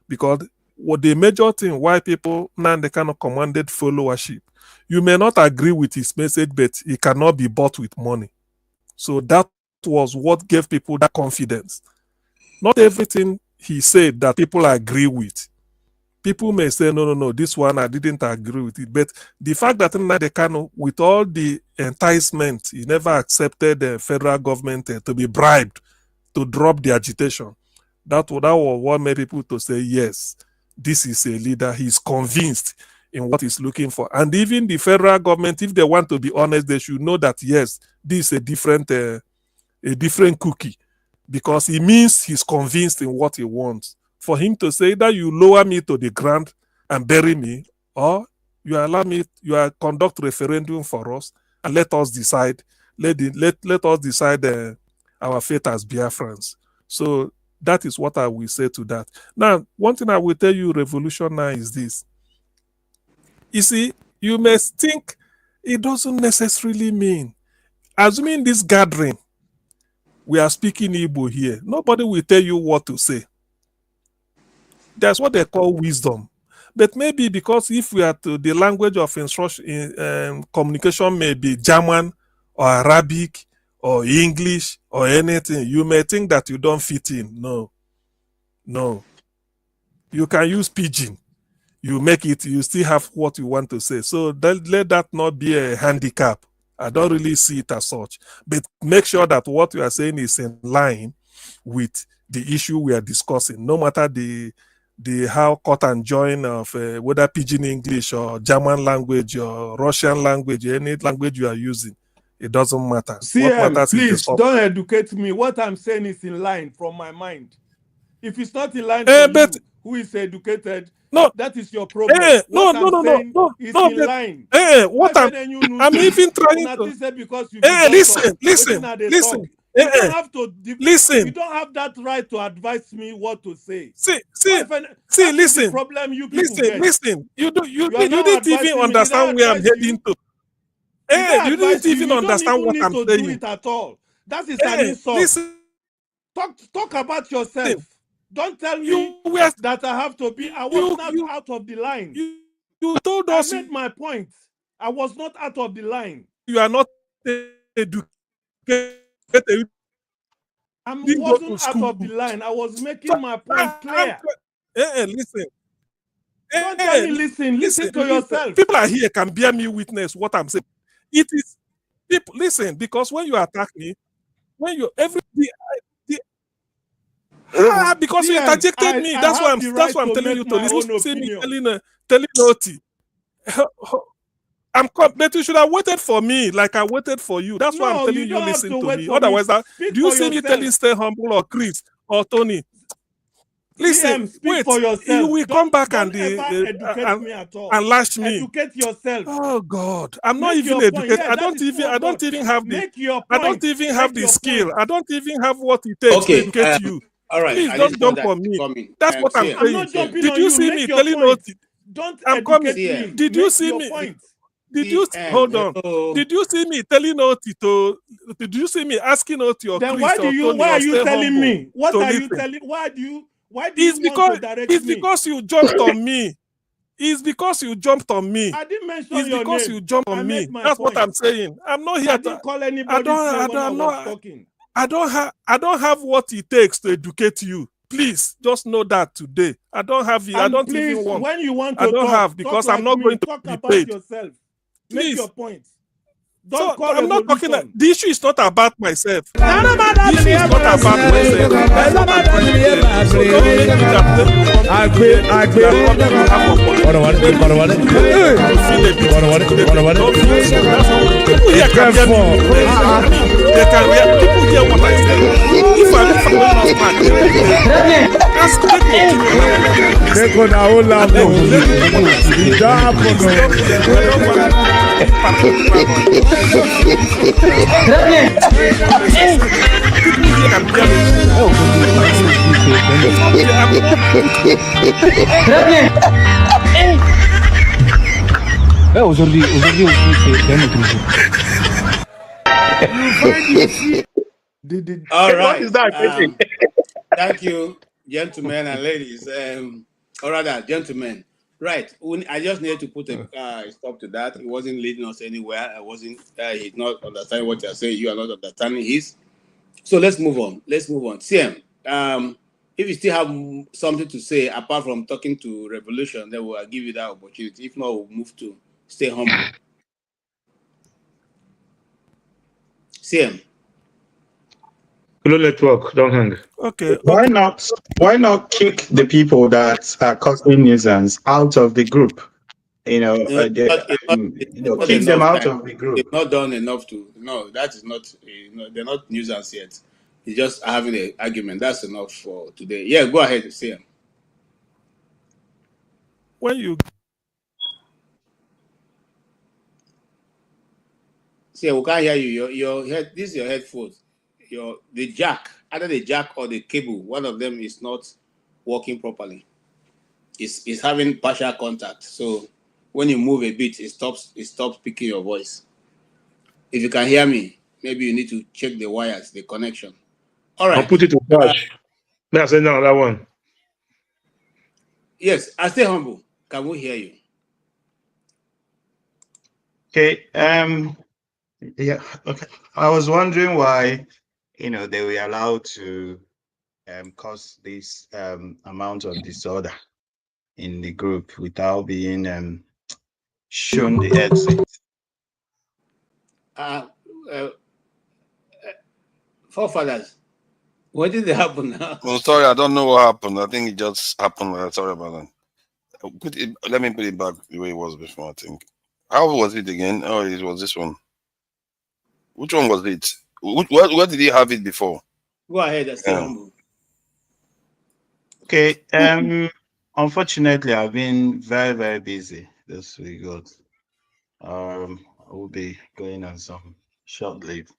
Because what the major thing why people now they kind of commanded followership, you may not agree with his message, but it cannot be bought with money. So that was what gave people that confidence. Not everything he said that people agree with. People may say, no, this one I didn't agree with it. But the fact that Nnamdi with all the enticement, he never accepted the federal government to be bribed to drop the agitation. That was what made people to say, yes, this is a leader. He's convinced in what he's looking for. And even the federal government, if they want to be honest, they should know that, yes, this is a different cookie, because it means he's convinced in what he wants. For him to say that you lower me to the ground and bury me, or You allow me, you are conduct referendum for us and let us decide. Let us decide our fate as Biafrans. So that is what I will say to that. Now, one thing I will tell you, revolution now, is this. You see, you must think it doesn't necessarily mean, assuming this gathering, we are speaking Igbo here, nobody will tell you what to say. That's what they call wisdom. But maybe because if we are to the language of instruction, communication may be German or Arabic or English or anything, you may think that you don't fit in. No. You can use pidgin. You make it, you still have what you want to say. So let that not be a handicap. I don't really see it as such. But make sure that what you are saying is in line with the issue we are discussing, no matter the how cut and join of whether pidgin English or German language or Russian language, any language you are using, it doesn't matter. What matters please is the don't educate me. What I'm saying is in line from my mind. If it's not in line for you, who is educated, that is your problem. No, It's in line. What I'm even trying to say because you listen. You don't have to listen. You don't have that right to advise me what to say. Listen. Problem you people listen. You didn't even understand where I'm heading to. You didn't even understand what I'm saying. Do it at all. That is an insult. Listen. Talk about yourself. Don't tell me that I have to be. I was not out of the line. You told us. I made my point. I was not out of the line. You are not educated. I wasn't out of the line. I was making my point clear. Listen. Don't tell me listen to yourself. People are here can bear me witness what I'm saying. It is people listen, because when you attack me, when you because you interjected me. That's why I'm telling you to listen. See me telling Oti. But you should have waited for me, like I waited for you. That's why I'm telling you listen to me. Otherwise, do you see me telling Stay Humble or Chris or Tony? Listen, wait. For yourself. You will come back and lash me. Educate yourself. Oh God, I'm not even educated. I don't even have the skill. I don't even have what it takes to educate you. All right. Please don't jump on me. That's what I'm saying. Did you see me telling Oti? I'm coming. Did you see me? Did you hold on? Did you see me telling Oti to? Did you see me asking Oti or then Chris why or Tony why or are you Stay telling Humble me? What are you listen? telling? Why do you want to direct It's me? because you jumped on me. It's because you jumped on me. I didn't mention It's your because name. you jumped on me. That's what I'm saying. I'm not here I didn't call anybody when I was talking. I don't have what it takes to educate you. Please, just know that today. I don't have it. I don't even want. When you want to I don't talk, have because talk I'm not like going to talk be about paid. yourself. Please. Make your point. So Don't call I'm not talking. revolution. The issue is not about myself. The issue is not about myself. That's what I'm trying to say. So don't make it that when you come to here, you are coming to have opportunity. You feel a bit intimidated. Don't feel so. That's what people here can hear me. They can hear. People hear what I say. If I'm going off track, ask people. They could have all laughed. All right. What is that? Thank you, gentlemen and ladies. Or rather, gentlemen. Right. I just needed to put a stop to that. It wasn't leading us anywhere. He's not understanding what you're saying. You are not understanding his. So let's move on. CM, if you still have something to say apart from talking to Revolution, then we'll give you that opportunity. If not, we'll move to Stay Humble. CM. Hello, network. Don't hang. Okay. Why not kick the people that are causing nuisance out of the group? Kick them out of the group. They've not done enough to. No, that is not. They're not nuisance yet. It's just having an argument. That's enough for today. Yeah, go ahead, CM. When you See, we can't hear you. Your head. This is your headphones. The jack, either the jack or the cable, one of them is not working properly. It's having partial contact. So when you move a bit, it stops picking your voice. If you can hear me, maybe you need to check the wires, the connection. All right. I'll put it to charge. May I send another one? Yes, I stay humble. Can we hear you? Okay. Yeah. Okay. I was wondering why, they were allowed to cause this amount of disorder in the group without being shown the exit. Forefathers, what did happen now? Oh, sorry, I don't know what happened. I think it just happened. Sorry about that. Let me put it back the way it was before, I think. How was it again? Oh, it was this one. Which one was it? Where did he have it before? Go ahead, I stay humble. Okay. Unfortunately, I've been very, very busy this week. I will be going on some short leave,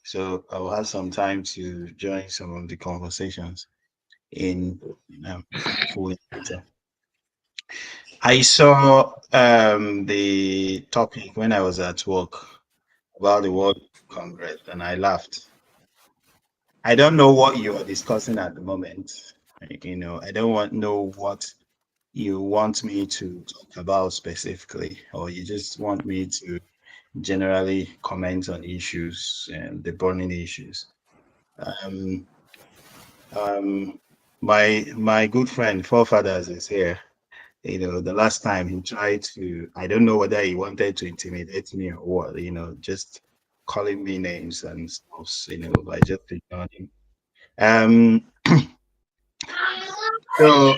so I will have some time to join some of the conversations in full detail. I saw the topic when I was at work about the World Congress, and I laughed. I don't know what you are discussing at the moment. I don't know what you want me to talk about specifically, or you just want me to generally comment on issues and the burning issues. My good friend Forefathers is here. The last time he tried to, I don't know whether he wanted to intimidate me or what, just calling me names and stuff, by just ignoring him. So,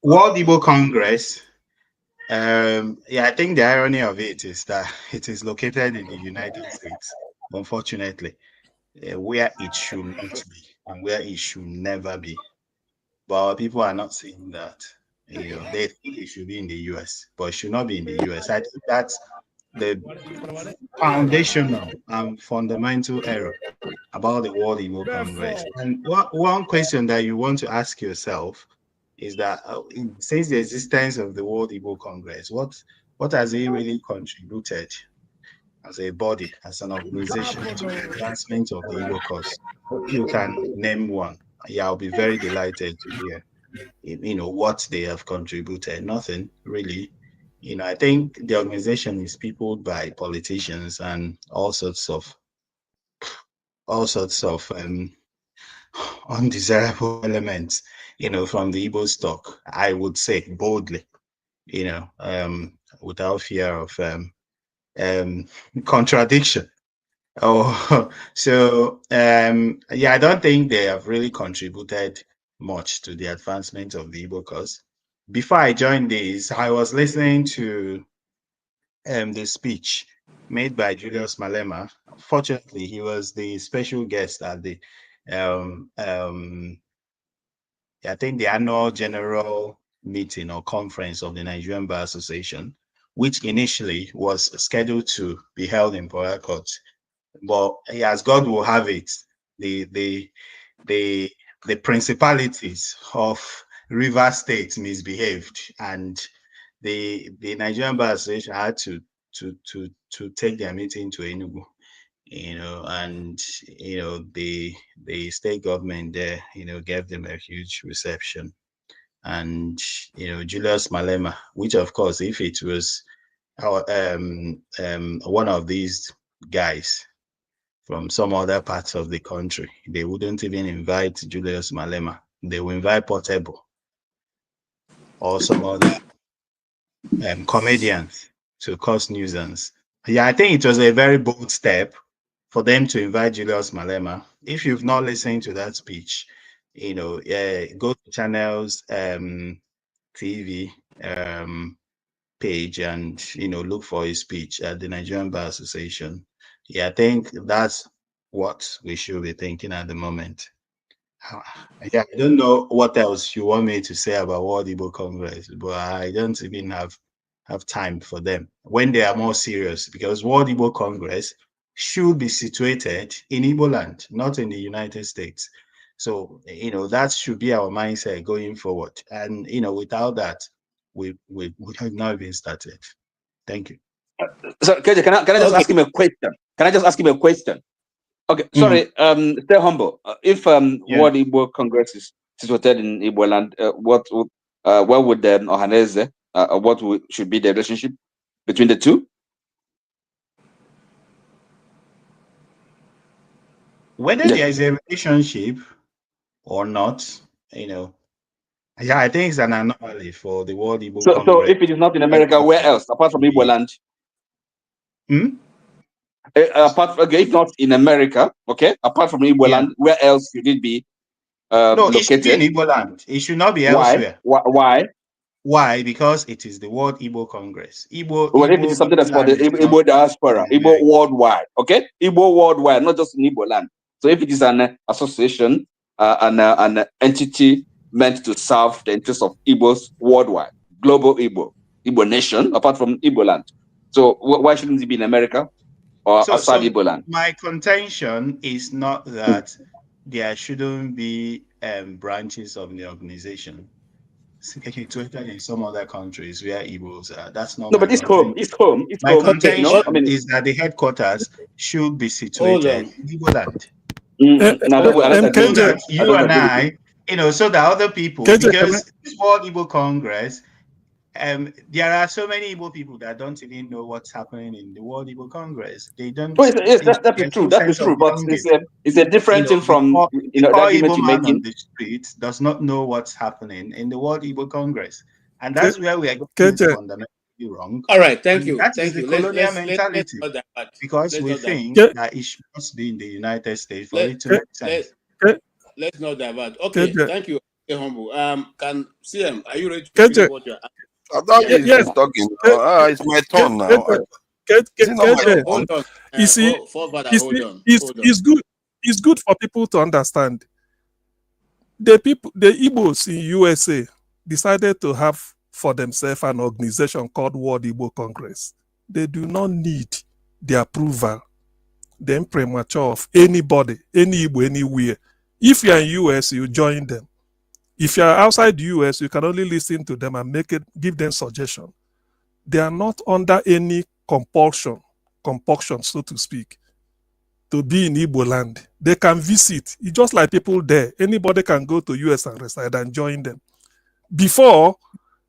World Igbo Congress, I think the irony of it is that it is located in the United States, unfortunately, where it should not be and where it should never be. But our people are not seeing that. They think it should be in the US, but it should not be in the US. I think that's the foundational and fundamental error about the World Igbo Congress. And one question that you want to ask yourself is that since the existence of the World Igbo Congress, what has it really contributed as a body, as an organization, to the advancement of the Igbo cause? You can name one. Yeah, I'll be very delighted to hear what they have contributed. Nothing really. I think the organization is peopled by politicians and all sorts of undesirable elements, from the Igbo stock, I would say boldly, without fear of contradiction. I don't think they have really contributed much to the advancement of the Igbo cause. Before I joined this, I was listening to the speech made by Julius Malema. Fortunately, he was the special guest at the I think the annual general meeting or conference of the Nigerian Bar Association, which initially was scheduled to be held in Port Harcourt. But as God will have it, the principalities of River State misbehaved, and the Nigerian Bar Association had to take their meeting to Enugu, and the state government there, gave them a huge reception. And Julius Malema, which of course, if it was one of these guys from some other parts of the country, they wouldn't even invite Julius Malema. They will invite Portable or some other comedians to cause nuisance. I think it was a very bold step for them to invite Julius Malema. If you've not listened to that speech, go to Channel's TV page and look for his speech at the Nigerian Bar Association. I think that's what we should be thinking at the moment. I don't know what else you want me to say about World Igbo Congress, but I don't even have have time for them when they are more serious, because World Igbo Congress should be situated in Igbo land, not in the United States. So, that should be our mindset going forward. And, without that, we have not even started. Thank you. So, KJ, can I just ask him a question? Can I just ask him a question? Okay, sorry. Stay humble. If World Igbo Congress is situated in Igbo land, what would Ohaneze? Should be the relationship between the two? Whether there is a relationship or not, I think it's an anomaly for the World Igbo Congress. So if it is not in America, where else apart from Igbo land? If not in America, okay, apart from Igbo land, where else should it be no, located? it should be in Igbo land. It should not be elsewhere. Why? Why? Because it is the World Igbo Congress. If it is something that's for the Igbo diaspora, Igbo worldwide, okay? Igbo worldwide, not just in Igbo land. So if it is an association, an entity meant to serve the interests of Igbos worldwide, global Igbo nation, apart from Igbo land. So why shouldn't it be in America or outside Igbo land? My contention is not that there shouldn't be branches of the organization situated in some other countries where Igbos are. That's not. No, but it's home. My contention is that the headquarters should be situated in Igbo land. You and I, so that other people, because this World Igbo Congress, there are so many Igbo people that don't even know what's happening in the World Igbo Congress. They don't. Yes, that is true. That is true. But it's a different thing from the argument you're making. On the street does not know what's happening in the World Igbo Congress, and that's where we are going fundamentally wrong. All right, thank you. That's the colonial mentality, because we think that it must be in the United States for it to make sense. Let's not divert. Okay, thank you. Humble. Can CM, are you ready to finish what you're asking? I thought he's talking. It's my turn now. Hold on. You see, it's good for people to understand. The Igbos in USA decided to have for themselves an organization called World Igbo Congress. They do not need the approval, the imprimatur of anybody, any Igbo, anywhere. If you are in US, you join them. If you are outside the US, you can only listen to them and give them suggestion. They are not under any compulsion, so to speak, to be in Igbo land. They can visit. It's just like people there. Anybody can go to US and reside and join them. Before,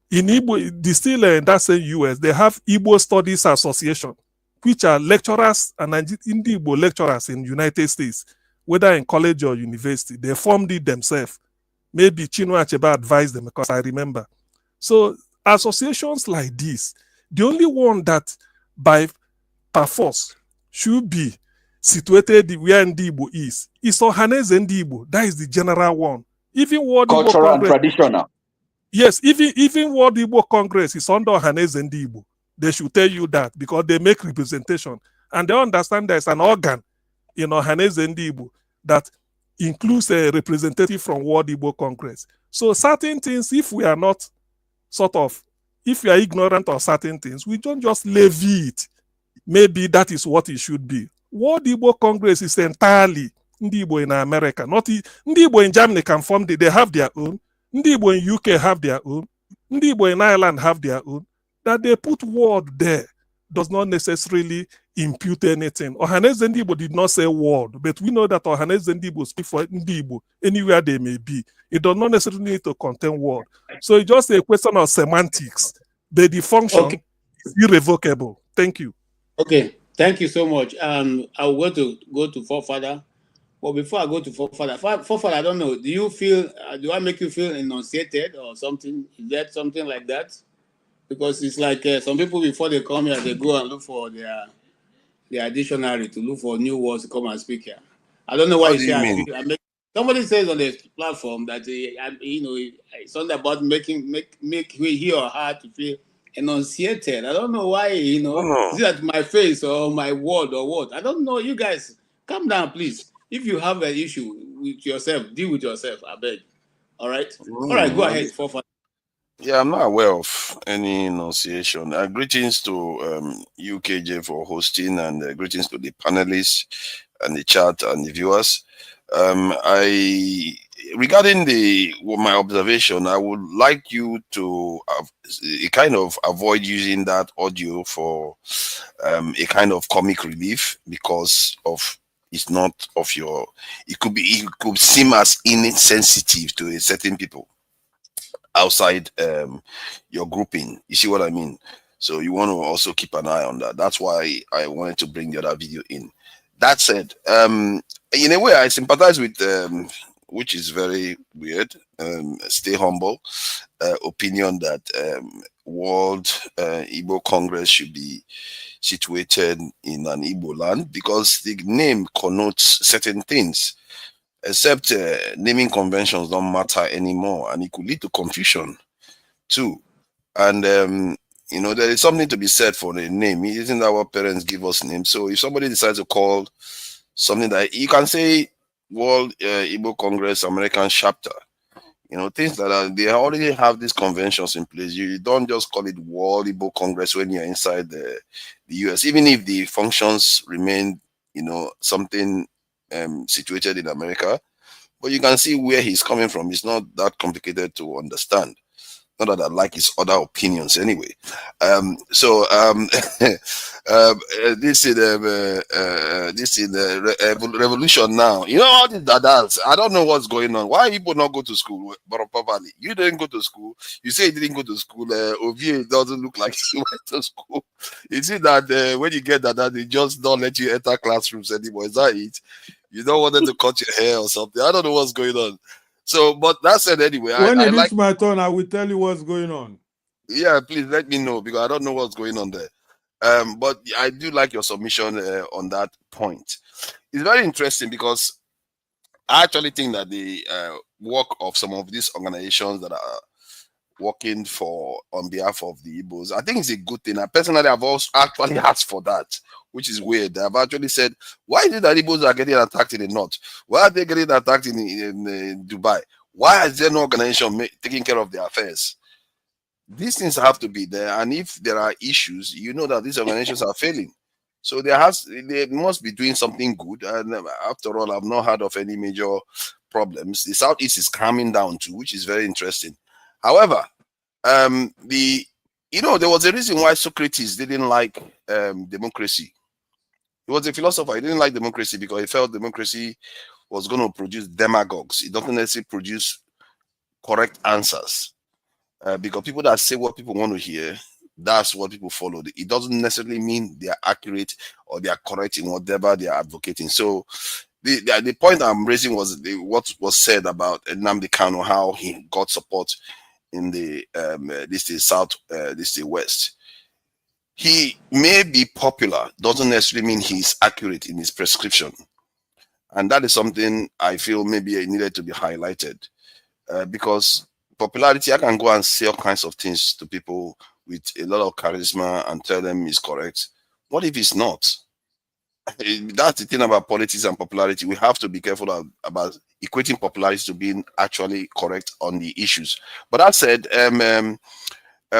in Igbo, still in that same US, they have Igbo Studies Association, which are lecturers and Igbo lecturers in United States, whether in college or university. They formed it themselves. Maybe Chinua Achebe advised them, because I remember. So associations like this, the only one that by perforce should be situated where Igbo is Ohaneze Igbo. That is the general one. Even World cultural and traditional. Yes, even World Igbo Congress is under Ohaneze Igbo. They should tell you that, because they make representation and they understand there's an organ in Ohaneze Igbo that includes a representative from World Igbo Congress. So certain things, if we are not if we are ignorant of certain things, we don't just levy it. Maybe that is what it should be. World Igbo Congress is entirely Ndi Igbo in America. Not Ndi Igbo in Germany can form they have their own. Ndi Igbo in UK have their own. Ndi Igbo in Ireland have their own. That they put word there does not necessarily impute anything. Ohaneze Igbo did not say word, but we know that Ohaneze Igbo speak for Ndi Igbo anywhere they may be. It does not necessarily need to contain word. So it's just a question of semantics. But the function is irrevocable. Thank you. Okay, thank you so much. I will go to Forefather. Well, before I go to Forefather, I don't know. Do I make you feel enunciated or something? Is that something like that? Because it's like some people before they come here, they go and look for their dictionary to look for new words to come and speak here. I don't know why you say. Somebody says on the platform that it's something about make he or her to feel enunciated. I don't know why. Is it my face or my word or what? I don't know. You guys, calm down, please. If you have an issue with yourself, deal with yourself. I beg. All right. All right. Go ahead. Yeah, I'm not aware of any enunciation. Greetings to UKJ for hosting, and greetings to the panelists and the chat and the viewers. I regarding my observation, I would like you to kind of avoid using that audio for a kind of comic relief, because of it's not of your. It could seem as insensitive to a certain people outside your grouping. You see what I mean? So you want to also keep an eye on that. That's why I wanted to bring the other video in. That said, in a way, I sympathize with, which is very weird, stay humble, opinion that World Igbo Congress should be situated in an Igbo land, because the name connotes certain things, except naming conventions don't matter anymore, and it could lead to confusion too. And there is something to be said for the name. Isn't that what parents give us names? So if somebody decides to call something, that you can say World Igbo Congress American chapter, things that they already have these conventions in place. You don't just call it World Igbo Congress when you're inside the US, even if the functions remain, something situated in America. But you can see where he's coming from. It's not that complicated to understand. Not that I like his other opinions anyway. This is the revolution now. All these dadas. I don't know what's going on. Why people not go to school? But probably you didn't go to school. You say you didn't go to school. Ovie doesn't look like you went to school. You see that when you get that, they just don't let you enter classrooms anymore. Is that it? You don't want them to cut your hair or something. I don't know what's going on. So, but that said, anyway, when I it like. is my turn, I will tell you what's going on. Yeah, please let me know, because I don't know what's going on there. But I do like your submission on that point. It's very interesting, because I actually think that the work of some of these organizations that are working on behalf of the Igbos, I think it's a good thing. I personally have also actually asked for that, which is weird. I've actually said, why is it that Igbos are getting attacked in the north? Why are they getting attacked in Dubai? Why is there no organization taking care of their affairs? These things have to be there, and if there are issues, that these organizations are failing. So they must be doing something good. And after all, I've not heard of any major problems. The Southeast is calming down too, which is very interesting. However, there was a reason why Socrates didn't like democracy. He was a philosopher. He didn't like democracy because he felt democracy was going to produce demagogues. It doesn't necessarily produce correct answers. Because people that say what people want to hear, that's what people follow. It doesn't necessarily mean they are accurate or they are correct in whatever they are advocating. So the point I'm raising was what was said about Nnamdi Kanu, how he got support in the West. He may be popular, doesn't necessarily mean he's accurate in his prescription. And that is something I feel maybe it needed to be highlighted, because popularity, I can go and say all kinds of things to people with a lot of charisma and tell them it's correct. What if it's not? That's the thing about politics and popularity. We have to be careful about equating popularity to being actually correct on the issues. But that said,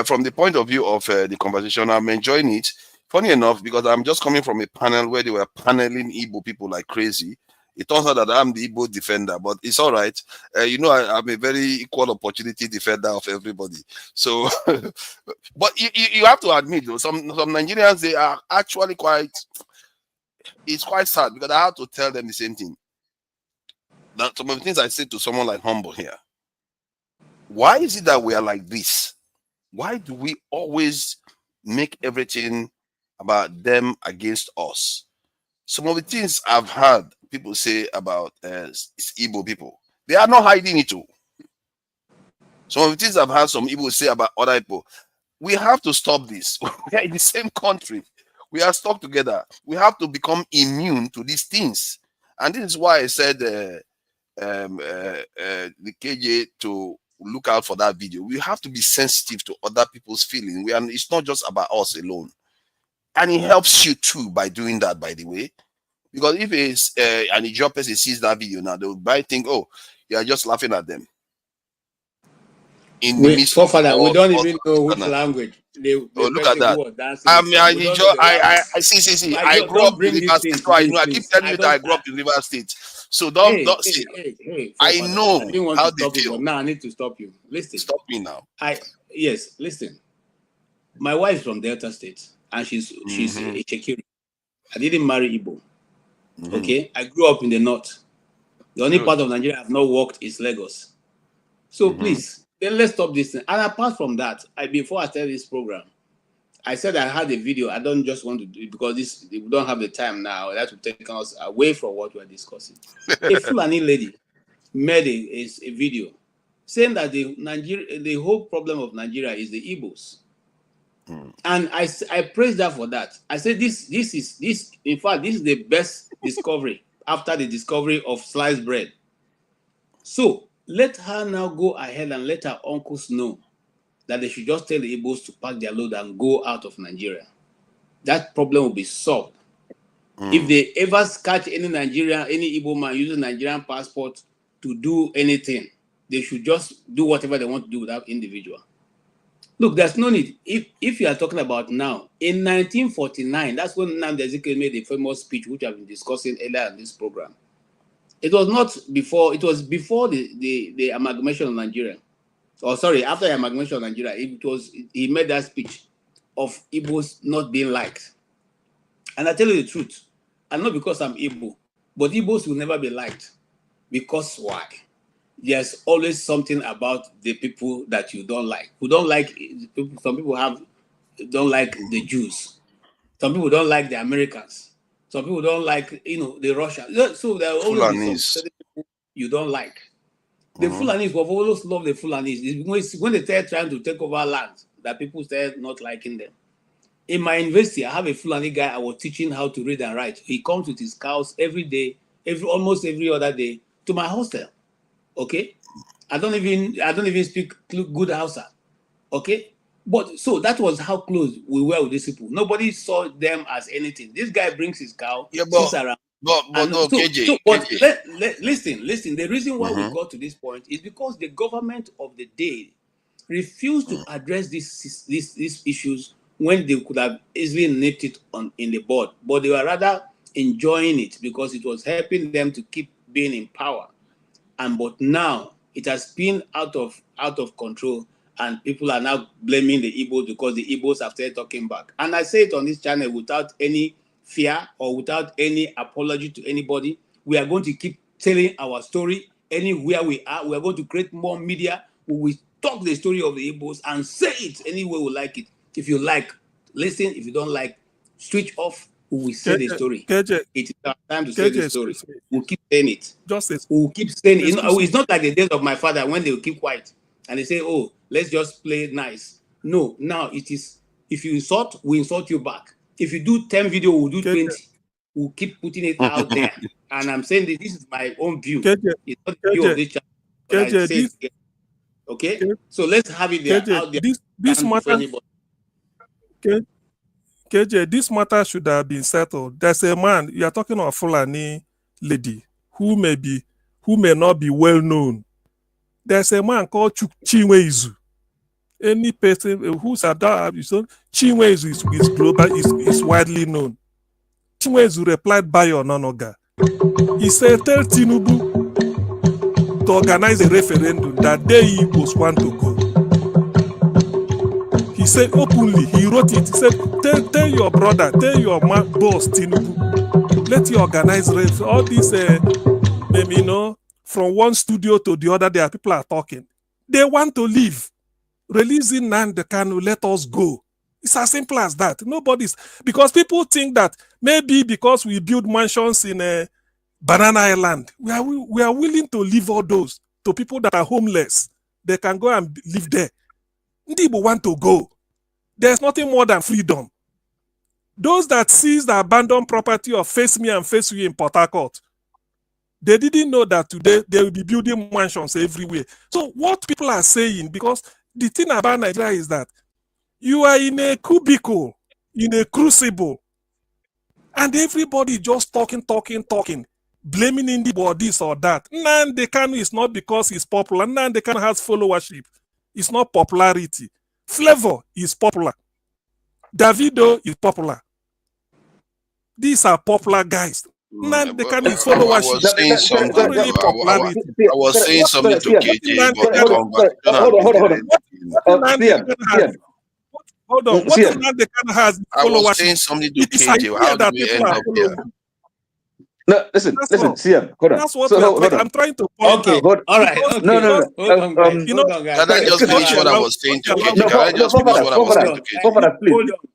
from the point of view of the conversation, I'm enjoying it. Funny enough, because I'm just coming from a panel where they were paneling Igbo people like crazy. It turns out that I'm the Igbo defender, but it's all right. I'm a very equal opportunity defender of everybody. So, but you have to admit, though, some Nigerians, they are actually it's quite sad, because I have to tell them the same thing. That some of the things I say to someone like Humble here. Why is it that we are like this? Why do we always make everything about them against us? Some of the things I've heard people say about Igbo people, they are not hiding it too. Some of the things I've heard some Igbo say about other people, we have to stop this. We are in the same country. We are stuck together. We have to become immune to these things. And this is why I said the KJ to look out for that video. We have to be sensitive to other people's feelings. It's not just about us alone. And it helps you too by doing that, by the way. Because if it's an Ijaw person sees that video now, they might think, oh, you are just laughing at them. in the midst of forefather, we all don't sorts even of know which Ghana. language the Oh, look at person who that. was dancing. I mean, We don't know the language. I see. But I grew up don't in bring River this State, thing so to I me, know. I keep please. telling I you that I don't. grew up in River State. So Hey, don't see. I forefather. know I didn't want how to they stop you, feel. but now I need to stop you. Listen. Stop me now. Yes, listen. My wife is from Delta State, and she's Mhm. a Shekiri. I didn't marry Igbo. Mhm. Okay, I grew up in the north. The only Good. part of Nigeria I've not worked is Lagos. So Mhm. please, then let's stop this thing. And apart from that, before I started this program, I said I had a video. I don't just want to do it because we don't have the time now. That will take us away from what we're discussing. A Fulani lady made a video saying that the whole problem of Nigeria is the Igbos. And I praised her for that. I said this in fact, this is the best discovery after the discovery of sliced bread. So let her now go ahead and let her uncles know that they should just tell the Igbos to pack their load and go out of Nigeria. That problem will be solved. If they ever catch any Igbo man using Nigerian passport to do anything, they should just do whatever they want to do with that individual. Look, there's no need. If you are talking about now, in 1949, that's when Nnamdi Ezekwe made a famous speech, which I've been discussing earlier in this program. It was not before, it was before the amalgamation of Nigeria. Sorry, after the amalgamation of Nigeria, he made that speech of Igbos not being liked. And I tell you the truth, and not because I'm Igbo, but Igbos will never be liked. Because why? There's always something about the people that you don't like. Who don't like people? Some people don't like the Jews. Some people don't like the Americans. Some people don't like the Russians. So there will always be some certain people you don't like. The Fulanis, we've always loved the Fulanis. It's when they start trying to take over land that people start not liking them. In my university, I have a Fulani guy I was teaching how to read and write. He comes with his cows every day, almost every other day to my hostel. Okay, I don't even speak good Hausa. Okay, but so that was how close we were with these people. Nobody saw them as anything. This guy brings his cow, sits around. Listen. The reason why we got to this point is because the government of the day refused to address these issues when they could have easily nipped it in the bud, but they were rather enjoying it because it was helping them to keep being in power. But now it has been out of control, and people are now blaming the Igbos because the Igbos have started talking back. And I say it on this channel without any fear or without any apology to anybody. We are going to keep telling our story anywhere we are. We are going to create more media. We will talk the story of the Igbos and say it any way we like it. If you like, listen. If you don't like, switch off. We will say the story. It is our time to say the story. We'll keep saying it. We'll keep saying it. It's not like the days of my father when they will keep quiet and they say, "Oh, let's just play nice." No, now it is. If you insult, we insult you back. If you do 10 videos, we'll do 20. We'll keep putting it out there. And I'm saying that this is my own view. It's not the view of this channel, but I say it again. Okay? So let's have it there out there. This matter. KJ, this matter should have been settled. There's a man, you are talking of a Fulani lady who may not be well known. There's a man called Chinwezu. Any person who's adult, Chinwezu is global, is widely known. Chinwezu replied by your nonoga. He said, tell Tinubu to organize a referendum that they Igbos want to go. He said openly, he wrote it. He said, tell your brother, tell your boss, Tinubu, let you organize all this, from one studio to the other, there people are talking. They want to leave. Releasing Nnamdi Kanu, let us go. It's as simple as that. Because people think that maybe because we build mansions in Banana Island, we are willing to leave all those to people that are homeless. They can go and live there. People want to go. There's nothing more than freedom. Those that seize the abandoned property of Face Me and Face You in Port Harcourt, they didn't know that today they will be building mansions everywhere. So what people are saying, because the thing about Nigeria is that you are in a cubicle, in a crucible, and everybody just talking, blaming Indie or this or that. Nnamdi Kanu is not because he's popular. Nnamdi Kanu has followership. It's not popularity. Flavor is popular. Davido is popular. These are popular guys. Nnamdi Kanu is followership. I was saying something to KJ, but the conversation Hold on. What Nnamdi Kanu has I was followership. saying something to It is KJ. How idea did that we people end are up here? following. No, listen, CM, hold on. That's what So, hold on. I'm trying to point out. All right. Because, Okay. No. Hold on, guys. you know, Hold on, guys. Can I just finish what I was saying to KJ? Can I just finish what I was saying to KJ?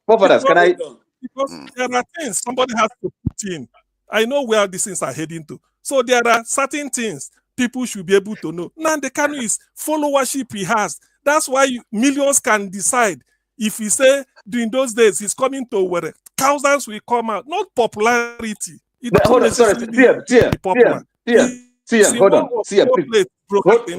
Forefathers, can I? Because there are things somebody has to put in. I know where these things are heading to. So there are certain things people should be able to know. Nnamdi Kanu is followership he has. That's why millions can decide. If he say during those days he's coming to where thousands will come out. Not popularity. It doesn't Hold on, sorry, necessarily be popular. CM, hold on, CM, please. But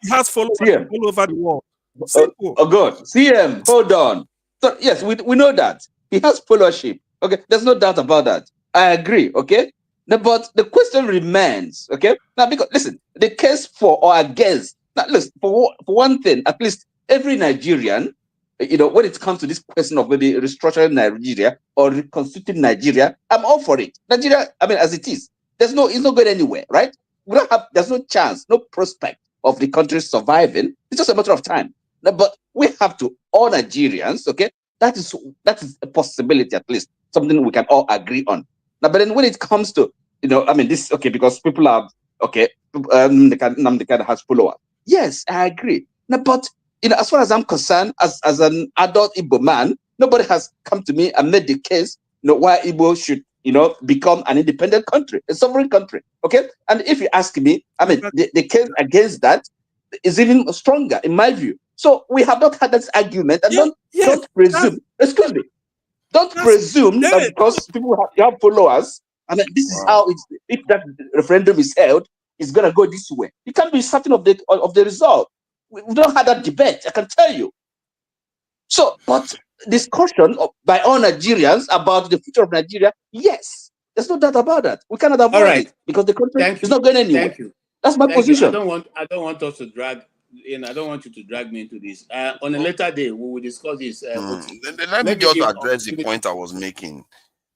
he has followers all over the world. Simple. Oh God, CM, hold on. So yes, we know that he has followership. Okay, there's no doubt about that. I agree. Okay, now, but the question remains. Okay, now because listen, the case for or against. Now, listen, for one thing, at least every Nigerian, when it comes to this question of maybe restructuring Nigeria or reconstituting Nigeria, I'm all for it. Nigeria, I mean, as it is, it's not going anywhere, right? There's no chance, no prospect of the country surviving. It's just a matter of time. But we have to, all Nigerians, okay? That is a possibility, at least something we can all agree on. Now, but then when it comes to, this, okay, because people are, okay, Nnamdi Kanu has followers. Yes, I agree. Now, but as far as I'm concerned, as an adult Igbo man, nobody has come to me and made the case, why Igbo should, become an independent country, a sovereign country. Okay, and if you ask me, the case against that is even stronger in my view. So we have not had this argument, and don't presume. Excuse me. Don't presume that because people have followers, this is how it's. If that referendum is held, it's gonna go this way. You can't be certain of the result. We don't have that debate, I can tell you. So, but discussion by all Nigerians about the future of Nigeria, yes, there's no doubt about that. We cannot avoid it because the country is not going anywhere. Thank you. That's my position. I don't want us to drag. I don't want you to drag me into this. On a later day, we will discuss this. Let me just address the point I was making.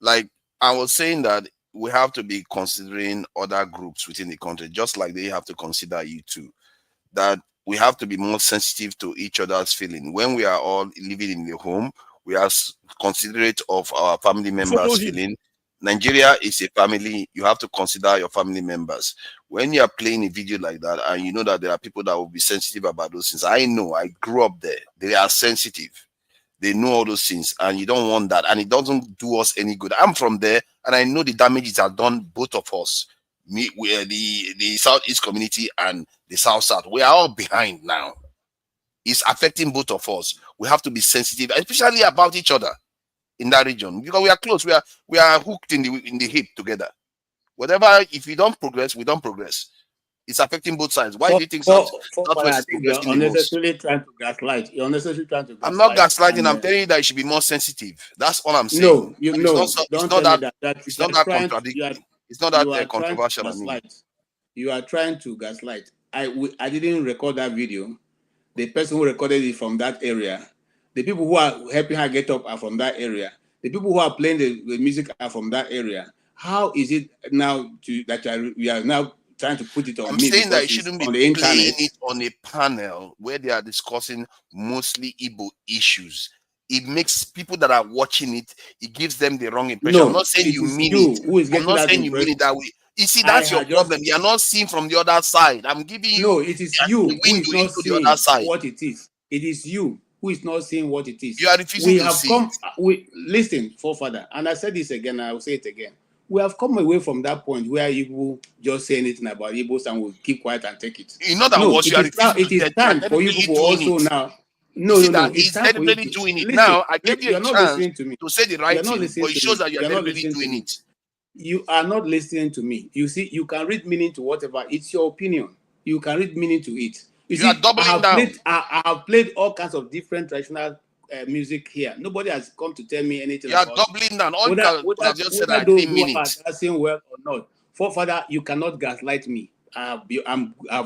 Like I was saying that we have to be considering other groups within the country, just like they have to consider you too. That we have to be more sensitive to each other's feeling. When we are all living in the home, we are considerate of our family members' feeling. Nigeria is a family. You have to consider your family members. When you are playing a video like that, and you know that there are people that will be sensitive about those things. I know, I grew up there. They are sensitive. They know all those things, and you don't want that. And it doesn't do us any good. I'm from there, and I know the damage it has done both of us. The Southeast community and the South. We are all behind now. It's affecting both of us. We have to be sensitive, especially about each other in that region, because we are close. We are hooked in the hip together. Whatever, if you don't progress, we don't progress. It's affecting both sides. Why do you think Southwest is progressing the most? Unnecessarily trying to gaslight. You're unnecessarily trying to gaslight. I'm not gaslighting. I'm telling you that you should be more sensitive. That's all I'm saying. No, it's not that contradictory. It's not that controversial. I mean, you are trying to gaslight. I didn't record that video. The person who recorded it from that area, the people who are helping her get up are from that area. The people who are playing the music are from that area. How is it now we are now trying to put it on? I'm saying that it shouldn't be playing it on a panel where they are discussing mostly Igbo issues. It makes people that are watching it, it gives them the wrong impression. No, I'm not saying you mean it. I'm not saying you mean it that way. You see, that's your problem. You are not seeing from the other side. I'm giving you. No, it is you who is not seeing what it is. It is you who is not seeing what it is. You are refusing to see. Listen, forefather, and I said this again, and I will say it again. We have come away from that point where you just say anything about Igbos and we'll keep quiet and take it. In other words, it is time for you people also now. No, it's everybody doing it now. I gave you a chance to say the right thing, but it shows that you are deliberately doing it. You are not listening to me. You see, you can read meaning to whatever. It's your opinion. You can read meaning to it. You are doubling down. I have played all kinds of different traditional music here. Nobody has come to tell me anything. You are doubling down. All you have just said I didn't mean it. Dancing well or not. Forefather, you cannot gaslight me. I've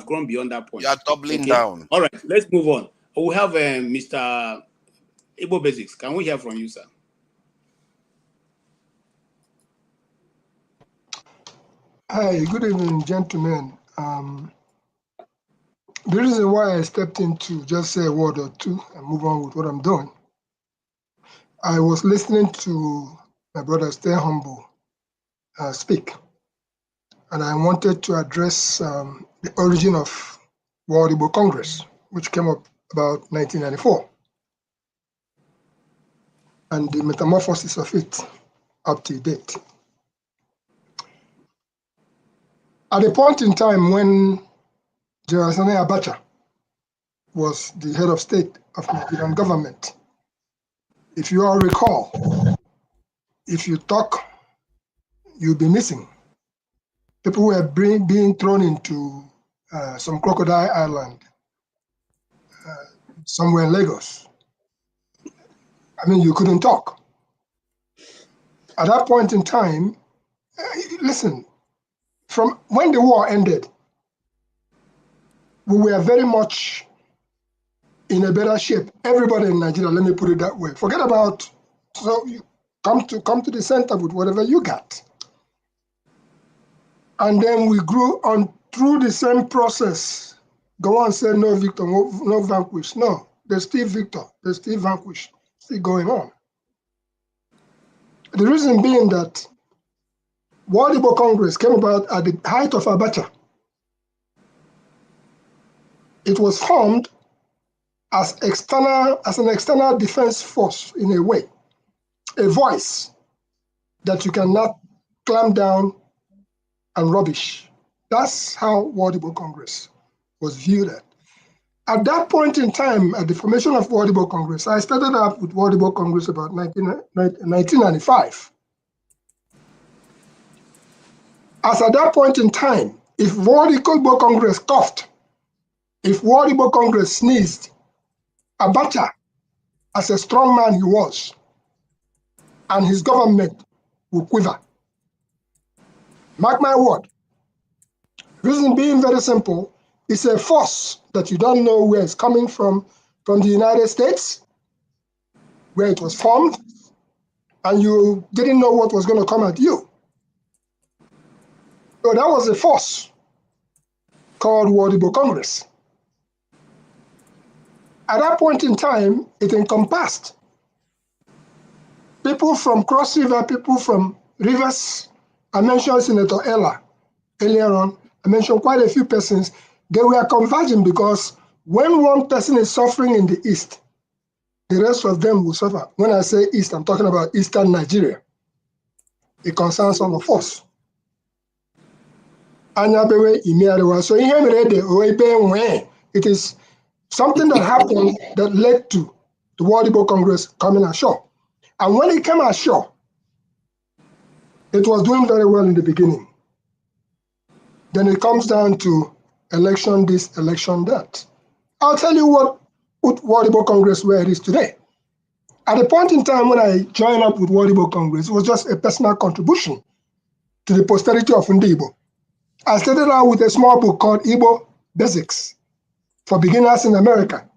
grown beyond that point. You are doubling down. All right, let's move on. We have Mr. Igbo Basics. Can we hear from you, sir? Hi, good evening, gentlemen. The reason why I stepped in to just say a word or two and move on with what I'm doing, I was listening to my brother Stay Humble speak, and I wanted to address the origin of World Igbo Congress, which came up about 1994, and the metamorphosis of it up to date. At a point in time when General Sani Abacha was the head of state of Nigerian government, if you all recall, if you talk, you'll be missing. People were being thrown into some crocodile island somewhere in Lagos. I mean, you couldn't talk. At that point in time, listen, from when the war ended, we were very much in a better shape. Everybody in Nigeria, let me put it that way. Forget about, so you come to the center with whatever you got. And then we grew on through the same process. Go on, say no victor, no vanquish. No, there's still victor, there's still vanquish, still going on. The reason being that World Igbo Congress came about at the height of Abacha. It was formed as an external defense force in a way, a voice that you cannot clamp down and rubbish. That's how World Igbo Congress was viewed at. At that point in time, at the formation of World Igbo Congress, I started up with World Igbo Congress about 1995. As at that point in time, if World Igbo Congress coughed, if World Igbo Congress sneezed, Abacha, as a strong man he was, and his government would quiver. Mark my word. Reason being very simple, it's a force that you don't know where it's coming from the United States, where it was formed, and you didn't know what was going to come at you. So that was a force called World Igbo Congress. At that point in time, it encompassed people from Cross River, people from Rivers. I mentioned Senator Ella earlier on. I mentioned quite a few persons. They were converging because when one person is suffering in the East, the rest of them will suffer. When I say East, I'm talking about Eastern Nigeria. It concerns all of us. So it is something that happened that led to the World Igbo Congress coming ashore. And when it came ashore, it was doing very well in the beginning. Then it comes down to election this, election that. I'll tell you what World Igbo Congress, where it is today. At the point in time when I joined up with World Igbo Congress, it was just a personal contribution to the posterity of Igbo. I started out with a small book called Igbo Basics for Beginners in America.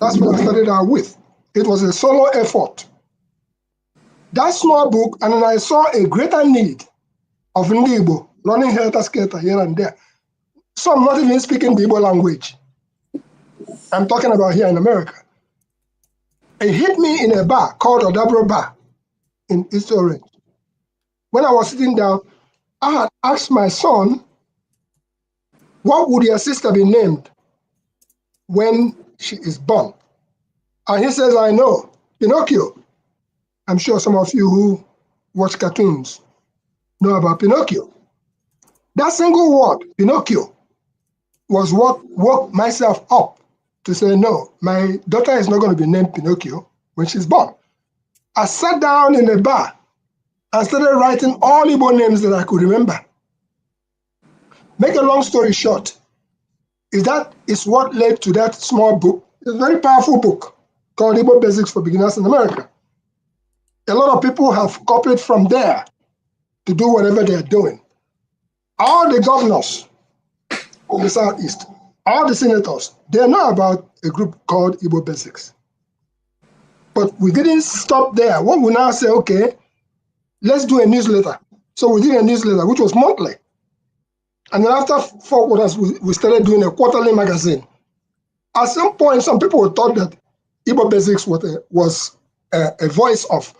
That's what I started out with. It was a solo effort. That small book, and then I saw a greater need of Igbo learning helter-skelter here and there. Some not even speaking the Igbo language. I'm talking about here in America. It hit me in a bar called Odabro Bar in East Orange. When I was sitting down, I had asked my son, what would your sister be named when she is born? And he says, I know, Pinocchio. I'm sure some of you who watch cartoons know about Pinocchio. That single word, Pinocchio, was what woke myself up to say, no, my daughter is not going to be named Pinocchio when she's born. I sat down in a bar and started writing all Igbo names that I could remember. Make a long story short, that is what led to that small book. It's a very powerful book called Igbo Basics for Beginners in America. A lot of people have copied from there to do whatever they're doing. All the governors of the Southeast, all the senators, They know about a group called Igbo Basics. But we didn't stop there. What we now say, okay, let's do a newsletter. So we did a newsletter, which was monthly. And then after 4 quarters, we started doing a quarterly magazine. At some point, some people thought that Igbo Basics was a voice of,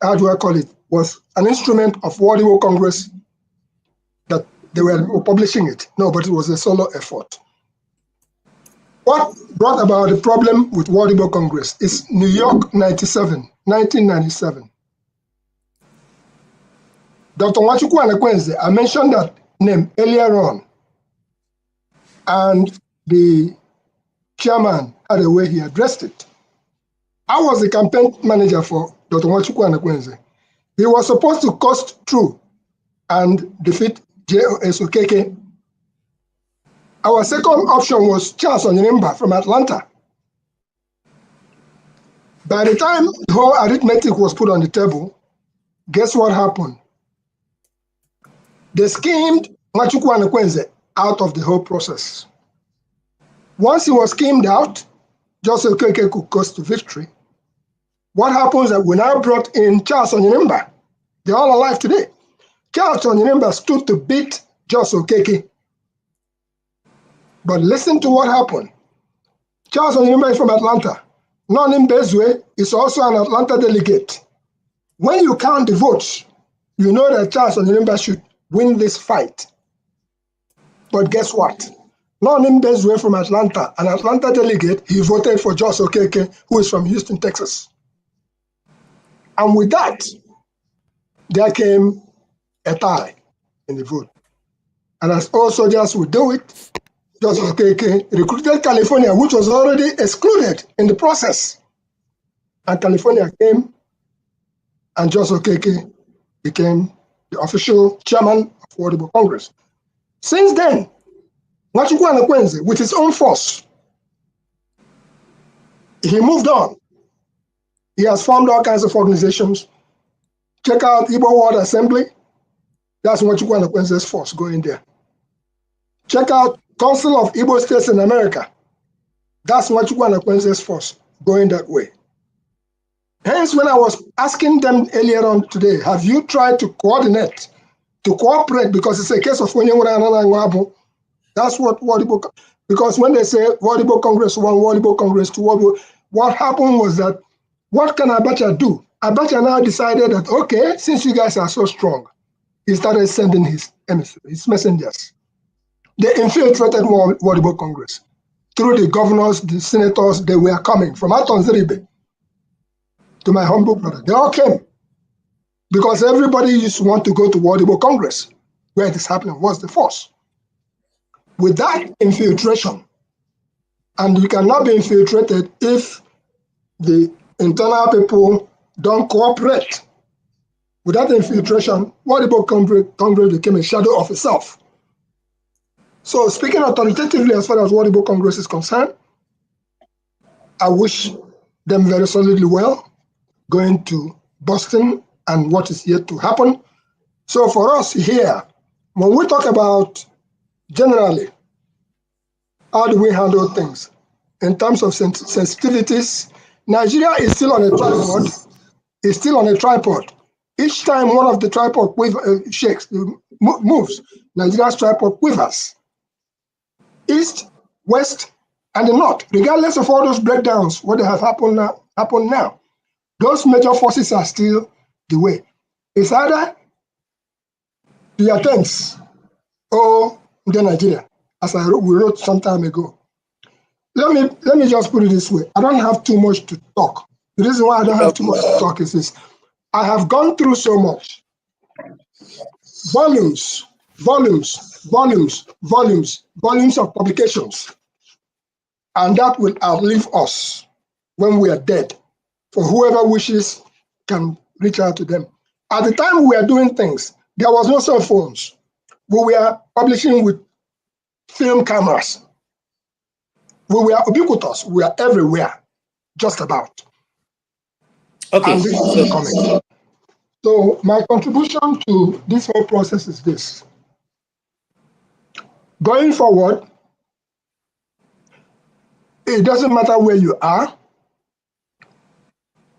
how do I call it, was an instrument of World Igbo Congress, that they were publishing it. No, but it was a solo effort. What brought about the problem with World Igbo Congress is New York 1997. Dr. Nwachukwu Anekwenze, I mentioned that name earlier on, and the chairman had a way he addressed it. I was the campaign manager for Dr. Nwachukwu Anekwenze. He was supposed to coast through and defeat J.S. Okeke. Our second option was Charles Onyenimba from Atlanta. By the time the whole arithmetic was put on the table, guess what happened? They schemed Nwachukwu Anekwenze out of the whole process. Once he was schemed out, Joseph Okeke could coast to victory. What happens is that we now brought in Charles Onyenimba. They're all alive today. Charles Onyenimba stood to beat Joseph Okeke. But listen to what happened. Charles Onyenimba is from Atlanta. Nonim Bezwe is also an Atlanta delegate. When you count the votes, you know that Charles Onyenimba should win this fight. But guess what? Nonim Bezwe from Atlanta, an Atlanta delegate, he voted for Jos Okeke, who is from Houston, Texas. And with that, there came a tie in the vote. And as all soldiers would do it, Jos Okeke recruited California, which was already excluded in the process. And California came, and Jos Okeke became the official chairman of World Igbo Congress. Since then, Nwachukwu Anekwenze, with his own force, he moved on. He has formed all kinds of organizations. Check out Igbo World Assembly. That's Nwachukwu Anekwenze's force going there. Check out Council of Igbo States in America. That's Nwachukwu Anekwenze's force going that way. Hence, when I was asking them earlier on today, have you tried to coordinate, to cooperate, because it's a case of that's what World Igbo, because when they say World Igbo Congress 1, World Igbo Congress 2, what happened was that, what can Abacha do? Abacha now decided that, okay, since you guys are so strong, he started sending his emissaries, his messengers. They infiltrated World Igbo Congress. Through the governors, the senators, they were coming from Aton Zeribe to my humble brother. They all came because everybody used to want to go to World Igbo Congress, where it is happening, was the force. With that infiltration, and you cannot be infiltrated if the internal people don't cooperate. With that infiltration, World Igbo Congress became a shadow of itself. So speaking authoritatively as far as World Igbo Congress is concerned, I wish them very solidly well going to Boston and what is yet to happen. So for us here, when we talk about generally, how do we handle things? In terms of sensitivities, Nigeria is still on a tripod. It's still on a tripod. Each time one of the tripod shakes, moves, Nigeria's tripod quivers. East, west, and the north, regardless of all those breakdowns, what have happened now, those major forces are still the way. It's either the attempts or the Nigeria, as we wrote some time ago. Let me just put it this way. I don't have too much to talk. The reason why I don't have too much to talk is this. I have gone through so much. Volumes of publications. And that will outlive us when we are dead. For whoever wishes can reach out to them. At the time we were doing things, there was no cell phones. We were publishing with film cameras. We were ubiquitous. We were everywhere, just about. Okay. And this is still coming. So my contribution to this whole process is this. Going forward, It doesn't matter where you are.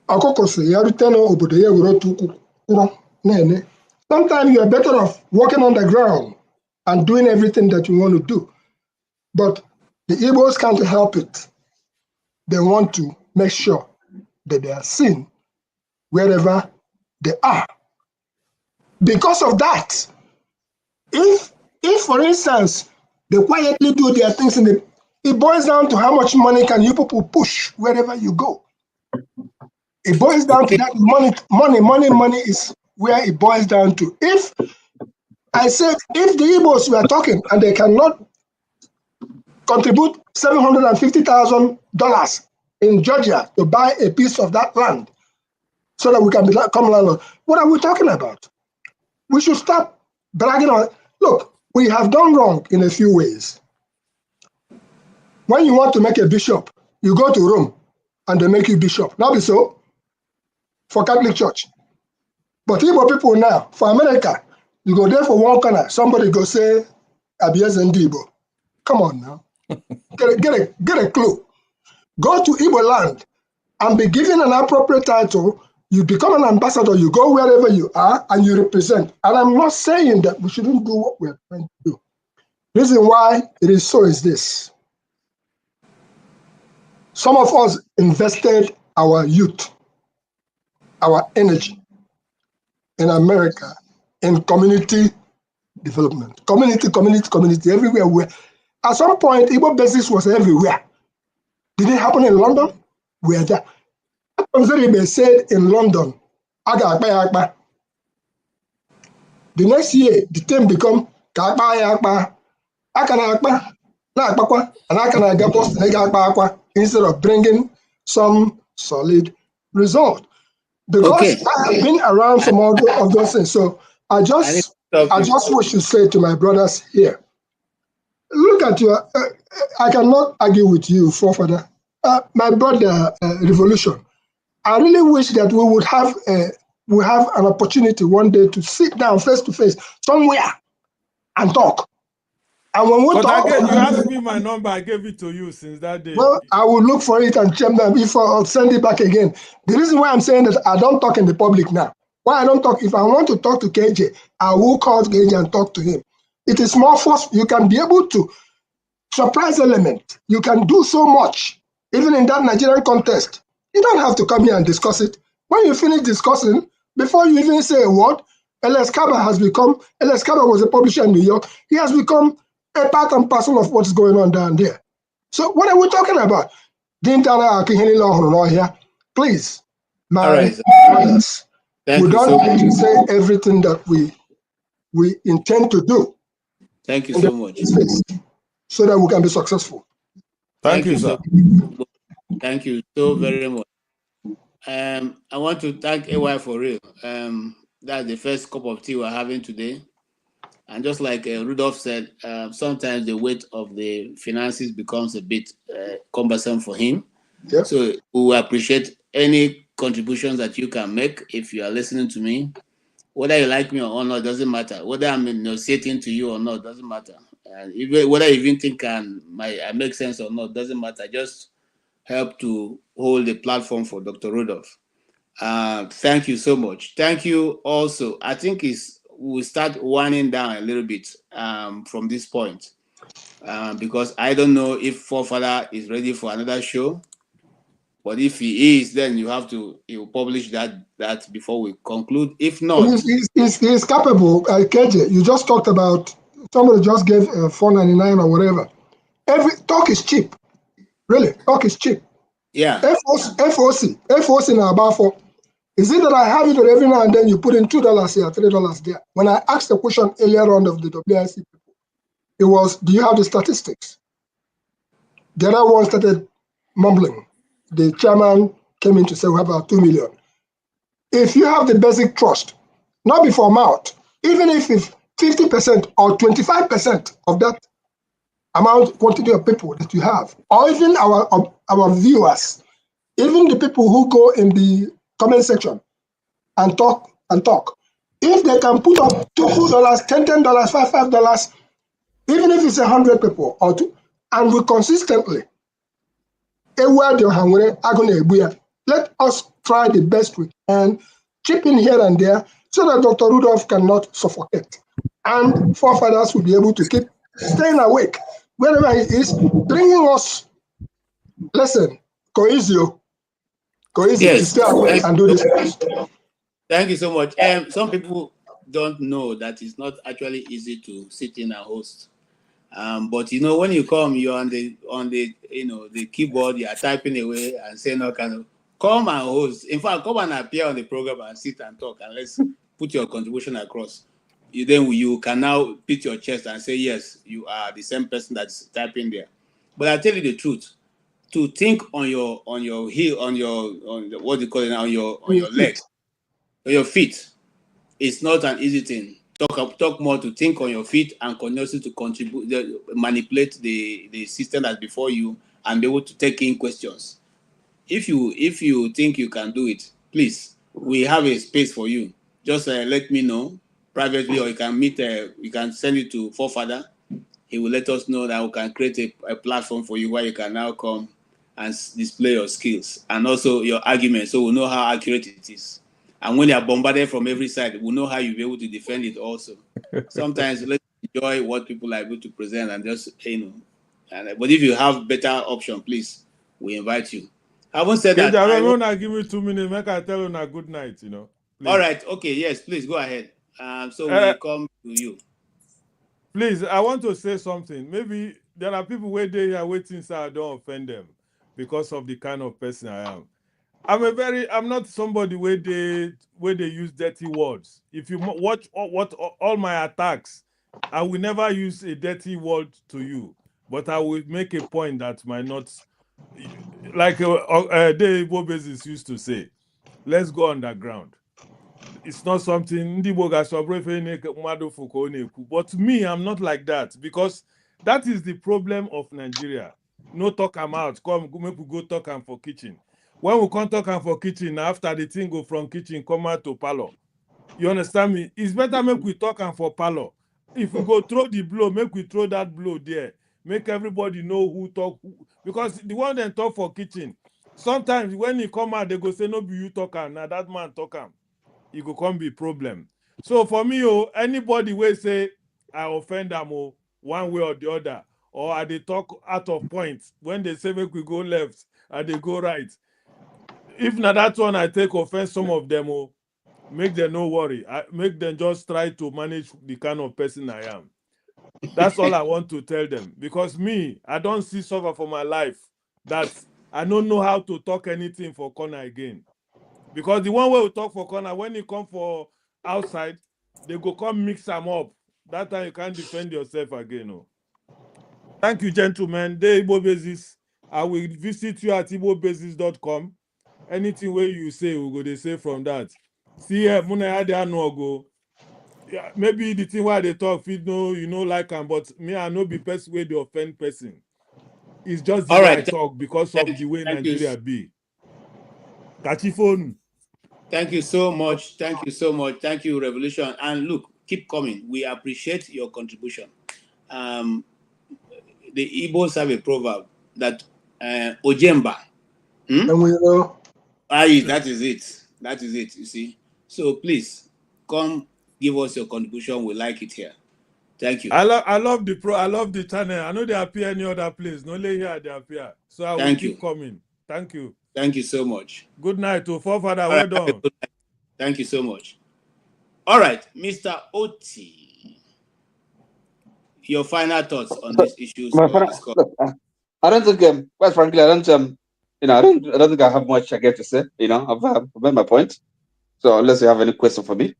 Sometimes you are better off walking on the ground and doing everything that you want to do. But the Igbos can't help it. They want to make sure that they are seen wherever they are. Because of that, if for instance, they quietly do their things it boils down to how much money can you people push wherever you go. It boils down to that money is where it boils down to. If I said, if the Igbos were talking and they cannot contribute $750,000 in Georgia to buy a piece of that land so that we can become landlord, what are we talking about? We should stop bragging on. Look, we have done wrong in a few ways. When you want to make a bishop, you go to Rome and they make you bishop. Not be so for Catholic Church. But Igbo people now, for America, you go there for one corner, somebody go say, Abiez and Igbo. Come on now. Get a clue. Go to Igbo land and be given an appropriate title. You become an ambassador, you go wherever you are and you represent. And I'm not saying that we shouldn't do what we're trying to do. The reason why it is so is this. Some of us invested our youth, our energy in America in community development. Community, everywhere. At some point, Igbo basis was everywhere. Did it happen in London? We are there. They said in London, Aga. The next year, the term become instead of bringing some solid result. Because I have been around some of those things. So I just wish to say to my brothers here, look at your, I cannot argue with you, forefather. My brother, Revolution, I really wish that we would have an opportunity one day to sit down face to face somewhere and talk. And when we talk, you asked me my number, I gave it to you since that day. Well, I will look for it and check them if I'll send it back again. The reason why I'm saying that I don't talk in the public now. Why I don't talk, if I want to talk to KJ, I will call KJ and talk to him. It is more forceful. You can be able to surprise element. You can do so much, even in that Nigerian contest. You don't have to come here and discuss it. When you finish discussing, before you even say a word, LS Kaba was a publisher in New York. He has become a part and parcel of what's going on down there. So what are we talking about? Please, my brothers, we don't need to say everything that we intend to do. Thank you so much. So that we can be successful. Thank you, sir. Thank you so very much. I want to thank AY for real. That's the first cup of tea we're having today. And just like Rudolph said, sometimes the weight of the finances becomes a bit cumbersome for him. Yep. So we will appreciate any contributions that you can make if you are listening to me. Whether you like me or not, doesn't matter. Whether I'm negotiating to you or not, doesn't matter. And even whether you even think I make sense or not, doesn't matter. Just help to hold the platform for Dr. Rudolph. Thank you so much. Thank you also. I think we'll start winding down a little bit from this point because I don't know if Forefather is ready for another show. But if he is, then he will publish that before we conclude. If not, he's capable. KJ, you just talked about somebody just gave $4.99 or whatever. Talk is cheap. Really, talk is cheap. Yeah. FOC now about for. Is it that I have it every now and then you put in $2 here, $3 there? When I asked the question earlier on of the WIC people, it was, do you have the statistics? The other one started mumbling. The chairman came in to say we have about 2 million. If you have the basic trust, not before mouth, even if 50% or 25% of that amount quantity of people that you have, or even our viewers, even the people who go in the comment section and talk, if they can put up $2, $10, $5, even if it's 100 people or two, and we consistently Let us try the best we can, chip in here and there, so that Dr. Rudolph cannot suffocate. And forefathers will be able to keep staying awake wherever he is, bringing us lesson, cohesio to stay awake and do this. Thank you so much. Some people don't know that it's not actually easy to sit in and host. But you know, when you come, you're on the the keyboard, you are typing away and saying all kind of come and host. In fact, come and appear on the program and sit and talk, and let's put your contribution across. You can now beat your chest and say, yes, you are the same person that's typing there. But I tell you the truth, to think on your heel, on what do you call it now, on your legs, on your feet, it's not an easy thing. Talk more to think on your feet and continuously to contribute, manipulate the system that's before you and be able to take in questions. If you think you can do it, please, we have a space for you. Just let me know privately, or you can meet. You can send it to Forefather. He will let us know that we can create a platform for you where you can now come and display your skills and also your arguments, so we'll know how accurate it is. And when you are bombarded from every side, we'll know how you'll be able to defend it also. Sometimes let's enjoy what people are able to present and just, but if you have better option, please, we invite you. I haven't said that. Give me 2 minutes, make I tell you a good night, Please. All right, okay, yes, please go ahead. So we come to you. Please, I want to say something. Maybe there are people where they are waiting so I don't offend them because of the kind of person I am. I'm not somebody where they use dirty words. If you watch all my attacks, I will never use a dirty word to you, but I will make a point that might not, like Dave Bezos used to say, let's go underground. It's not something, but me, I'm not like that, because that is the problem of Nigeria. No talk am out, come make we go talk am for kitchen. When we come talk am for kitchen, after the thing go from kitchen, come out to parlor. You understand me? It's better make we talk am for parlor. If we go throw the blow, make we throw that blow there. Make everybody know who talk. Because the one that talk for kitchen, sometimes when he come out, they go say, no be you talk am, now that man talk am. It go come be problem. So for me, anybody will say I offend them one way or the other, or I they talk out of points when they say make we go left and they go right. If not that one, I take offense some of them, make them no worry. I make them just try to manage the kind of person I am. That's all I want to tell them. Because me, I don't see suffer for my life that I don't know how to talk anything for corner again. Because the one way we talk for corner, when you come for outside, they go come mix them up. That time you can't defend yourself again. Thank you, gentlemen. The Igbo Basis. I will visit you at igbobasis.com. Anything where you say, we go they say from that. See, go. Yeah, maybe the thing why they talk, like them, but me, I know be person where they offend person. It's just the way I talk because of the way Nigeria be. Catchy phone. Thank you so much. Thank you so much. Thank you, Revolution. And look, keep coming. We appreciate your contribution. The Igbos have a proverb that Ojemba. That is it. That is it, you see. So please, come give us your contribution. We like it here. Thank you. I love the channel. I know they appear any other place. No only here they appear. So I will keep coming. Thank you. Thank you so much. Good night to Forefather. Well done. Thank you so much. All right, Mr. Oti, your final thoughts on these issues. I don't think, quite frankly, I don't think I have much I get to say. I've made my point. So unless you have any question for me.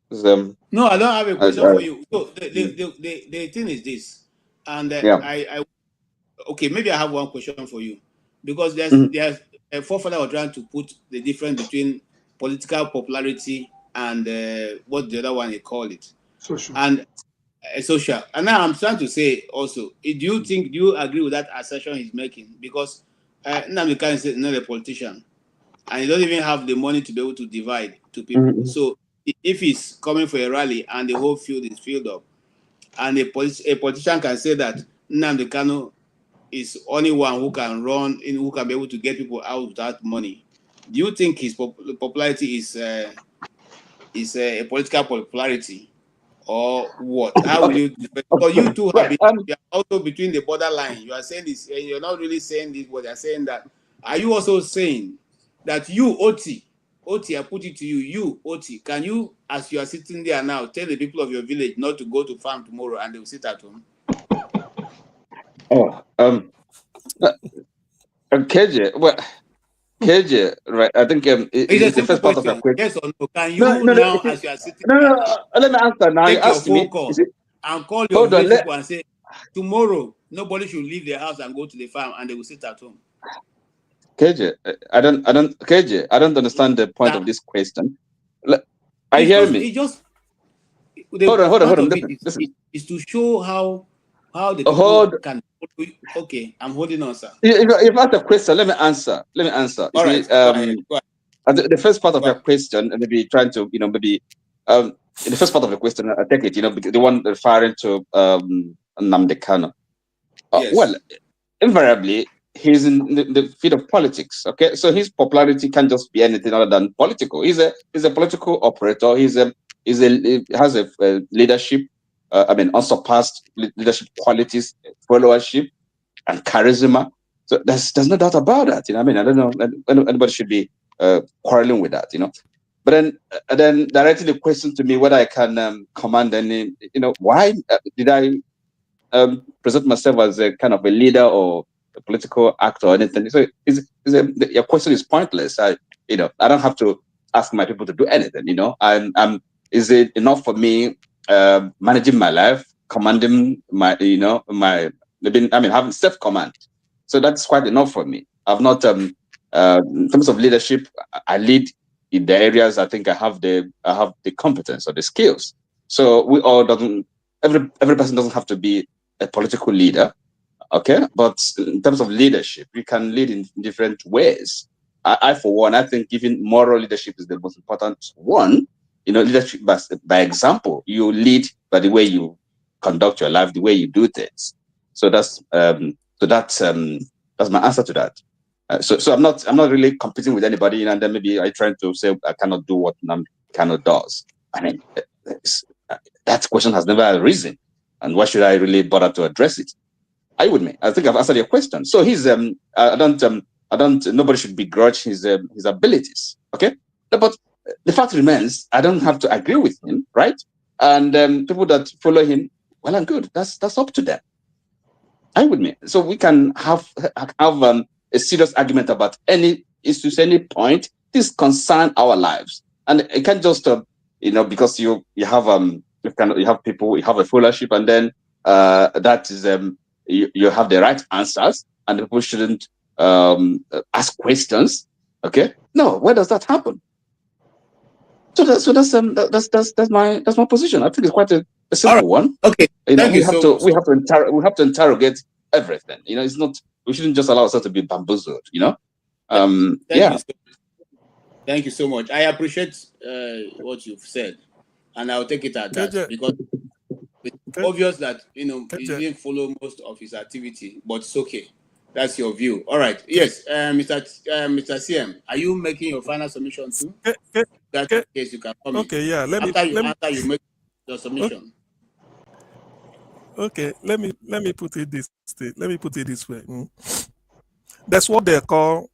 No, I don't have a question for you. So the thing is this, and okay, maybe I have one question for you, because there's a Forefather was trying to put the difference between political popularity and what the other one he called it, social. And social. And now I'm trying to say also, do you agree with that assertion he's making? Because Nnamdi Kanu is not a politician, and he doesn't even have the money to be able to divide to people. So if he's coming for a rally and the whole field is filled up, and a politician can say that Nnamdi Kanu is only one who can run in, who can be able to get people out without money. Do you think his popularity is a political popularity, or what? How will you? Because you two have been you are also between the borderline. You are saying this, and you're not really saying this, but you're saying that. Are you also saying that you, Oti, I put it to you, you, Oti, can you, as you are sitting there now, tell the people of your village not to go to farm tomorrow and they will sit at home? Oh, KJ, well, KJ, right? I think It's a the simple first part of your question. question. Yes or no? Can you No, no, no, now, as you are sitting no, there no, now, let me answer now. You take your asked phone me. call Is it? and call your Hold on. village people and say, tomorrow, nobody should leave their house and go to the farm, and they will sit at home. KJ, KJ, I don't understand the point of this question. I hear me. It just Hold on. is to show how the people can. Okay, I'm holding on, sir. You've asked a question. Let me answer. All right, go ahead. The first part of your question, and maybe trying to, maybe in the first part of the question, I take it, the one referring to Nnamdi Kanu. Yes. Well, invariably, he's in the field of politics. Okay, so his popularity can't just be anything other than political. He's a political operator. He has a leadership. Unsurpassed leadership qualities, followership, and charisma. So there's no doubt about that. I don't know anybody should be quarreling with that. But then directing the question to me whether I can command any. Why did I present myself as a kind of a leader or a political actor or anything? So your question is pointless. I don't have to ask my people to do anything. Is it enough for me managing my life, commanding my having self-command? So that's quite enough for me. I've not in terms of leadership, I lead in the areas I think I have the competence or the skills. So we all every person doesn't have to be a political leader, okay? But in terms of leadership, we can lead in different ways. I for one, I think giving moral leadership is the most important one. Leadership by example. You lead by the way you conduct your life, the way you do things. So that's my answer to that. So I'm not really competing with anybody, and then maybe I trying to say I cannot do what Nnamdi Kanu does. That question has never arisen, and why should I really bother to address it? Are you with me? I think I've answered your question. So he's nobody should begrudge his abilities. Okay, but the fact remains, I don't have to agree with him, right? And people that follow him, well and good. That's up to them. Are you with me? So we can have a serious argument about any issues, any point. This concern our lives, and it can't just because you have people, you have a followership, and then that is you have the right answers, and people shouldn't ask questions. Okay, no, where does that happen? So that's my position. I think it's quite a simple one. Okay, we have to interrogate everything. It's not, we shouldn't just allow ourselves to be bamboozled. Thank you so much. I appreciate what you've said, and I'll take it at that, because it's obvious that he didn't follow most of his activity, but it's okay. That's your view. All right. Yes, Mr. CM, are you making your final submission too? That's in case you can come okay, in. yeah. After you make your submission. Okay, let me put it this way. That's what they call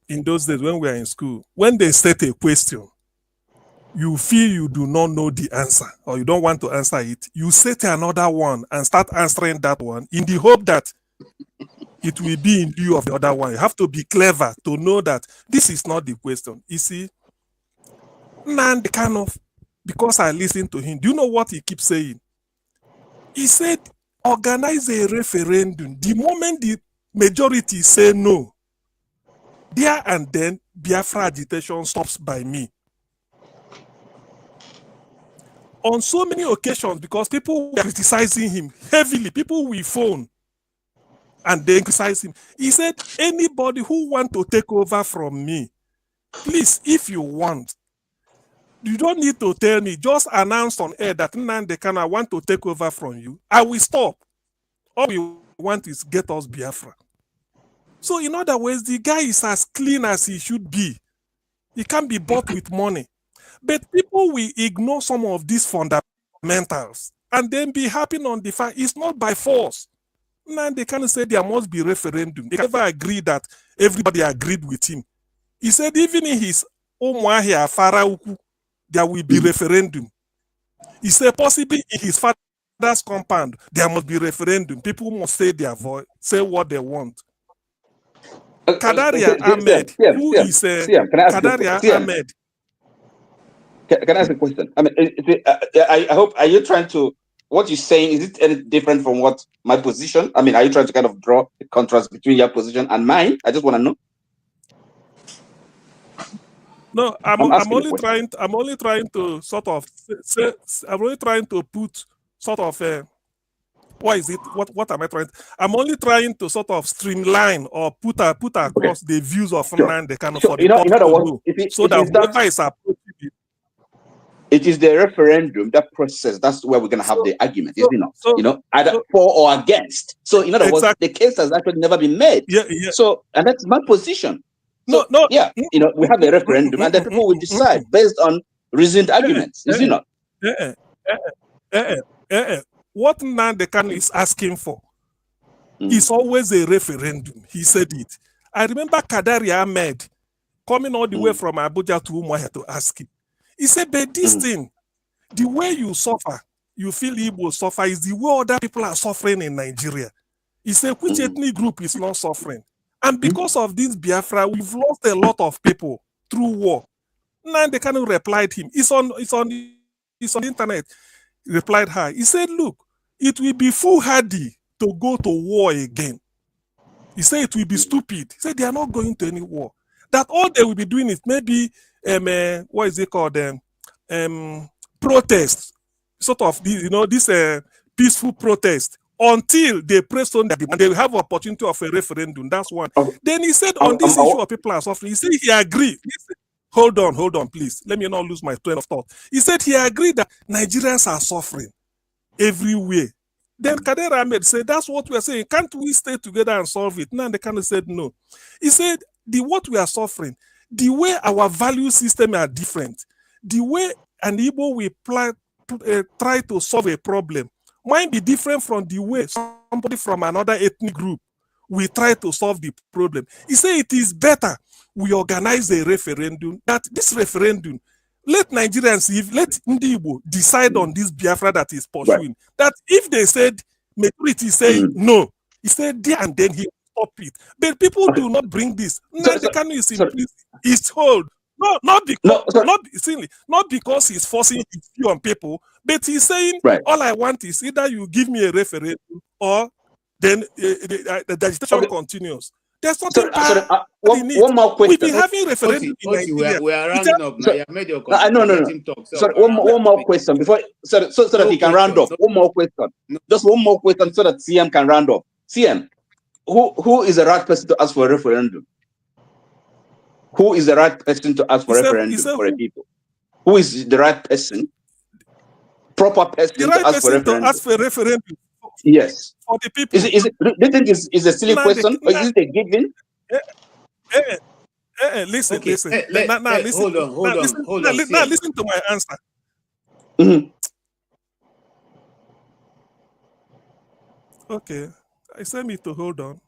in those days when we are in school. When they state a question, you feel you do not know the answer or you don't want to answer it, you set another one and start answering that one in the hope that it will be in lieu of the other one. You have to be clever to know that this is not the question. You see, Nnamdi Kanu, because I listened to him, do you know what he keeps saying? He said, organize a referendum. The moment the majority say no, there and then Biafra agitation stops by me. On so many occasions, because people were criticizing him heavily, people will phone and they criticize him. He said, anybody who want to take over from me, please, if you want, you don't need to tell me, just announce on air that Nnamdi Kanu want to take over from you. I will stop. All we want is get us Biafra. So in other words, the guy is as clean as he should be. He can't be bought with money. But people will ignore some of these fundamentals and then be happy on the fact it's not by force. Now they can't say there must be referendum. They never agree that everybody agreed with him. He said even in his Omwahia Farauku, there will be referendum. He said possibly in his father's compound, there must be referendum. People must say their voice, say what they want. Kadaria Ahmed, who is Kadaria Ahmed. Can I ask a question? I mean, I hope, are you trying to, what you're saying, is it any different from what my position? I mean, are you trying to kind of draw a contrast between your position and mine? I just want to know. No, I'm only trying to sort of say, I'm only trying to put sort of what is it? What am I trying? I'm only trying to sort of streamline or put across the views of the kind of for the public to know, so that whoever is approaching it is the referendum, that process, that's where we're going to have the argument, is it not? Either for or against. So in other words, the case has actually never been made. Yeah. So, and that's my position. So, yeah, we have a referendum and then people will decide based on reasoned arguments, is it not? What Nandekan is asking for is always a referendum. He said it. I remember Kadari Ahmed coming all the way from Abuja to Umuahia to ask him. He said, but this thing, the way you suffer, you feel Igbo suffer, is the way other people are suffering in Nigeria. He said, which ethnic group is not suffering? And because of this Biafra, we've lost a lot of people through war. Now they kind of replied him. It's on the internet. He replied her. He said, look, it will be foolhardy to go to war again. He said it will be stupid. He said they are not going to any war. That all they will be doing is maybe what is it called? Protest. Sort of this peaceful protest. Until they press on that demand, they will have opportunity of a referendum. That's one. Then he said on this issue of people are suffering, he said he agreed. Hold on, please. Let me not lose my train of thought. He said he agreed that Nigerians are suffering everywhere. Then Kader Ahmed said, that's what we are saying. Can't we stay together and solve it? Now they kind of said no. He said, what we are suffering, the way our value system are different, the way an Igbo will try to solve a problem might be different from the way somebody from another ethnic group will try to solve the problem. He said it is better we organize a referendum, that this referendum, let Nigerians, let Igbo decide on this Biafra that is pursuing. Right. That if they said, majority say no, he said there and then he stop it. But people do not bring this. It's hold. No, not because he's forcing his view on people, but he's saying, all I want is either you give me a referendum or then the agitation continues. There's something one more question. We've been having referendum in Nigeria. We are rounding up now. You made your comment. No. Sorry, one more question before, so that he can round off. One more question. Just one more question so that CM can round off. CM, who is the right person to ask for a referendum? Who is the right person to ask for referendum for a people? Who is the right person? Proper person to ask for a referendum. Yes. For the people. Do you think it's a silly question or is it a given? Listen. Hold on. Now listen to my answer. Okay. I said me to hold on.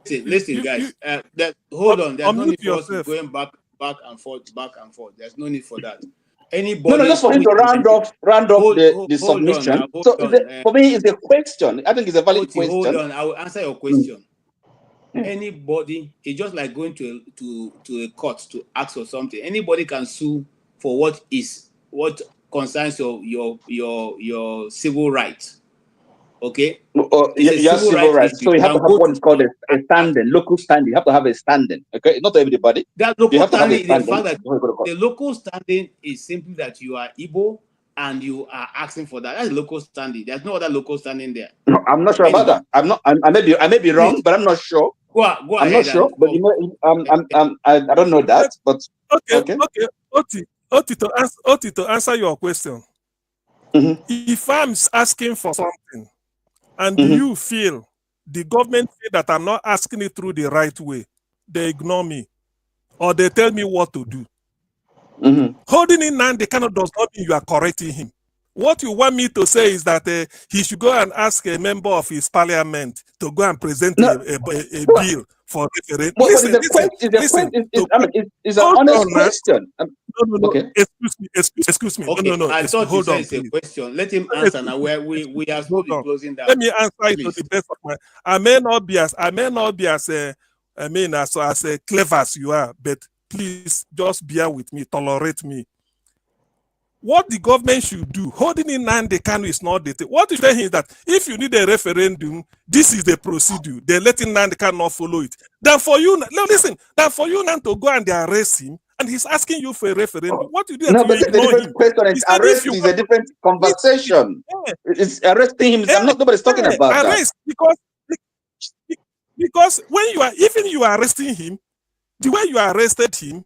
Listen, guys. Hold on. There's no need for us going back and forth. There's no need for that. Anybody? No, just for him to round off the submission. For me, it's a question. I think it's a valid question. Hold on, I will answer your question. Anybody, it's just like going to a court to ask for something. Anybody can sue for what concerns your civil rights. Okay? Your civil rights. So you have to have what is called a standing, local standing. You have to have a standing. Okay, not everybody. That local standing, the fact that the local standing is simply that you are Igbo and you are asking for that. That's local standing. There's no other local standing there. No, I'm not sure about that. I may be wrong, but I'm not sure. Go ahead. I'm not sure, but I don't know that. But okay. Oti, to answer your question. If I'm asking for something, and you feel the government feel that I'm not asking it through the right way, they ignore me, or they tell me what to do. Holding in Nandi Kanu does not mean you are correcting him. What you want me to say is that he should go and ask a member of his parliament to go and present a bill for referendum. Listen. It's an honest question. No. Okay. Excuse me. Okay. No. I thought hold you on, said it's please. a question. Let him answer now. Where we are slowly closing down. Let me answer it to the best of my. I may not be as clever as you are, but please just bear with me, tolerate me. What the government should do, holding in Nnamdi Kanu is not the thing. What you say is that if you need a referendum, this is the procedure. They're letting Nnamdi Kanu not follow it. Then for you now to go and they arrest him, and he's asking you for a referendum. What you do? No, but it's a different question. It's arrest is a different conversation. It's arresting him. Nobody's talking about arrest that. Because when you are arresting him, the way you arrested him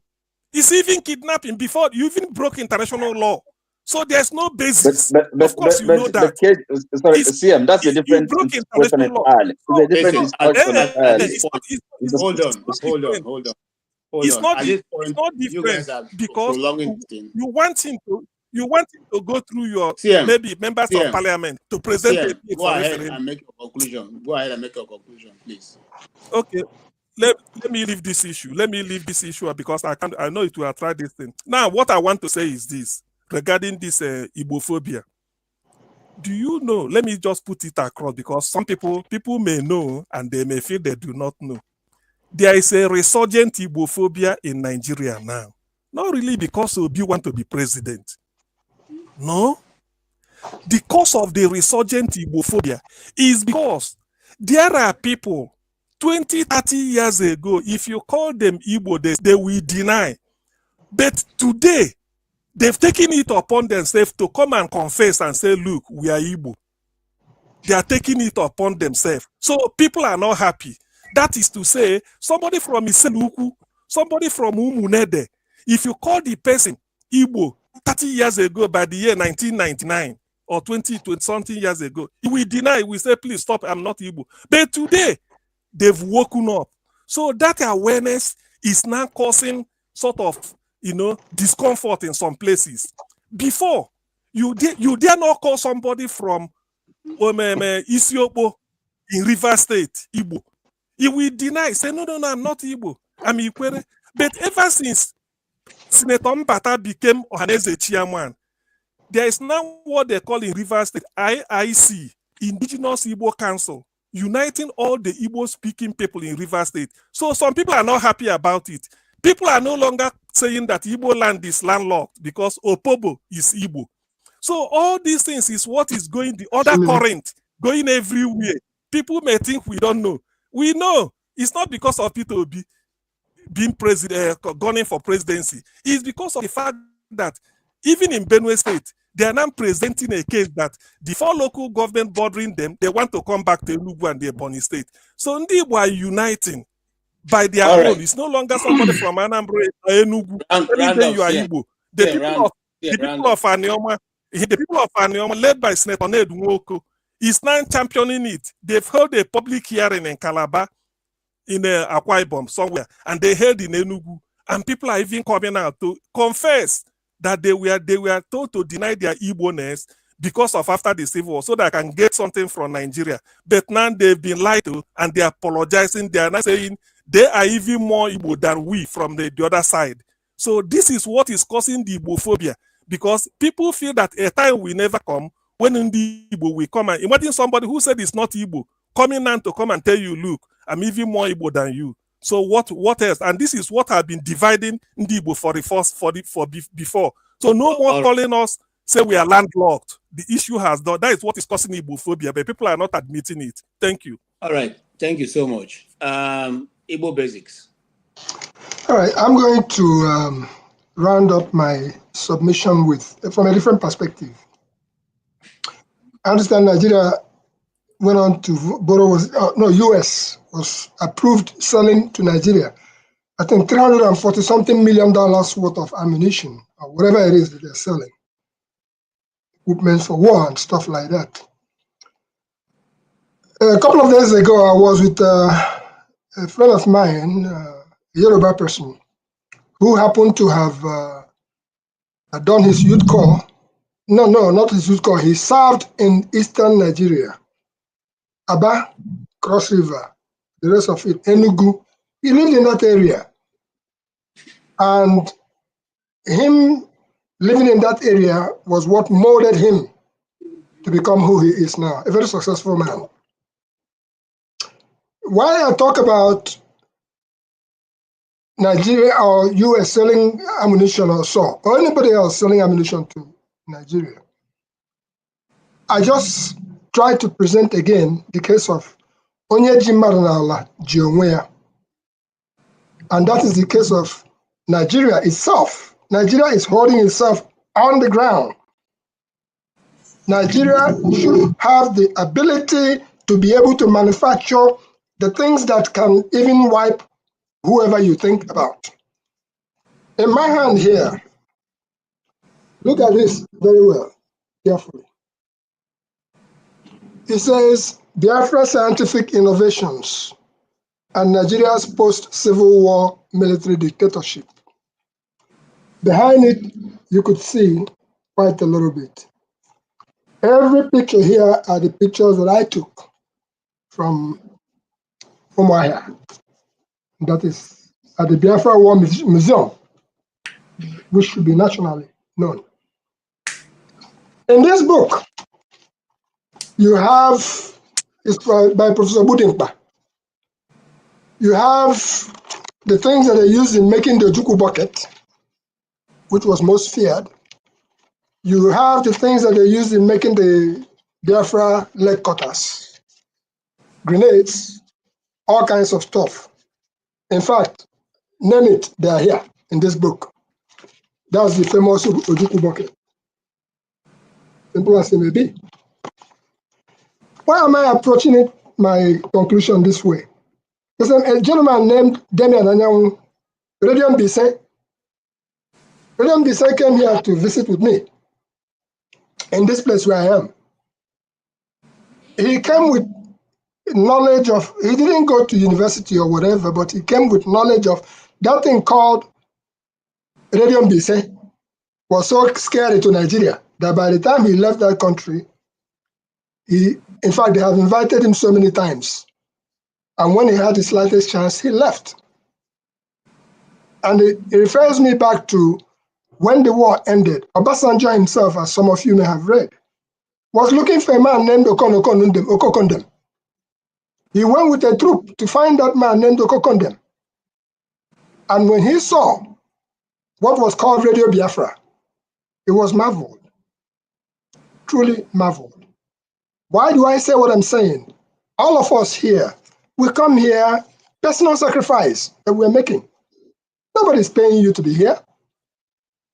is even kidnapping before you even broke international law. So there's no basis. Of course, you know that. Sorry, CM, that's a different question entirely. It's a different discussion entirely. Hold on. It's not different because you want him to go through your maybe members of parliament to present a bill for referendum. And make your conclusion. Go ahead and make your conclusion, please. Okay. Let me leave this issue. Because I know it will attract this thing. Now, what I want to say is this regarding this Igbophobia. Do you know? Let me just put it across because some people may know and they may feel they do not know. There is a resurgent Igbophobia in Nigeria now. Not really because Obi want to be president. No. The cause of the resurgent Igbophobia is because there are people 20, 30 years ago, if you call them Igbo, they will deny. But today, they've taken it upon themselves to come and confess and say, look, we are Igbo. They are taking it upon themselves. So people are not happy. That is to say, somebody from Iseluku, somebody from Umunede, if you call the person Igbo 30 years ago by the year 1999 or 20 something years ago, he will deny, he will say, please stop, I'm not Igbo. But today, they've woken up. So that awareness is now causing sort of, discomfort in some places. Before, you dare not call somebody from Isiopo in River State, Igbo. He will deny, say, no, I'm not Igbo. I'm Ikwere. But ever since Senator Mbata became Ohaneze chairman, there is now what they call in River State, IIC, Indigenous Igbo Council, uniting all the Igbo-speaking people in River State. So some people are not happy about it. People are no longer saying that Igbo land is landlocked because Opobo is Igbo. So all these things is what is going, the other current, going everywhere. People may think we don't know. We know. It's not because of Peter Obi being president, gunning for presidency. It's because of the fact that even in Benue State, they are now presenting a case that the 4 local government bordering them, they want to come back to Enugu and the Ebonyi State. So they were uniting by their own. Right. It's no longer somebody from Anambra, Enugu. You are Igbo. The people of Anioma, led by Senator Ned Nwoko, is now championing it. They've held a public hearing in Calabar, in Akwa Ibom, somewhere, and they held in Enugu. And people are even coming out to confess that they were told to deny their Igbo-ness because of after the Civil War, so that I can get something from Nigeria. But now they've been lied to, and they're apologizing. They are not saying they are even more Igbo than we from the other side. So this is what is causing the Igbophobia, because people feel that a time will never come when the Igbo will come. And imagine somebody who said it's not Igbo coming now to come and tell you, look, I'm even more Igbo than you. So what else? And this is what has been dividing Igbo before. So no more calling us, say we are landlocked. The issue has done. That is what is causing Igbophobia, but people are not admitting it. Thank you. All right. Thank you so much. Igbo basics. All right. I'm going to round up my submission from a different perspective. I understand Nigeria went on to borrow, US was approved selling to Nigeria, I think $340-something million worth of ammunition, or whatever it is that they're selling. equipment for war and stuff like that. A couple of days ago, I was with a friend of mine, a Yoruba person, who happened to have done his youth corps. No, not his youth corps. He served in eastern Nigeria, Aba, Cross River, the rest of it, Enugu. He lived in that area. And him living in that area was what molded him to become who he is now, a very successful man. Why I talk about Nigeria or US selling ammunition or so, or anybody else selling ammunition to Nigeria, I just try to present again the case of Onye ji mmadụ n'ala ji onwe ya. And that is the case of Nigeria itself. Nigeria is holding itself on the ground. Nigeria should have the ability to be able to manufacture the things that can even wipe whoever you think about. In my hand here, look at this very well, carefully. It says, Biafra Scientific Innovations and Nigeria's post-Civil War military dictatorship. Behind it, you could see quite a little bit. Every picture here are the pictures that I took from Umuahia. That is at the Biafra War Museum, which should be nationally known. In this book, you have, it's by Professor Budimpa, you have the things that are used in making the Juku bucket, which was most feared. You have the things that are used in making the Biafra leg cutters, grenades, all kinds of stuff. In fact, name it, they are here in this book. That's the famous Ojukwu bucket. Simple as it may be. Why am I approaching it, my conclusion this way? There's a gentleman named Damian Anyanwu, Radium Bise. Radium Bise came here to visit with me in this place where I am. He came with knowledge of, he didn't go to university or whatever, but he came with knowledge of that thing called Radium Bise. Was so scary to Nigeria that by the time he left that country, in fact, they have invited him so many times. And when he had the slightest chance, he left. And it refers me back to when the war ended. Obasanjo himself, as some of you may have read, was looking for a man named Okokondem. He went with a troop to find that man named Okokondem. And when he saw what was called Radio Biafra, he was marveled, truly marveled. Why do I say what I'm saying? All of us here, we come here, personal sacrifice that we're making. Nobody's paying you to be here,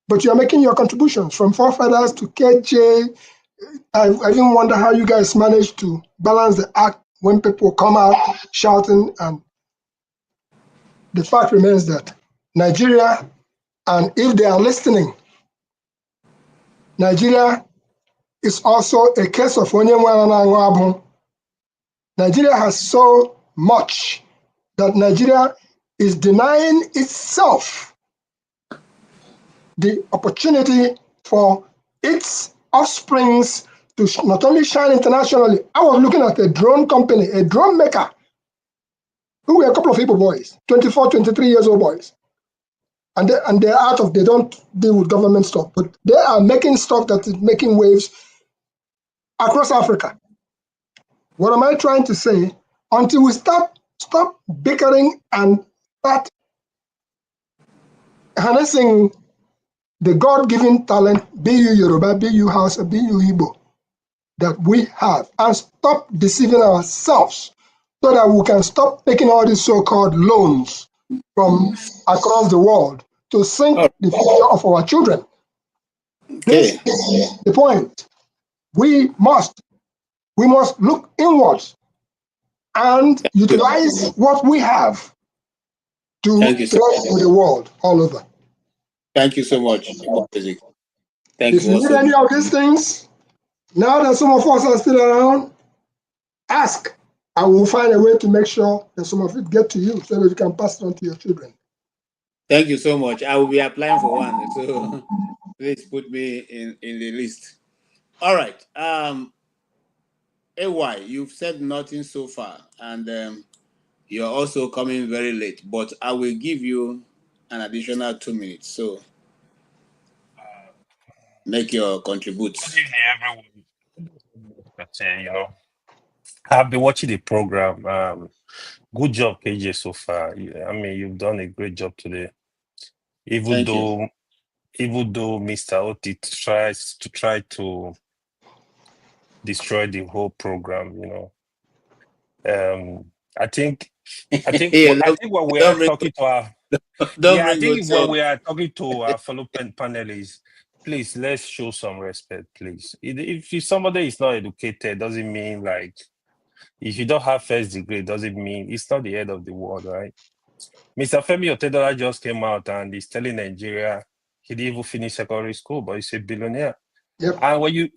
but you're making your contributions from forefathers to KJ. I even wonder how you guys manage to balance the act when people come out shouting. And the fact remains that Nigeria, and if they are listening, Nigeria is also a case of Nigeria has so much that Nigeria is denying itself the opportunity for its offsprings to not only shine internationally. I was looking at a drone company, a drone maker, who were a couple of people boys, 24, 23 years old boys. And they're out of, they don't deal with government stuff, but they are making stuff that is making waves across Africa. What am I trying to say? Until we stop bickering and start harnessing the God-given talent, be you Yoruba, be you Hausa, be you Igbo, that we have, and stop deceiving ourselves so that we can stop taking all these so-called loans from across the world to sink the future of our children. This is the point. We must look inwards and utilize what we have to trade with the world all over. Thank you so much. Thank if you need any of these things, Now that some of us are still around, ask. I will find a way to make sure that some of it get to you so that you can pass it on to your children. Thank you so much. I will be applying for one, so please put me in the list. All right. AY, you've said nothing so far, and you're also coming very late, but I will give you an additional 2 minutes. So make your contributes. Good evening, everyone. But, I've been watching the program. Good job, KJ, so far. I mean, you've done a great job today. Even Thank you. though Mr. Oti tries to destroy the whole program, I think Yeah, when we are talking to our I think good when talk. we are talking to our fellow panelists, please let's show some respect, please. If somebody is not educated, doesn't mean like if you don't have first degree, doesn't mean it's not the end of the world, right? Mr. Femi Otedola just came out and he's telling Nigeria he didn't even finish secondary school, but he's a billionaire. Yep. And when you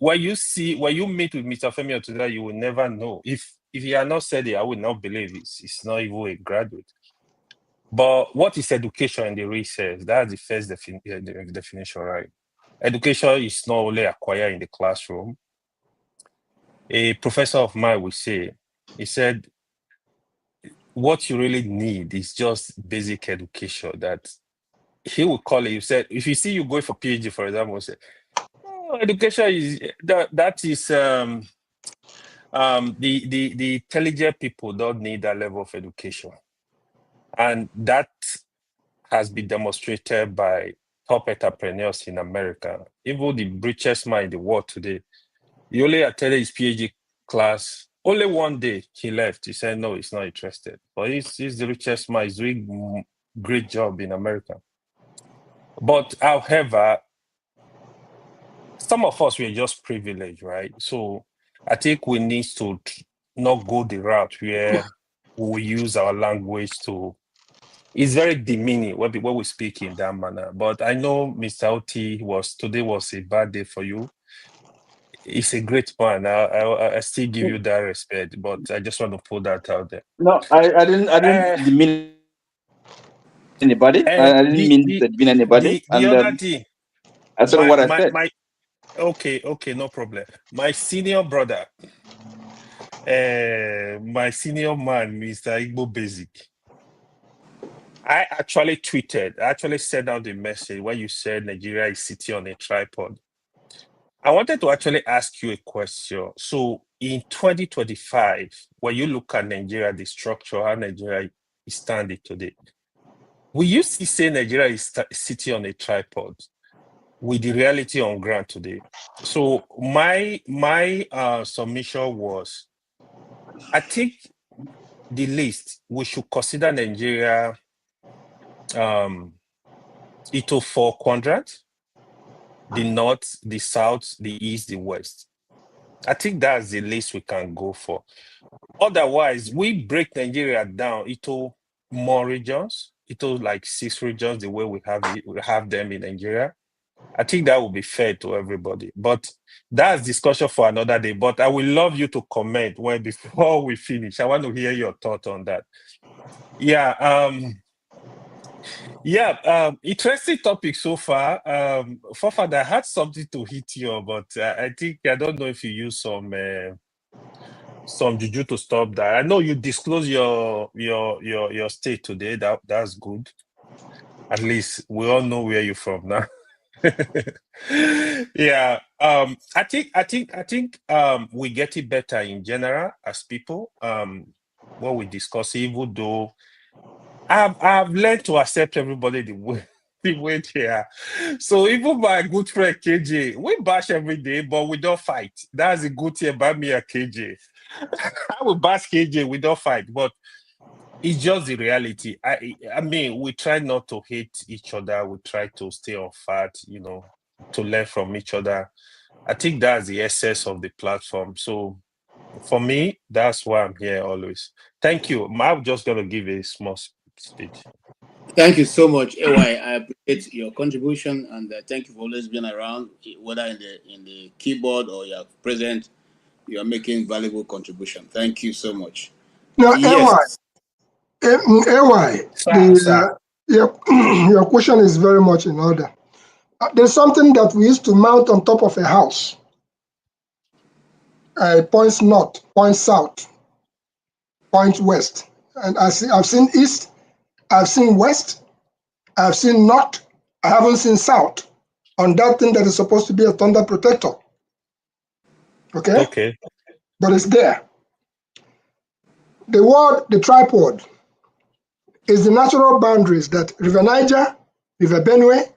meet with Mr. Femi Otedola, you will never know. If he had not said it, I would not believe it's not even a graduate. But what is education in the research? That's the first definition, right? Education is not only acquired in the classroom. A professor of mine would say, he said, what you really need is just basic education. That he would call it. He said, if you see you going for PhD, for example, say, education is that is the intelligent people don't need that level of education, and that has been demonstrated by top entrepreneurs in America. Even the richest man in the world today, he only attended his PhD class. Only one day he left. He said, no, he's not interested. But he's the richest man. He's doing great job in America. But however, some of us were just privileged, right? So I think we need to not go the route where we use our language to. It's very demeaning when we speak in that manner. But I know Mr. Oti today was a bad day for you. He's a great man. I still give you that respect, but I just want to put that out there. No, I didn't demean anybody. I didn't mean to demean anybody. The other thing, I said what I said. Okay, no problem. My senior brother, my senior man, Mr. Igbo Basic. I actually sent out the message when you said Nigeria is sitting on a tripod. I wanted to actually ask you a question. So in 2025, when you look at Nigeria, the structure, how Nigeria is standing today, will you still say Nigeria is sitting on a tripod with the reality on ground today? So my submission was, I think the least we should consider Nigeria into 4 quadrants: the north, the south, the east, the west. I think that's the least we can go for. Otherwise, we break Nigeria down into more regions, into like 6 regions, the way we have them in Nigeria. I think that will be fair to everybody. But that's discussion for another day. But I will love you to comment before we finish. I want to hear your thought on that. Interesting topic so far. Fofada, I had something to hit you, but I think I don't know if you use some juju to stop that. I know you disclose your state today. That's good. At least we all know where you're from now. I think we get it better in general as people. What we discuss, even though I've learned to accept everybody the way they are. So even my good friend KJ, we bash every day, but we don't fight. That's a good thing about me and KJ. I will bash KJ, we don't fight, but it's just the reality. I mean, we try not to hate each other. We try to stay on fat, to learn from each other. I think that's the essence of the platform. So for me, that's why I'm here always. Thank you. I'm just going to give a small speech. Thank you so much, AY. I appreciate your contribution, and thank you for always being around, whether in the keyboard or you're present. You are making valuable contribution. Thank you so much. Now, Yes. AY, your question is very much in order. There's something that we used to mount on top of a house. Points north, points south, points west. And I've seen east, I've seen west, I've seen north, I haven't seen south on that thing that is supposed to be a thunder protector. Okay? Okay. But it's there. The word, the tripod, is the natural boundaries that River Niger, River Benue,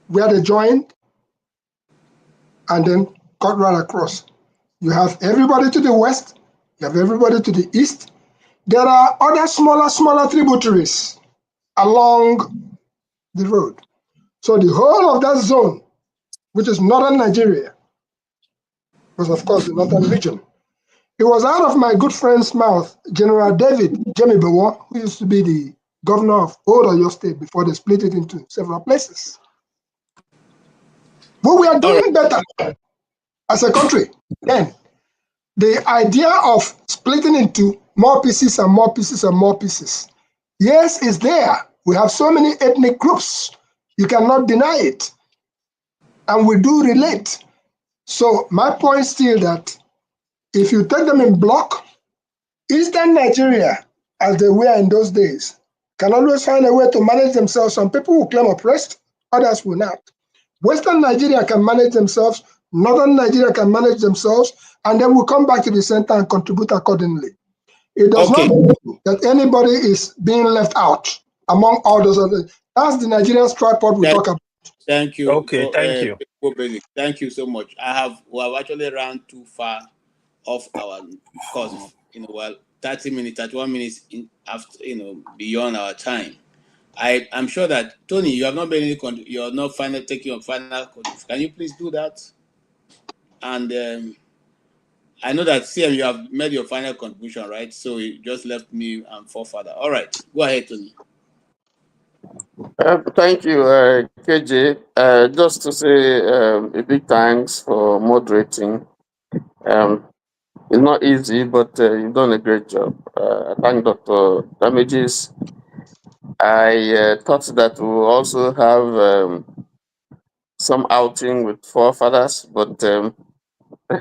where they joined, and then cut right across. You have everybody to the west, you have everybody to the east. There are other smaller tributaries along the road. So the whole of that zone, which is northern Nigeria, was of course the northern region. It was out of my good friend's mouth, General David Jemibewo, who used to be the governor of Old Oyo State before they split it into several places. But we are doing better as a country. Then the idea of splitting into more pieces and more pieces and more pieces, yes, is there. We have so many ethnic groups. You cannot deny it. And we do relate. So my point is still that if you take them in block, Eastern Nigeria, as they were in those days, can always find a way to manage themselves. Some people will claim oppressed, others will not. Western Nigeria can manage themselves, Northern Nigeria can manage themselves, and then we'll come back to the center and contribute accordingly. It does not mean that anybody is being left out among all those others. That's the Nigerian tripod we talk about. Thank you. Okay, thank you. Thank you so much. We have actually run too far off our course. 30 minutes, 31 minutes after, beyond our time. I'm sure that Tony, you have not been any. You are not taking your final. Can you please do that? And I know that CM, you have made your final contribution, right? So you just left me and Forefather. All right, go ahead, Tony. Thank you, KJ. Just to say a big thanks for moderating. It's not easy, but you've done a great job. I thank Dr. Damages. I thought that we will also have some outing with forefathers, but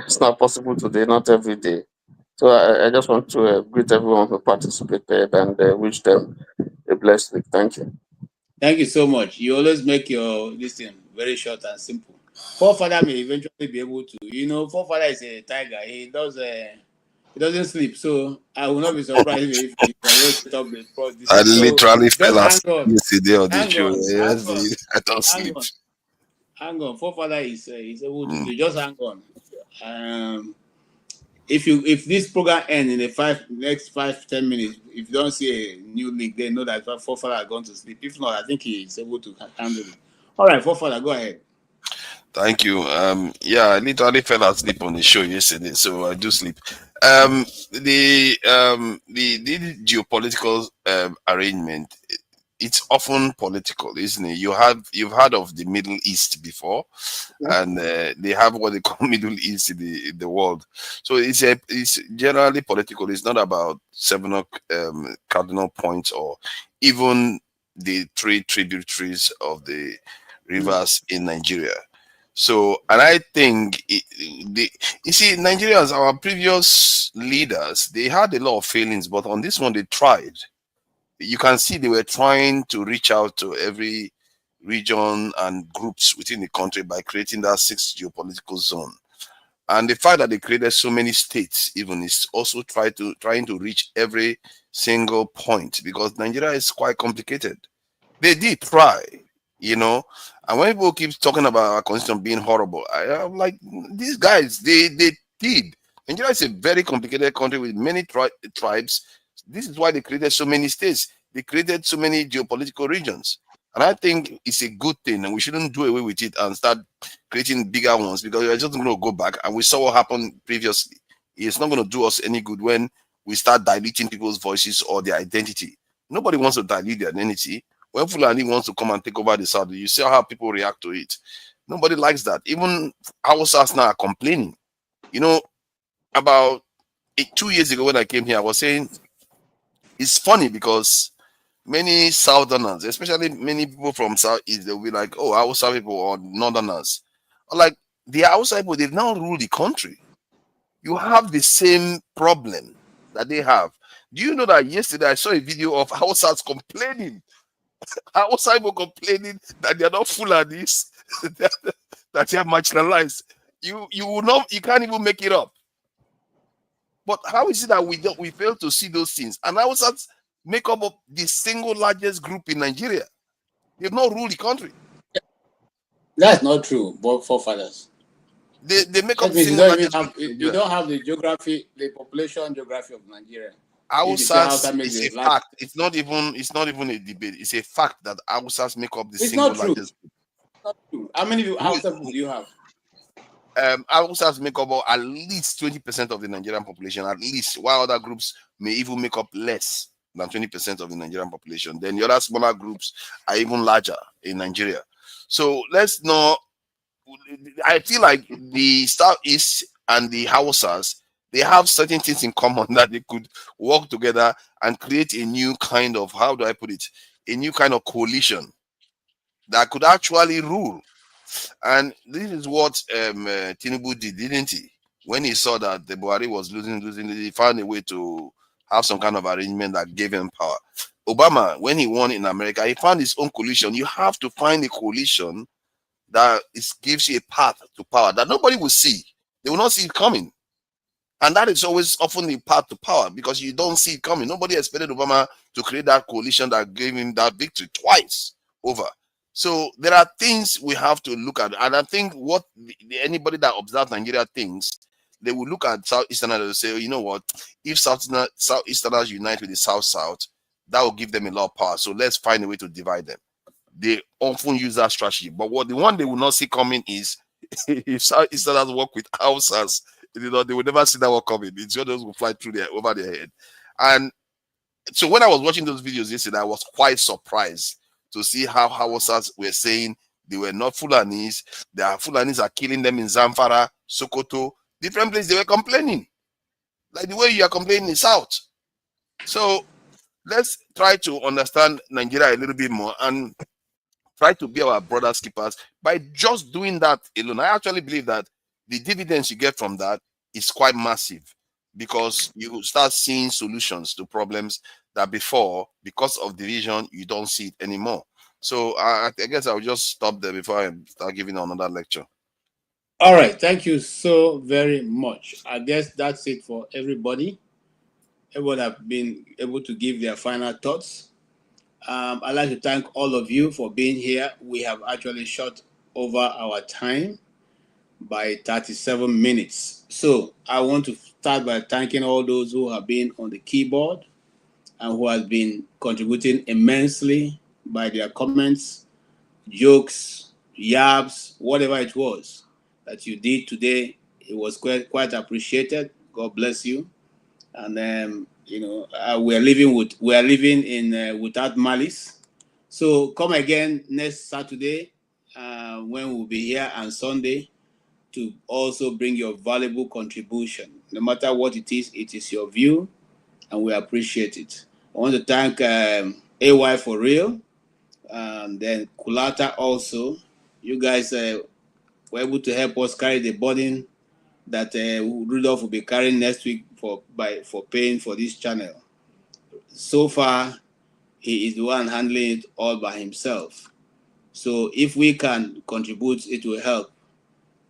it's not possible today, not every day. So I just want to greet everyone who participated and wish them a blessed week. Thank you. Thank you so much. You always make your listing very short and simple. Forefather may eventually be able to. Forefather is a tiger. He doesn't sleep. So I will not be surprised if he can wake up before this. I literally fell just asleep yesterday on the show. Yes, I don't sleep. Hang on. Forefather is able to do. Just hang on. If this program ends in the next 5-10 minutes, if you don't see a new link, they know that Forefather has gone to sleep. If not, I think he is able to handle it. All right, Forefather, go ahead. Thank you. Yeah, I literally fell asleep on the show yesterday, so I do sleep. The geopolitical arrangement, it's often political, isn't it? You've heard of the Middle East before, and they have what they call Middle East in the world. So it's generally political. It's not about 7 cardinal points or even the 3 tributaries of the rivers in Nigeria. So, and I think you see, Nigerians, our previous leaders, they had a lot of failings, but on this one they tried. You can see they were trying to reach out to every region and groups within the country by creating that 6th geopolitical zone. And the fact that they created so many states even is also trying to reach every single point, because Nigeria is quite complicated. They did try, and when people keep talking about our constitution being horrible, I'm like, these guys, they did. Nigeria is a very complicated country with many tribes. This is why they created so many states. They created so many geopolitical regions. And I think it's a good thing, and we shouldn't do away with it and start creating bigger ones, because we're just going to go back. And we saw what happened previously. It's not going to do us any good when we start diluting people's voices or their identity. Nobody wants to dilute their identity. When Fulani wants to come and take over the South, you see how people react to it. Nobody likes that. Even Hausas now are complaining. You know, about 2 years ago when I came here, I was saying it's funny because many Southerners, especially many people from Southeast, they'll be like, oh, Hausa people or Northerners. Like, the Hausa people, they've now ruled the country. You have the same problem that they have. Do you know that yesterday I saw a video of Hausas complaining? Hausa people complaining that they are not Fulanis, that they are marginalized. You will not, you can't even make it up. But how is it that we fail to see those things? And Hausas make up of the single largest group in Nigeria. They've not ruled the country. That's not true, but forefathers. They make up That means single largest group. you don't have the geography, the population geography of Nigeria. Hausas is a fact. It's not even a debate. It's a fact that Hausas make up the single largest group. Not true. How many Hausa people do you have? Hausas make up at least 20% of the Nigerian population, at least, while other groups may even make up less than 20% of the Nigerian population. Then the other smaller groups are even larger in Nigeria. So let's not. I feel like the Southeast and the Hausas, they have certain things in common that they could work together and create a new kind of, how do I put it, a new kind of coalition that could actually rule. And this is what Tinubu did, didn't he? When he saw that the Buhari was losing, he found a way to have some kind of arrangement that gave him power. Obama, when he won in America, he found his own coalition. You have to find a coalition that gives you a path to power that nobody will see. They will not see it coming. And that is always often the path to power because you don't see it coming. Nobody expected Obama to create that coalition that gave him that victory twice over. So there are things we have to look at. And I think what anybody that observes Nigeria thinks, they will look at Southeasterners and say, oh, you know what, if Southeasterners unite with the South, that will give them a lot of power. So let's find a way to divide them. They often use that strategy. But the one they will not see coming is if Southeasterners work with Hausas, they will never see that one coming. It's just will fly through over their head. And so when I was watching those videos yesterday, I was quite surprised to see how Hausas were saying they were not Fulanis. Their Fulanis are killing them in Zamfara, Sokoto, different places. They were complaining, like the way you are complaining in South. So let's try to understand Nigeria a little bit more and try to be our brothers keepers by just doing that alone. I actually believe that the dividends you get from that is quite massive because you start seeing solutions to problems that before, because of division, you don't see it anymore. So I guess I'll just stop there before I start giving another lecture. All right. Thank you so very much. I guess that's it for everybody. Everyone have been able to give their final thoughts. I'd like to thank all of you for being here. We have actually shot over our time by 37 minutes. So I want to start by thanking all those who have been on the keyboard and who have been contributing immensely by their comments, jokes, yabs, whatever it was that you did today. It was quite appreciated. God bless you. And we are living in without malice. So come again next Saturday when we'll be here, and Sunday to also bring your valuable contribution. No matter what it is your view, and we appreciate it. I want to thank AY for real, and then Kulata also. You guys were able to help us carry the burden that Rudolph will be carrying next week for paying for this channel. So far, he is the one handling it all by himself. So if we can contribute, it will help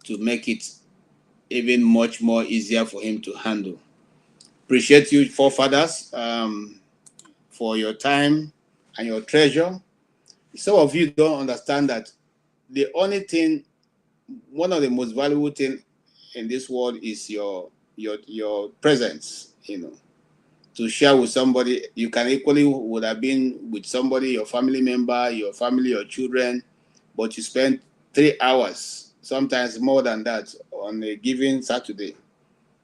to make it even much more easier for him to handle. Appreciate you, forefathers, for your time and your treasure. Some of you don't understand that the only thing, one of the most valuable things in this world is your presence, to share with somebody. You can equally would have been with somebody, your family member, your family, your children, but you spend 3 hours, sometimes more than that, on a given Saturday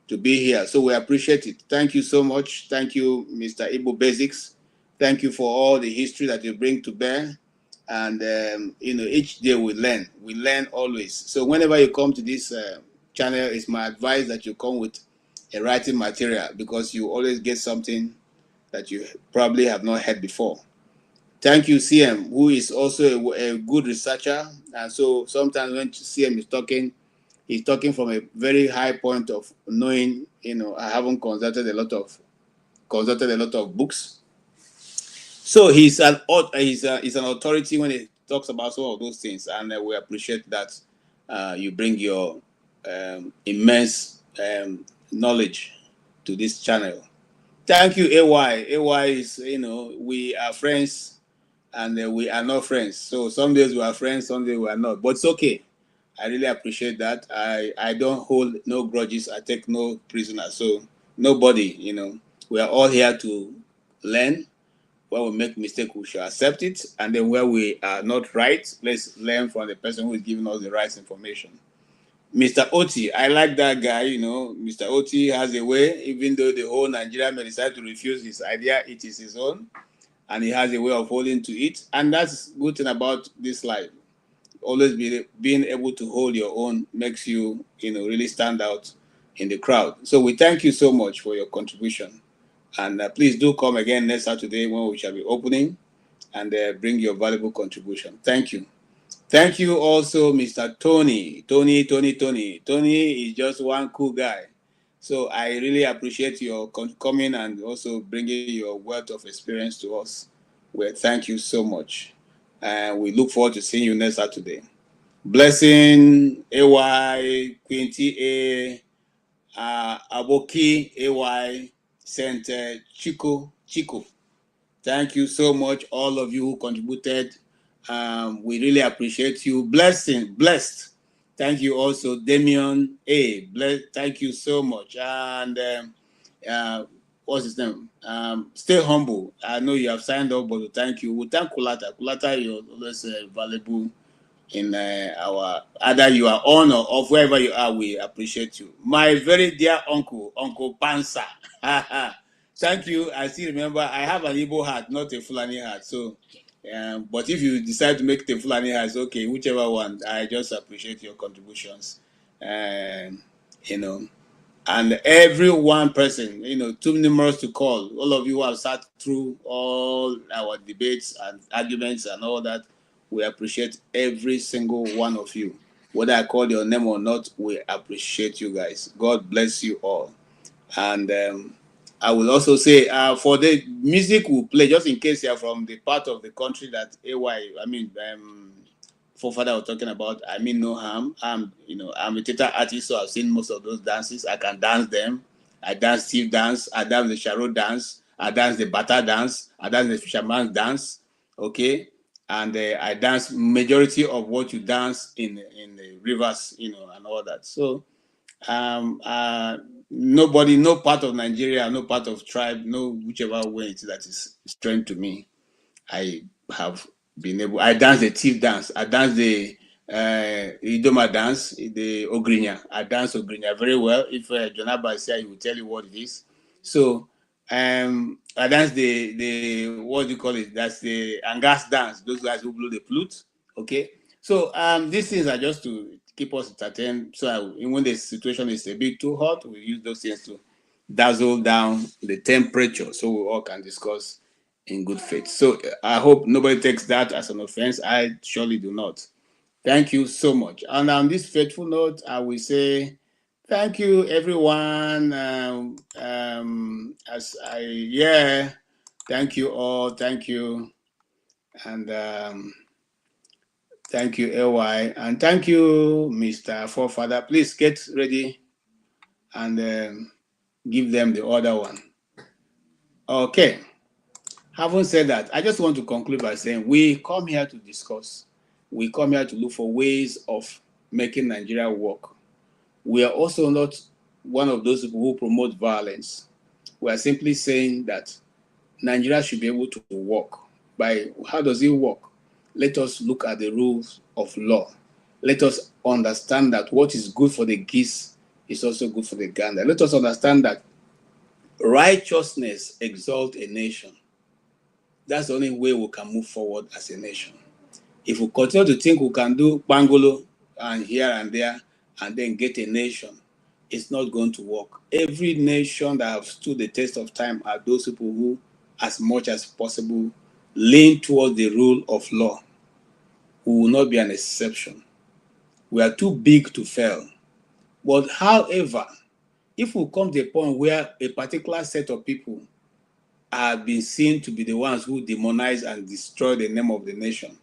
to be here. So we appreciate it. Thank you so much. Thank you, Mr. Igbo Basics, Thank you for all the history that you bring to bear. And, each day we learn. We learn always. So whenever you come to this channel, it's my advice that you come with a writing material, because you always get something that you probably have not heard before. Thank you, CM, who is also a good researcher. And so sometimes when CM is talking, he's talking from a very high point of knowing, I haven't consulted a lot of books. So he's an authority when he talks about some of those things, and we appreciate that you bring your immense knowledge to this channel. Thank you, AY. AY is, we are friends, and we are not friends. So some days we are friends, some days we are not. But it's okay. I really appreciate that. I don't hold no grudges. I take no prisoners. So nobody, we are all here to learn. Where we make mistake, we should accept it. And then where we are not right, let's learn from the person who is giving us the right information. Mr. Oti, I like that guy, Mr. Oti has a way, even though the whole Nigerian may decide to refuse his idea, it is his own. And he has a way of holding to it. And that's good thing about this life. Always being able to hold your own makes you, really stand out in the crowd. So we thank you so much for your contribution. And please do come again next Saturday when we shall be opening, and bring your valuable contribution. Thank you. Thank you also, Mr. Tony. Tony is just one cool guy. So I really appreciate your coming and also bringing your wealth of experience to us. Well, thank you so much. And we look forward to seeing you next Saturday. Blessing, AY, Quinty A, Aboki, AY, Center, Chico. Thank you so much, all of you who contributed. We really appreciate you. Blessed. Thank you also, Damian A. Thank you so much. And what's his name? Stay humble. I know you have signed up, but thank you. We thank Kulata. Kulata, you're always valuable in our, either you are on or off, wherever you are, we appreciate you. My very dear Uncle Pansa. Thank you. I still remember I have an Igbo hat, not a Fulani hat. So, but if you decide to make the Fulani hat, okay, whichever one, I just appreciate your contributions. And every one person, too numerous to call. All of you who have sat through all our debates and arguments and all that, we appreciate every single one of you. Whether I call your name or not, we appreciate you guys. God bless you all. And I will also say, for the music we'll play, just in case you're from the part of the country that forefather was talking about, I mean no harm. I'm a theater artist, so I've seen most of those dances. I can dance them. I dance Steve dance. I dance the Sharo dance. I dance the Bata dance. I dance the Fisherman dance. Okay. And I dance majority of what you dance in the rivers, and all that. So nobody, no part of Nigeria, no part of tribe, no whichever way it is that is strange to me. I have been able. I dance the Thief dance. I dance the Idoma dance, the Ogrinya. I dance Ogrinya very well. If John Abba is here, he will tell you what it is. So I dance the what do you call it? That's the Angas dance. Those guys who blow the flute. Okay. So these things are just to keep us entertained. So when the situation is a bit too hot, we use those things to dazzle down the temperature, so we all can discuss in good faith. So I hope nobody takes that as an offense. I surely do not. Thank you so much. And on this faithful note, I will say thank you, everyone. Thank you all. Thank you. And thank you, AY. And thank you, Mr. Forefather. Please get ready and give them the other one. Okay. Having said that, I just want to conclude by saying we come here to discuss. We come here to look for ways of making Nigeria work. We are also not one of those people who promote violence. We are simply saying that Nigeria should be able to work. How does it work? Let us look at the rules of law. Let us understand that what is good for the geese is also good for the gander. Let us understand that righteousness exalts a nation. That's the only way we can move forward as a nation. If we continue to think we can do Bangolo and here and there and then get a nation, it's not going to work. Every nation that have stood the test of time are those people who, as much as possible, lean towards the rule of law. We will not be an exception. We are too big to fail. But however, if we come to a point where a particular set of people have been seen to be the ones who demonize and destroy the name of the nation,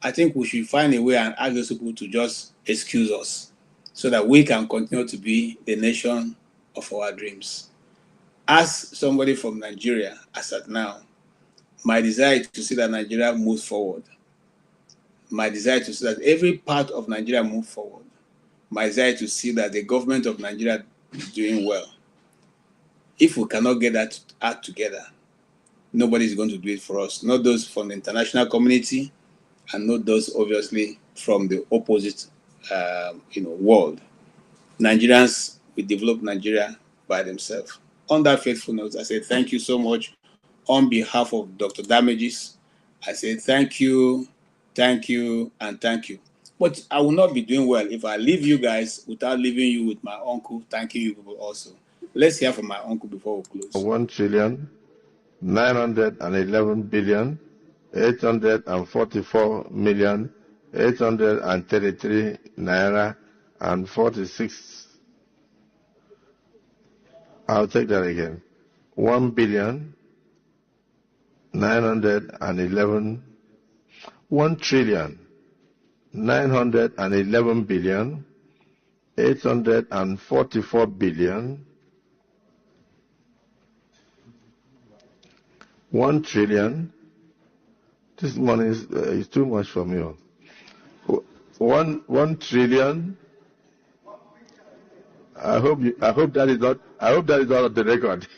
I think we should find a way and ask those people to just excuse us so that we can continue to be the nation of our dreams. As somebody from Nigeria, as at now, my desire is to see that Nigeria moves forward. My desire is to see that every part of Nigeria moves forward. My desire is to see that the government of Nigeria is doing well. If we cannot get that act together, nobody is going to do it for us. Not those from the international community, and not those obviously from the opposite, world. Nigerians will develop Nigeria by themselves. On that faithful note, I say thank you so much on behalf of Dr. Damages. I say thank you, and thank you. But I will not be doing well if I leave you guys without leaving you with my uncle. Thanking you people also. Let's hear from my uncle before we close. 1,911,844,833 naira and 46. I'll take that again. 1,911,000,000 1,911,844 billion 1 trillion. This money is too much for me. 1 trillion. I hope that is not on the record.